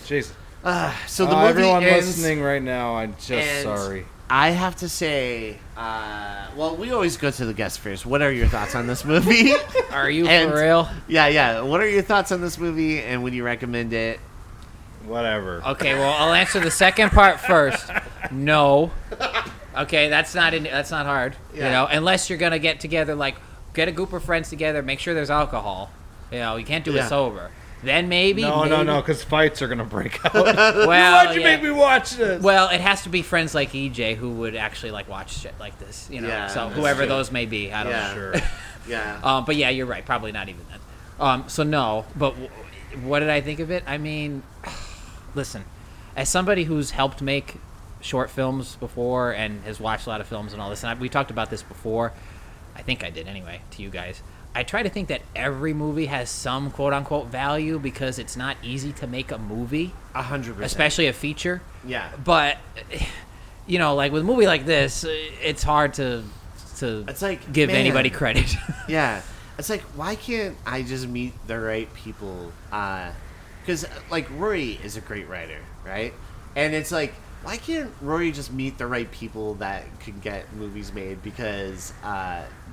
Jesus. So the movie everyone ends, listening right now, I'm just and sorry. I have to say, well, we always go to the guests first. What are your thoughts on this movie? Are you And- for real? Yeah. What are your thoughts on this movie, and would you recommend it? Whatever. Okay, well, I'll answer the second part first. No. Okay, that's not hard. You Yeah. know, unless you're gonna get together, like get a group of friends together, make sure there's alcohol. You know, you can't do Yeah. it sober. Then maybe. No, maybe, because fights are going to break out. Well, Why'd you yeah. make me watch this? Well, it has to be friends like EJ who would actually like watch shit like this. You know, Yeah, so that's whoever true. those may be, I don't Yeah. know. Sure. Yeah. But yeah, you're right. Probably not even then. So no. But what did I think of it? I mean, listen, as somebody who's helped make short films before and has watched a lot of films and all this, and we talked about this before. I think I did anyway to you guys. I try to think that every movie has some quote unquote value because it's not easy to make a movie, 100%. especially a feature. Yeah. But you know, like with a movie like this, it's hard to It's like, give man. anybody credit. Yeah. It's like, why can't I just meet the right people? Because, like, Rory is a great writer, right? And it's like, why can't Rory just meet the right people that could get movies made? Because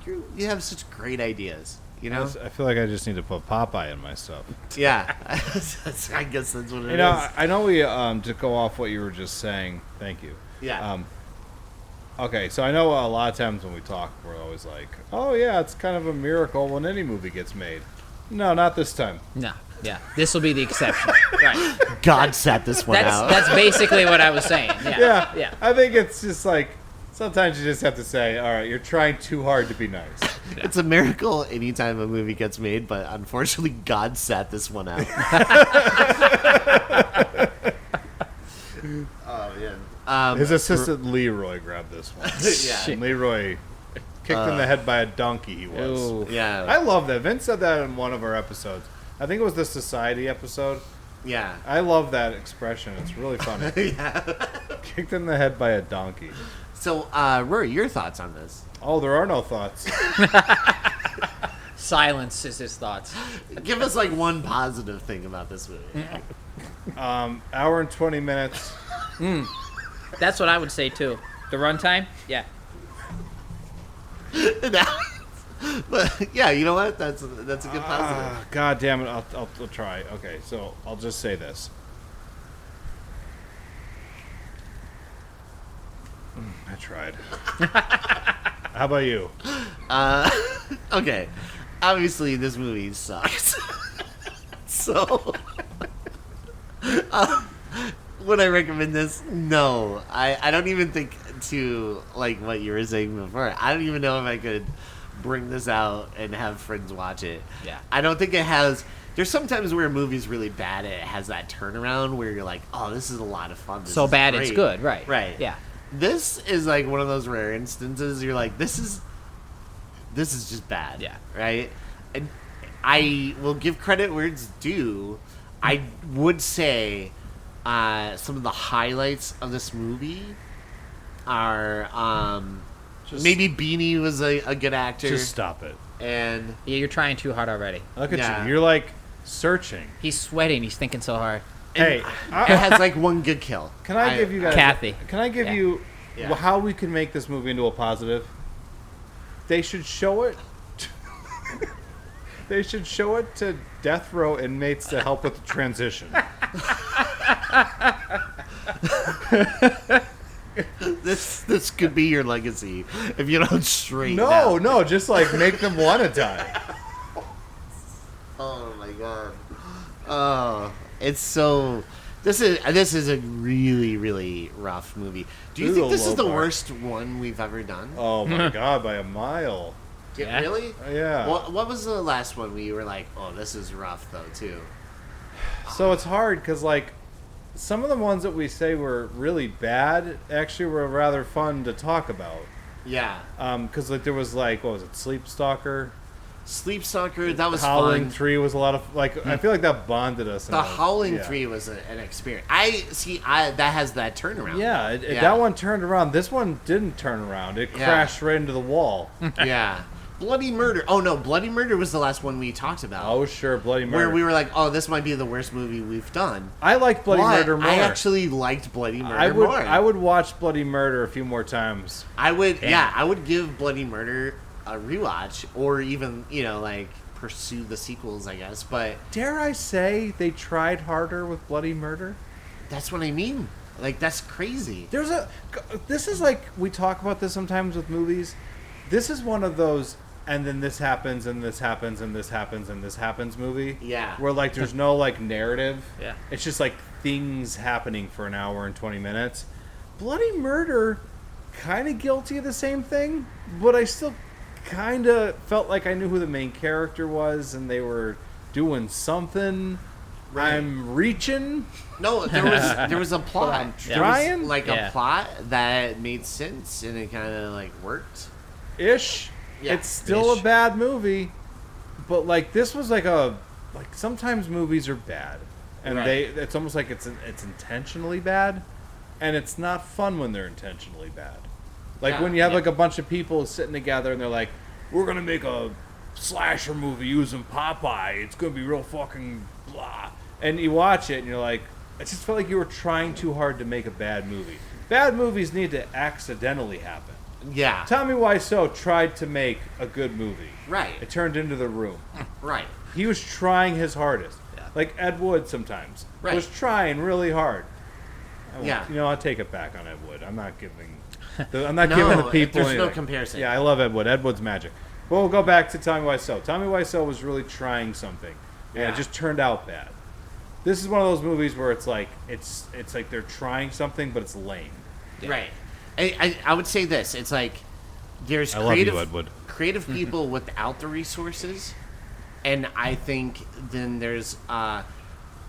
you have such great ideas, you know? I feel like I just need to put Popeye in my stuff. Yeah. I guess that's what it is. I know we to go off what you were just saying. Thank you. Yeah. Okay, so I know a lot of times when we talk, we're always like, "Oh yeah, it's kind of a miracle when any movie gets made." No, not this time. No, yeah, this will be the exception. Right. God set this one out. That's basically what I was saying. Yeah. Yeah. I think it's just like sometimes you just have to say, "All right, you're trying too hard to be nice." It's a miracle anytime a movie gets made, but unfortunately, God sat this one out. Oh man. His assistant Leroy grabbed this one. Yeah. And Leroy kicked in the head by a donkey. He was. Ooh. Yeah. I love that. Vince said that in one of our episodes. I think it was the Society episode. Yeah. I love that expression. It's really funny. Yeah. Kicked in the head by a donkey. So, Rory, your thoughts on this? Oh, there are no thoughts. Silence is his thoughts. Give us like one positive thing about this movie. Hour and 20 minutes. That's what I would say too. The runtime, yeah. But yeah, you know what? That's a good positive. God damn it. I'll try. Okay, so I'll just say this. I tried. How about you? Okay. Obviously, this movie sucks. So, would I recommend this? No. I don't even think to, like, what you were saying before. I don't even know if I could bring this out and have friends watch it. Yeah. I don't think it has... There's sometimes where a movie's really bad and it has that turnaround where you're like, oh, this is a lot of fun. This So is bad great. it's good, right? Right. Yeah. This is like one of those rare instances you're like, this is just bad. Yeah. Right? And I will give credit where it's due. I would say some of the highlights of this movie are maybe Beanie was a good actor. Just stop it. And Yeah, you're trying too hard already. Look at Yeah. you. You're like searching. He's sweating. He's thinking so hard. Hey, It has like one good kill. can I give you guys... Kathy. Can I give Yeah. you Yeah. how we can make this movie into a positive? They should show it... They should show it to death row inmates to help with the transition. This could be your legacy if you don't straighten No, out. no, just like make them want to die. Oh my god. Oh, it's so. This is a really, really rough movie. Do you This is think a this low is the bar. worst one we've ever done? Oh my god, by a mile. Yeah. Really? Yeah. What was the last one where you were like, oh, this is rough though too? So it's hard because like some of the ones that we say were really bad actually were rather fun to talk about. Yeah. Because like there was like what was it, Sleep Stalker? Sleep Stalker, that was Howling fun. 3 was a lot of like I feel like that bonded us. in The a- Howling yeah. 3 was an experience. That has that turnaround. Yeah, that one turned around. This one didn't turn around. It Yeah. crashed right into the wall. Yeah. Bloody Murder. Oh no, Bloody Murder was the last one we talked about. Oh sure, Bloody Murder. Where we were like, oh, this might be the worst movie we've done. I like Bloody But Murder more. I actually liked Bloody Murder I would more. I would watch Bloody Murder a few more times. I would, Damn. yeah, I would give Bloody Murder a rewatch, or even, like pursue the sequels, I guess. But Dare I say they tried harder with Bloody Murder? that's what I mean. Like, that's crazy. This is like we talk about this sometimes with movies. This is one of those and then this happens and this happens and this happens and this happens movie. Yeah. Where like there's no like narrative. Yeah. It's just like things happening for an hour and 20 minutes. Bloody Murder, kind of guilty of the same thing, but I still kind of felt like I knew who the main character was and they were doing something. Right. I'm reaching. No, there was a plot. I'm There was, trying. like Yeah. a plot that made sense and it kind of like worked. Ish. Yeah. It's still Ish. a bad movie, but like this was like sometimes movies are bad, and Right. it's almost like it's intentionally bad, and it's not fun when they're intentionally bad. Like Yeah. when you have like a bunch of people sitting together and they're like, "We're gonna make a slasher movie using Popeye. It's gonna be real fucking blah," and you watch it and you're like, "I just felt like you were trying too hard to make a bad movie." Bad movies need to accidentally happen. Yeah. Tommy Wiseau tried to make a good movie. Right. It turned into The Room. Right. He was trying his hardest. Yeah. Like Ed Wood sometimes. Right. Was trying really hard. Yeah. I'll take it back on Ed Wood. I'm not giving giving the No, people there's no anything. comparison. Yeah, I love Ed Wood. Ed Wood's magic. But we'll go back to Tommy Wiseau. Tommy Wiseau was really trying something. And Yeah. it just turned out bad. This is one of those movies where it's like like they're trying something but it's lame. Right. I would say this. It's like there's I love you, creative, Ed Wood. creative people without the resources, and I think then there's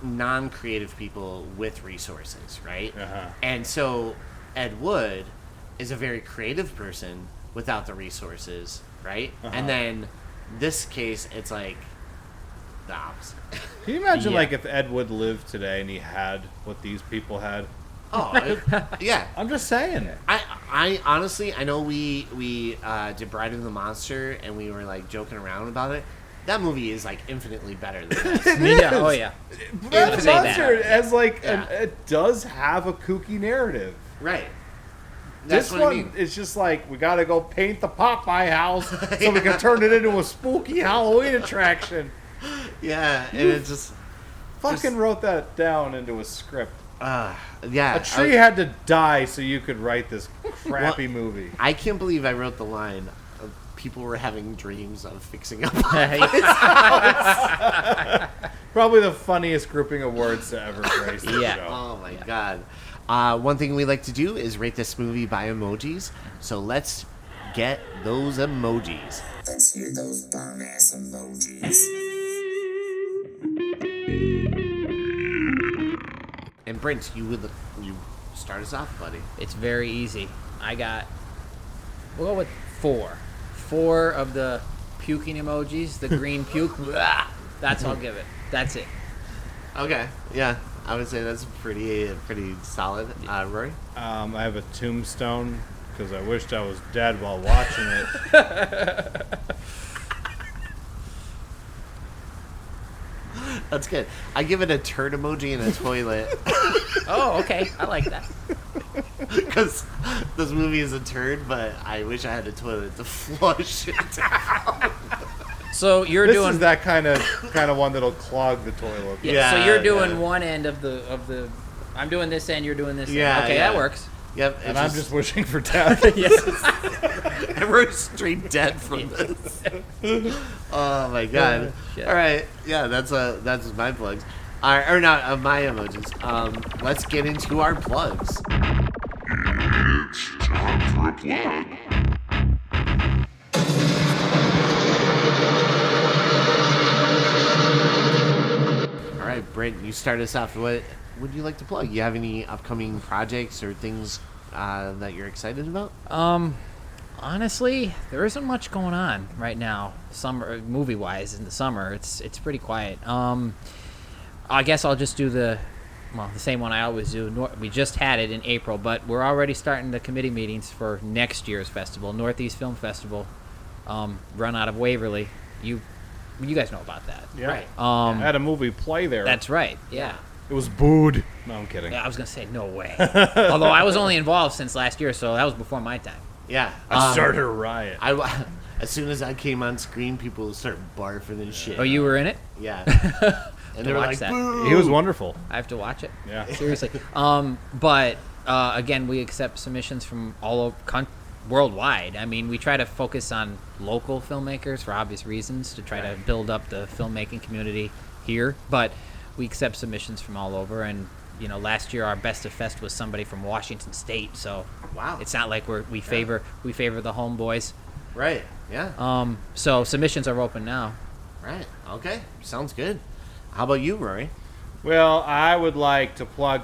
non-creative people with resources, right? Uh-huh. And so Ed Wood is a very creative person without the resources, right? Uh-huh. And then this case, it's like the opposite. Can you imagine Yeah. like if Ed Wood lived today and he had what these people had? Oh, yeah. I'm just saying. I honestly, I know we did Bride of the Monster and we were like joking around about it. That movie is like infinitely better than this. Yeah. Oh yeah. Brad Say that. Monster has like Yeah. it does have a kooky narrative. Right. That's This what one I mean. is just like we gotta go paint the Popeye house so we can turn it into a spooky Halloween attraction. Yeah, and it just Fucking wrote that down into a script. yeah. A tree had to die so you could write this crappy movie. I can't believe I wrote the line of people were having dreams of fixing up. Probably the funniest grouping of words to ever grace the Yeah. show. Oh my god. One thing we like to do is rate this movie by emojis. So let's get those emojis. Let's hear those bomb ass emojis. And Brent, you start us off, buddy. It's very easy. We'll go with 4. 4 of the puking emojis, the green puke. Blah. That's all I'll give it. That's it. Okay. Yeah, I would say that's pretty solid. Rory? I have a tombstone because I wished I was dead while watching it. That's good. I give it a turd emoji and a toilet. Oh, okay. I like that. Because this movie is a turd, but I wish I had a toilet to flush it down. So you're This doing is that kind of one that'll clog the toilet. Yeah, so you're doing yeah. one end of the. I'm doing this end. You're doing this Yeah, end. Okay, yeah. that works. Yep. And I'm just wishing for death. And we're straight dead from this. Oh my god! Shit. All right, yeah, that's my plugs, or not my emojis. Let's get into our plugs. It's time for a plug. All right, Brent, you start us off. What would you like to plug? You have any upcoming projects or things that you're excited about? Honestly, there isn't much going on right now. Summer, movie wise, in the summer, it's pretty quiet. I guess I'll just do the same one I always do. We just had it in April, but we're already starting the committee meetings for next year's festival, Northeast Film Festival, run out of Waverly. You guys know about that. Yeah. Right. I had a movie play there. That's right. Yeah. It was booed. No, I'm kidding. Yeah, I was gonna say no way. Although I was only involved since last year, so that was before my time. Yeah, I started a riot. As soon as I came on screen, people started barfing and shit. Oh, you were in it? Yeah. And they To were watch like, that. "Boo!" He was wonderful. I have to watch it. Yeah. Seriously. But again, we accept submissions from all over worldwide. I mean, we try to focus on local filmmakers for obvious reasons to try to build up the filmmaking community here. But we accept submissions from all over. And last year our best of fest was somebody from Washington State. So Wow. it's not like we favor the homeboys. Right. Yeah. So submissions are open now. Right. Okay. Sounds good. How about you, Rory? Well, I would like to plug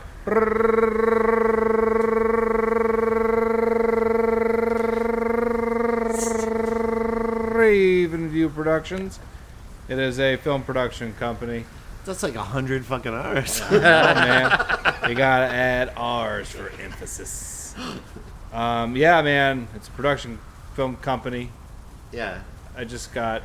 Raven View Productions. It is a film production company. That's like 100 fucking hours. Oh, man. You gotta add R's for emphasis. Yeah, man. It's a production film company. Yeah. I just got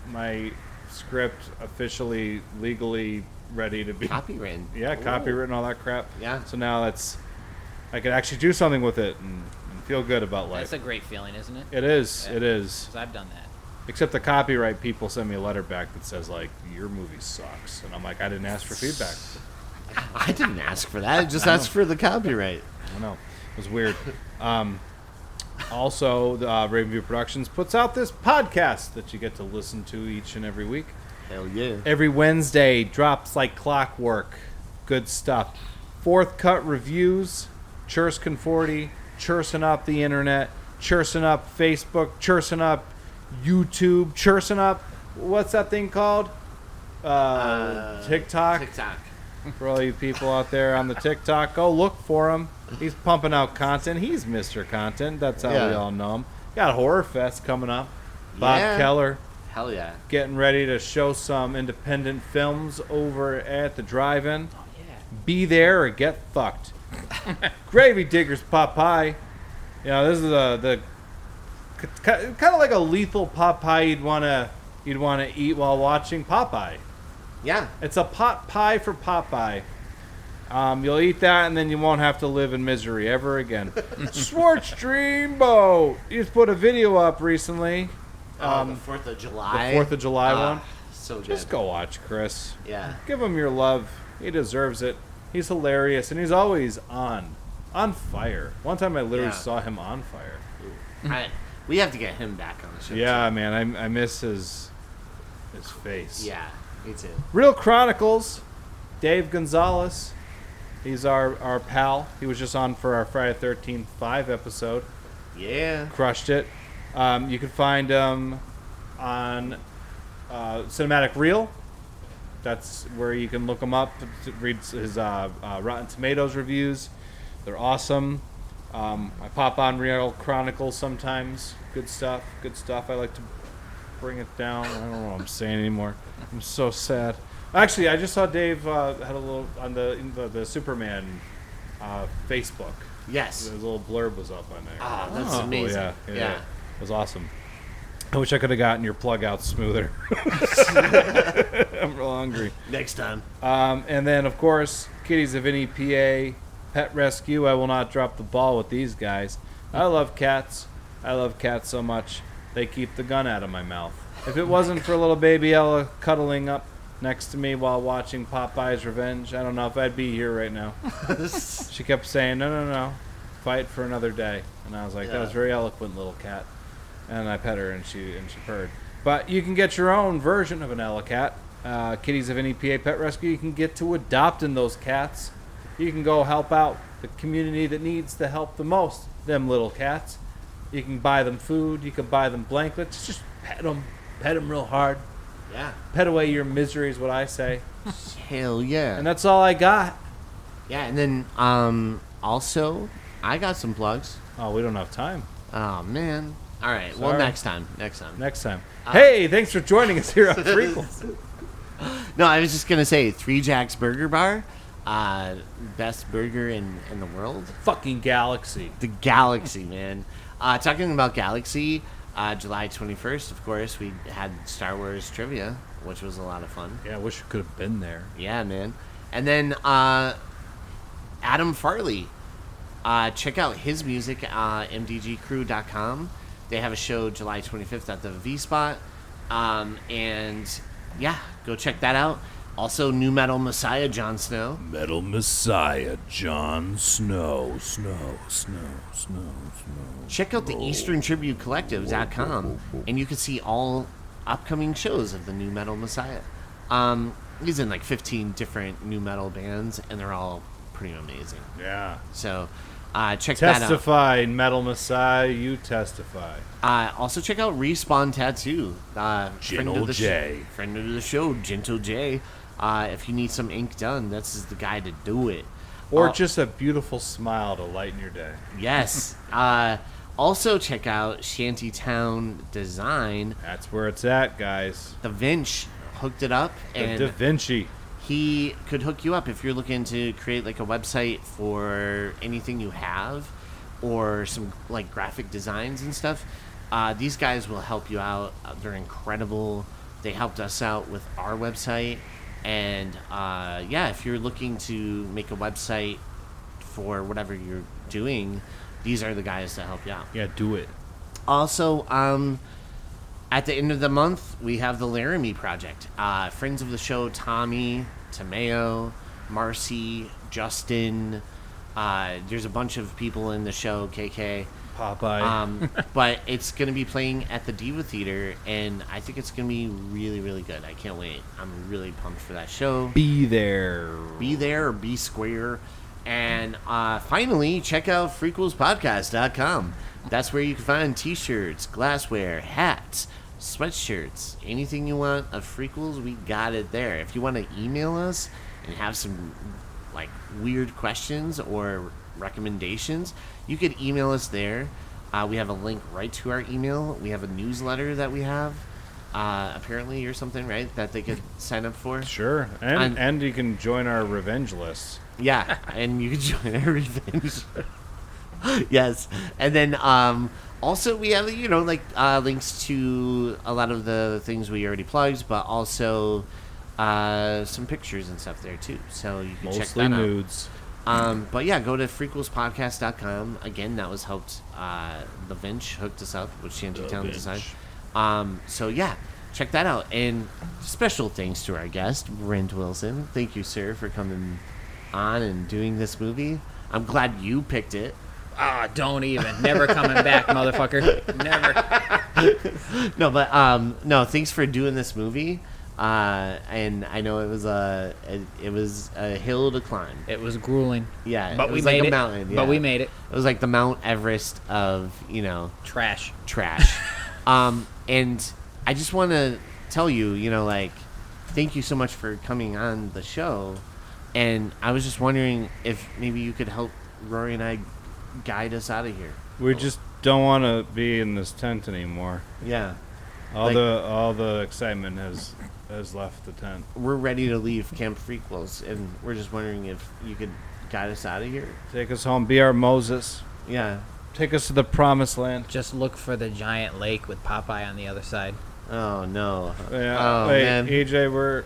my script officially, legally ready to be Copywritten. Yeah, copywritten, all that crap. Yeah. So now I can actually do something with it and feel good about life. That's a great feeling, isn't it? It is. Yeah. It is. 'Cause I've done that. Except the copyright people send me a letter back that says like your movie sucks, and I'm like, I didn't ask for feedback. I didn't ask for that. I just asked for the copyright. I don't know. It was weird. Also, the Raven View Productions puts out this podcast that you get to listen to each and every week. Hell yeah. Every Wednesday drops like clockwork. Good stuff. Fourth cut reviews. Churskin 40. Chursing up the internet. Chursing up Facebook. Chursing up YouTube. Chursing up. What's that thing called? TikTok. TikTok. For all you people out there on the TikTok, go look for him. He's pumping out content. He's Mr. Content. That's how we Yeah. all know him. Got Horror Fest coming up. Bob Yeah. Keller Hell yeah. getting ready to show some independent films over at the drive-in. Oh, yeah. Be there or get fucked. Gravy Diggers Popeye. This is the kind of like a lethal Popeye you'd want to eat while watching Popeye. Yeah. It's a pot pie for Popeye. You'll eat that and then you won't have to live in misery ever again. Schwartz Dreamboat. You just put a video up recently. The 4th of The July. 4th of July one. So good. Just go watch Chris. Yeah. Give him your love. He deserves it. He's hilarious and he's always on fire. One time I literally Yeah. saw him on fire. We have to get him back on the show. Yeah, man, I miss his face. Too. Yeah. Me too. Real Chronicles, Dave Gonzalez. He's our pal. He was just on for our Friday 13th 5 episode. Yeah. Crushed it. You can find him on Cinematic Reel. That's where you can look him up to read his Rotten Tomatoes reviews. They're awesome. I pop on Real Chronicles sometimes. Good stuff. Good stuff. I like to bring it down. I don't know what I'm saying anymore. I'm so sad. Actually, I just saw Dave had a little on the Superman Facebook. Yes. His little blurb was up on there. Ah, that's Oh, amazing. Yeah, Yeah. It was awesome. I wish I could have gotten your plug out smoother. I'm real hungry. Next time. And then, of course, Kitties of any PA, Pet Rescue. I will not drop the ball with these guys. I love cats. I love cats so much. They keep the gun out of my mouth. If it wasn't for little baby Ella cuddling up next to me while watching Popeye's Revenge, I don't know if I'd be here right now. She kept saying, no, fight for another day. And I was like, that was very eloquent, little cat. And I pet her, and she purred. But you can get your own version of an Ella cat. Kitties of any PA Pet Rescue. You can get to adopting those cats. You can go help out the community that needs the help the most, them little cats. You can buy them food. You can buy them blankets. Just pet them. Pet them real hard. Yeah. Pet away your misery is what I say. Hell yeah. And that's all I got. Yeah, and then also, I got some plugs. Oh, we don't have time. Oh, man. All right. Sorry. Well, next time. Next time. Hey, thanks for joining us here on Frequels. No, I was just going to say, 3 Jack's Burger Bar. Best burger in the world. Fucking Galaxy. The Galaxy, man. Talking about Galaxy, July 21st, of course, we had Star Wars trivia, which was a lot of fun. Yeah, I wish you could have been there. Yeah, man. And then Adam Farley. Check out his music, mdgcrew.com. They have a show July 25th at the V-Spot. And, yeah, go check that out. Also, New Metal Messiah, Jon Snow. Metal Messiah, Jon Snow. Check out the EasternTributeCollective.com, and you can see all upcoming shows of the New Metal Messiah. He's in like 15 different new metal bands, and they're all pretty amazing. Yeah. So, check that out. Testify, Metal Messiah, you testify. Also, check out Respawn Tattoo. Gentle J. Friend of the show, Gentle J. If you need some ink done, this is the guy to do it. Or just a beautiful smile to lighten your day. Yes. Also, check out Shantytown Design. That's where it's at, guys. The Vinch hooked it up. The Da Vinci. He could hook you up if you're looking to create like a website for anything you have or some like graphic designs and stuff. These guys will help you out. They're incredible. They helped us out with our website. And yeah, if you're looking to make a website for whatever you're doing, these are the guys to help you out. Yeah, do it. Also, at the end of the month, we have the Laramie Project. Friends of the show, Tommy, Tomeo, Marcy, Justin. There's a bunch of people in the show, KK. Popeye. But it's going to be playing at the Diva Theater, and I think it's going to be really, really good. I can't wait. I'm really pumped for that show. Be there. Be there or be square. And finally, check out frequelspodcast.com. That's where you can find t-shirts, glassware, hats, sweatshirts, anything you want of Frequels, we got it there. If you want to email us and have some like weird questions or recommendations, you could email us there. We have a link right to our email. We have a newsletter that we have, apparently, or something, right, that they could sign up for. Sure. And you can join our revenge list. Yeah, and you can join our revenge. Yes. And then also we have, links to a lot of the things we already plugged, but also some pictures and stuff there, too. So you can check that out. Mostly nudes. But yeah, go to frequelspodcast.com. Again, that was helped. The Vinch hooked us up with Shantytown Design. So yeah, check that out. And special thanks to our guest, Brant Wilson. Thank you, sir, for coming on and doing this movie. I'm glad you picked it. Ah, don't even. Never coming back, motherfucker. Never. No, but no, thanks for doing this movie. And I know it was a hill to climb. It was grueling. Yeah, but it we was made like it. a mountain. Yeah. But we made it. It was like the Mount Everest of Trash. And I just want to tell you, thank you so much for coming on the show. And I was just wondering if maybe you could help Rory and I guide us out of here. We just don't want to be in this tent anymore. Yeah. All the excitement has left the tent. We're ready to leave Camp Freakquels, and we're just wondering if you could guide us out of here. Take us home. Be our Moses. Yeah. Take us to the promised land. Just look for the giant lake with Popeye on the other side. Oh no. Yeah. Oh wait, man. EJ,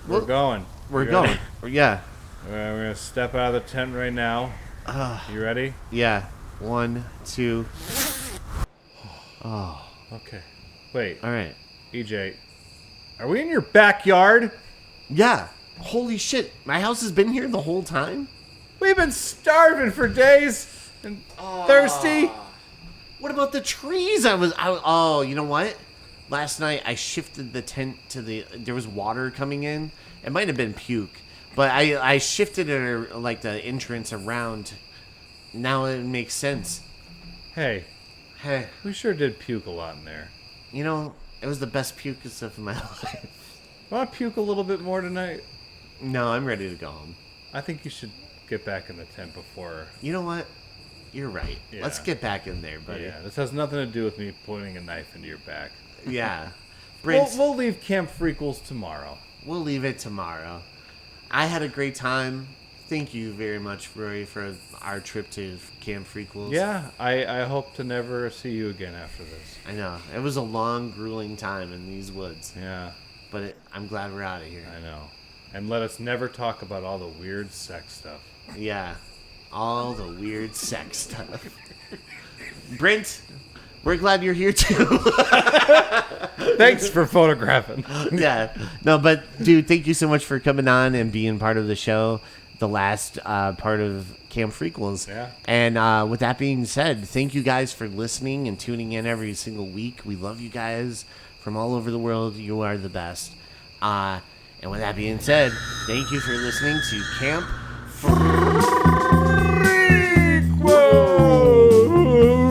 We're going. We're You going. ready? Yeah. We're going to step out of the tent right now. You ready? Yeah. 1, 2. Okay. Wait, All right. EJ, are we in your backyard? Yeah. Holy shit. My house has been here the whole time? We've been starving for days and thirsty. What about the trees? Oh, you know what? Last night I shifted the tent to there was water coming in. It might have been puke, but I shifted it, like the entrance around. Now it makes sense. Hey, Hey, we sure did puke a lot in there. you know, it was the best puke stuff of my life. Want to puke a little bit more tonight? No, I'm ready to go home. I think you should get back in the tent before. You know what? You're right. Yeah. Let's get back in there, buddy. Yeah, this has nothing to do with me putting a knife into your back. Yeah. Brent, We'll leave Camp Freakquels tomorrow. we'll leave it tomorrow. I had a great time. Thank you very much, Rory, for our trip to Camp Freakquels. Yeah, I hope to never see you again after this. I know. It was a long, grueling time in these woods. Yeah, But I'm glad we're out of here. I know. And let us never talk about all the weird sex stuff. Yeah. All the weird sex stuff. Brent, we're glad you're here too. Thanks for photographing. Yeah. No, but dude, thank you so much for coming on and being part of the show. The last part of Camp Freakquels. Yeah. And with that being said, thank you guys for listening and tuning in every single week. We love you guys from all over the world. You are the best. And with that being said, thank you for listening to Camp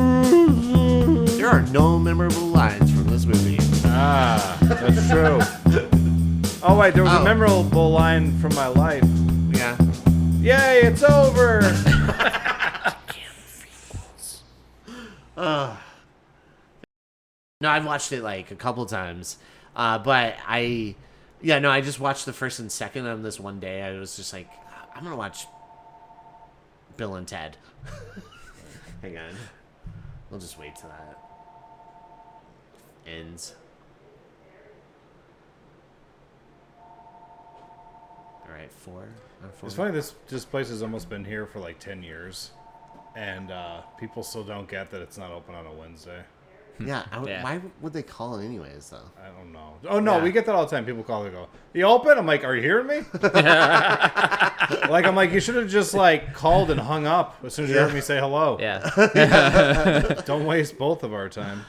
Freakquels. There are no memorable lines from this movie. Ah, that's true. Oh, wait, there was a memorable line from my life. Yeah. Yay, it's over! No, I've watched it like a couple times, but I just watched the first and second on this one day. I was just like, I'm gonna watch Bill and Ted. Hang on, we'll just wait till that ends. All right, 4. It's funny, this place has almost been here for like 10 years, and people still don't get that it's not open on a Wednesday. Yeah, Yeah. why would they call anyways though? I don't know. Oh, no, Yeah. we get that all the time. People call and go, you open? I'm like, are you hearing me? I'm like, you should have just like called and hung up as soon as you heard me say hello. Yeah. Don't waste both of our time.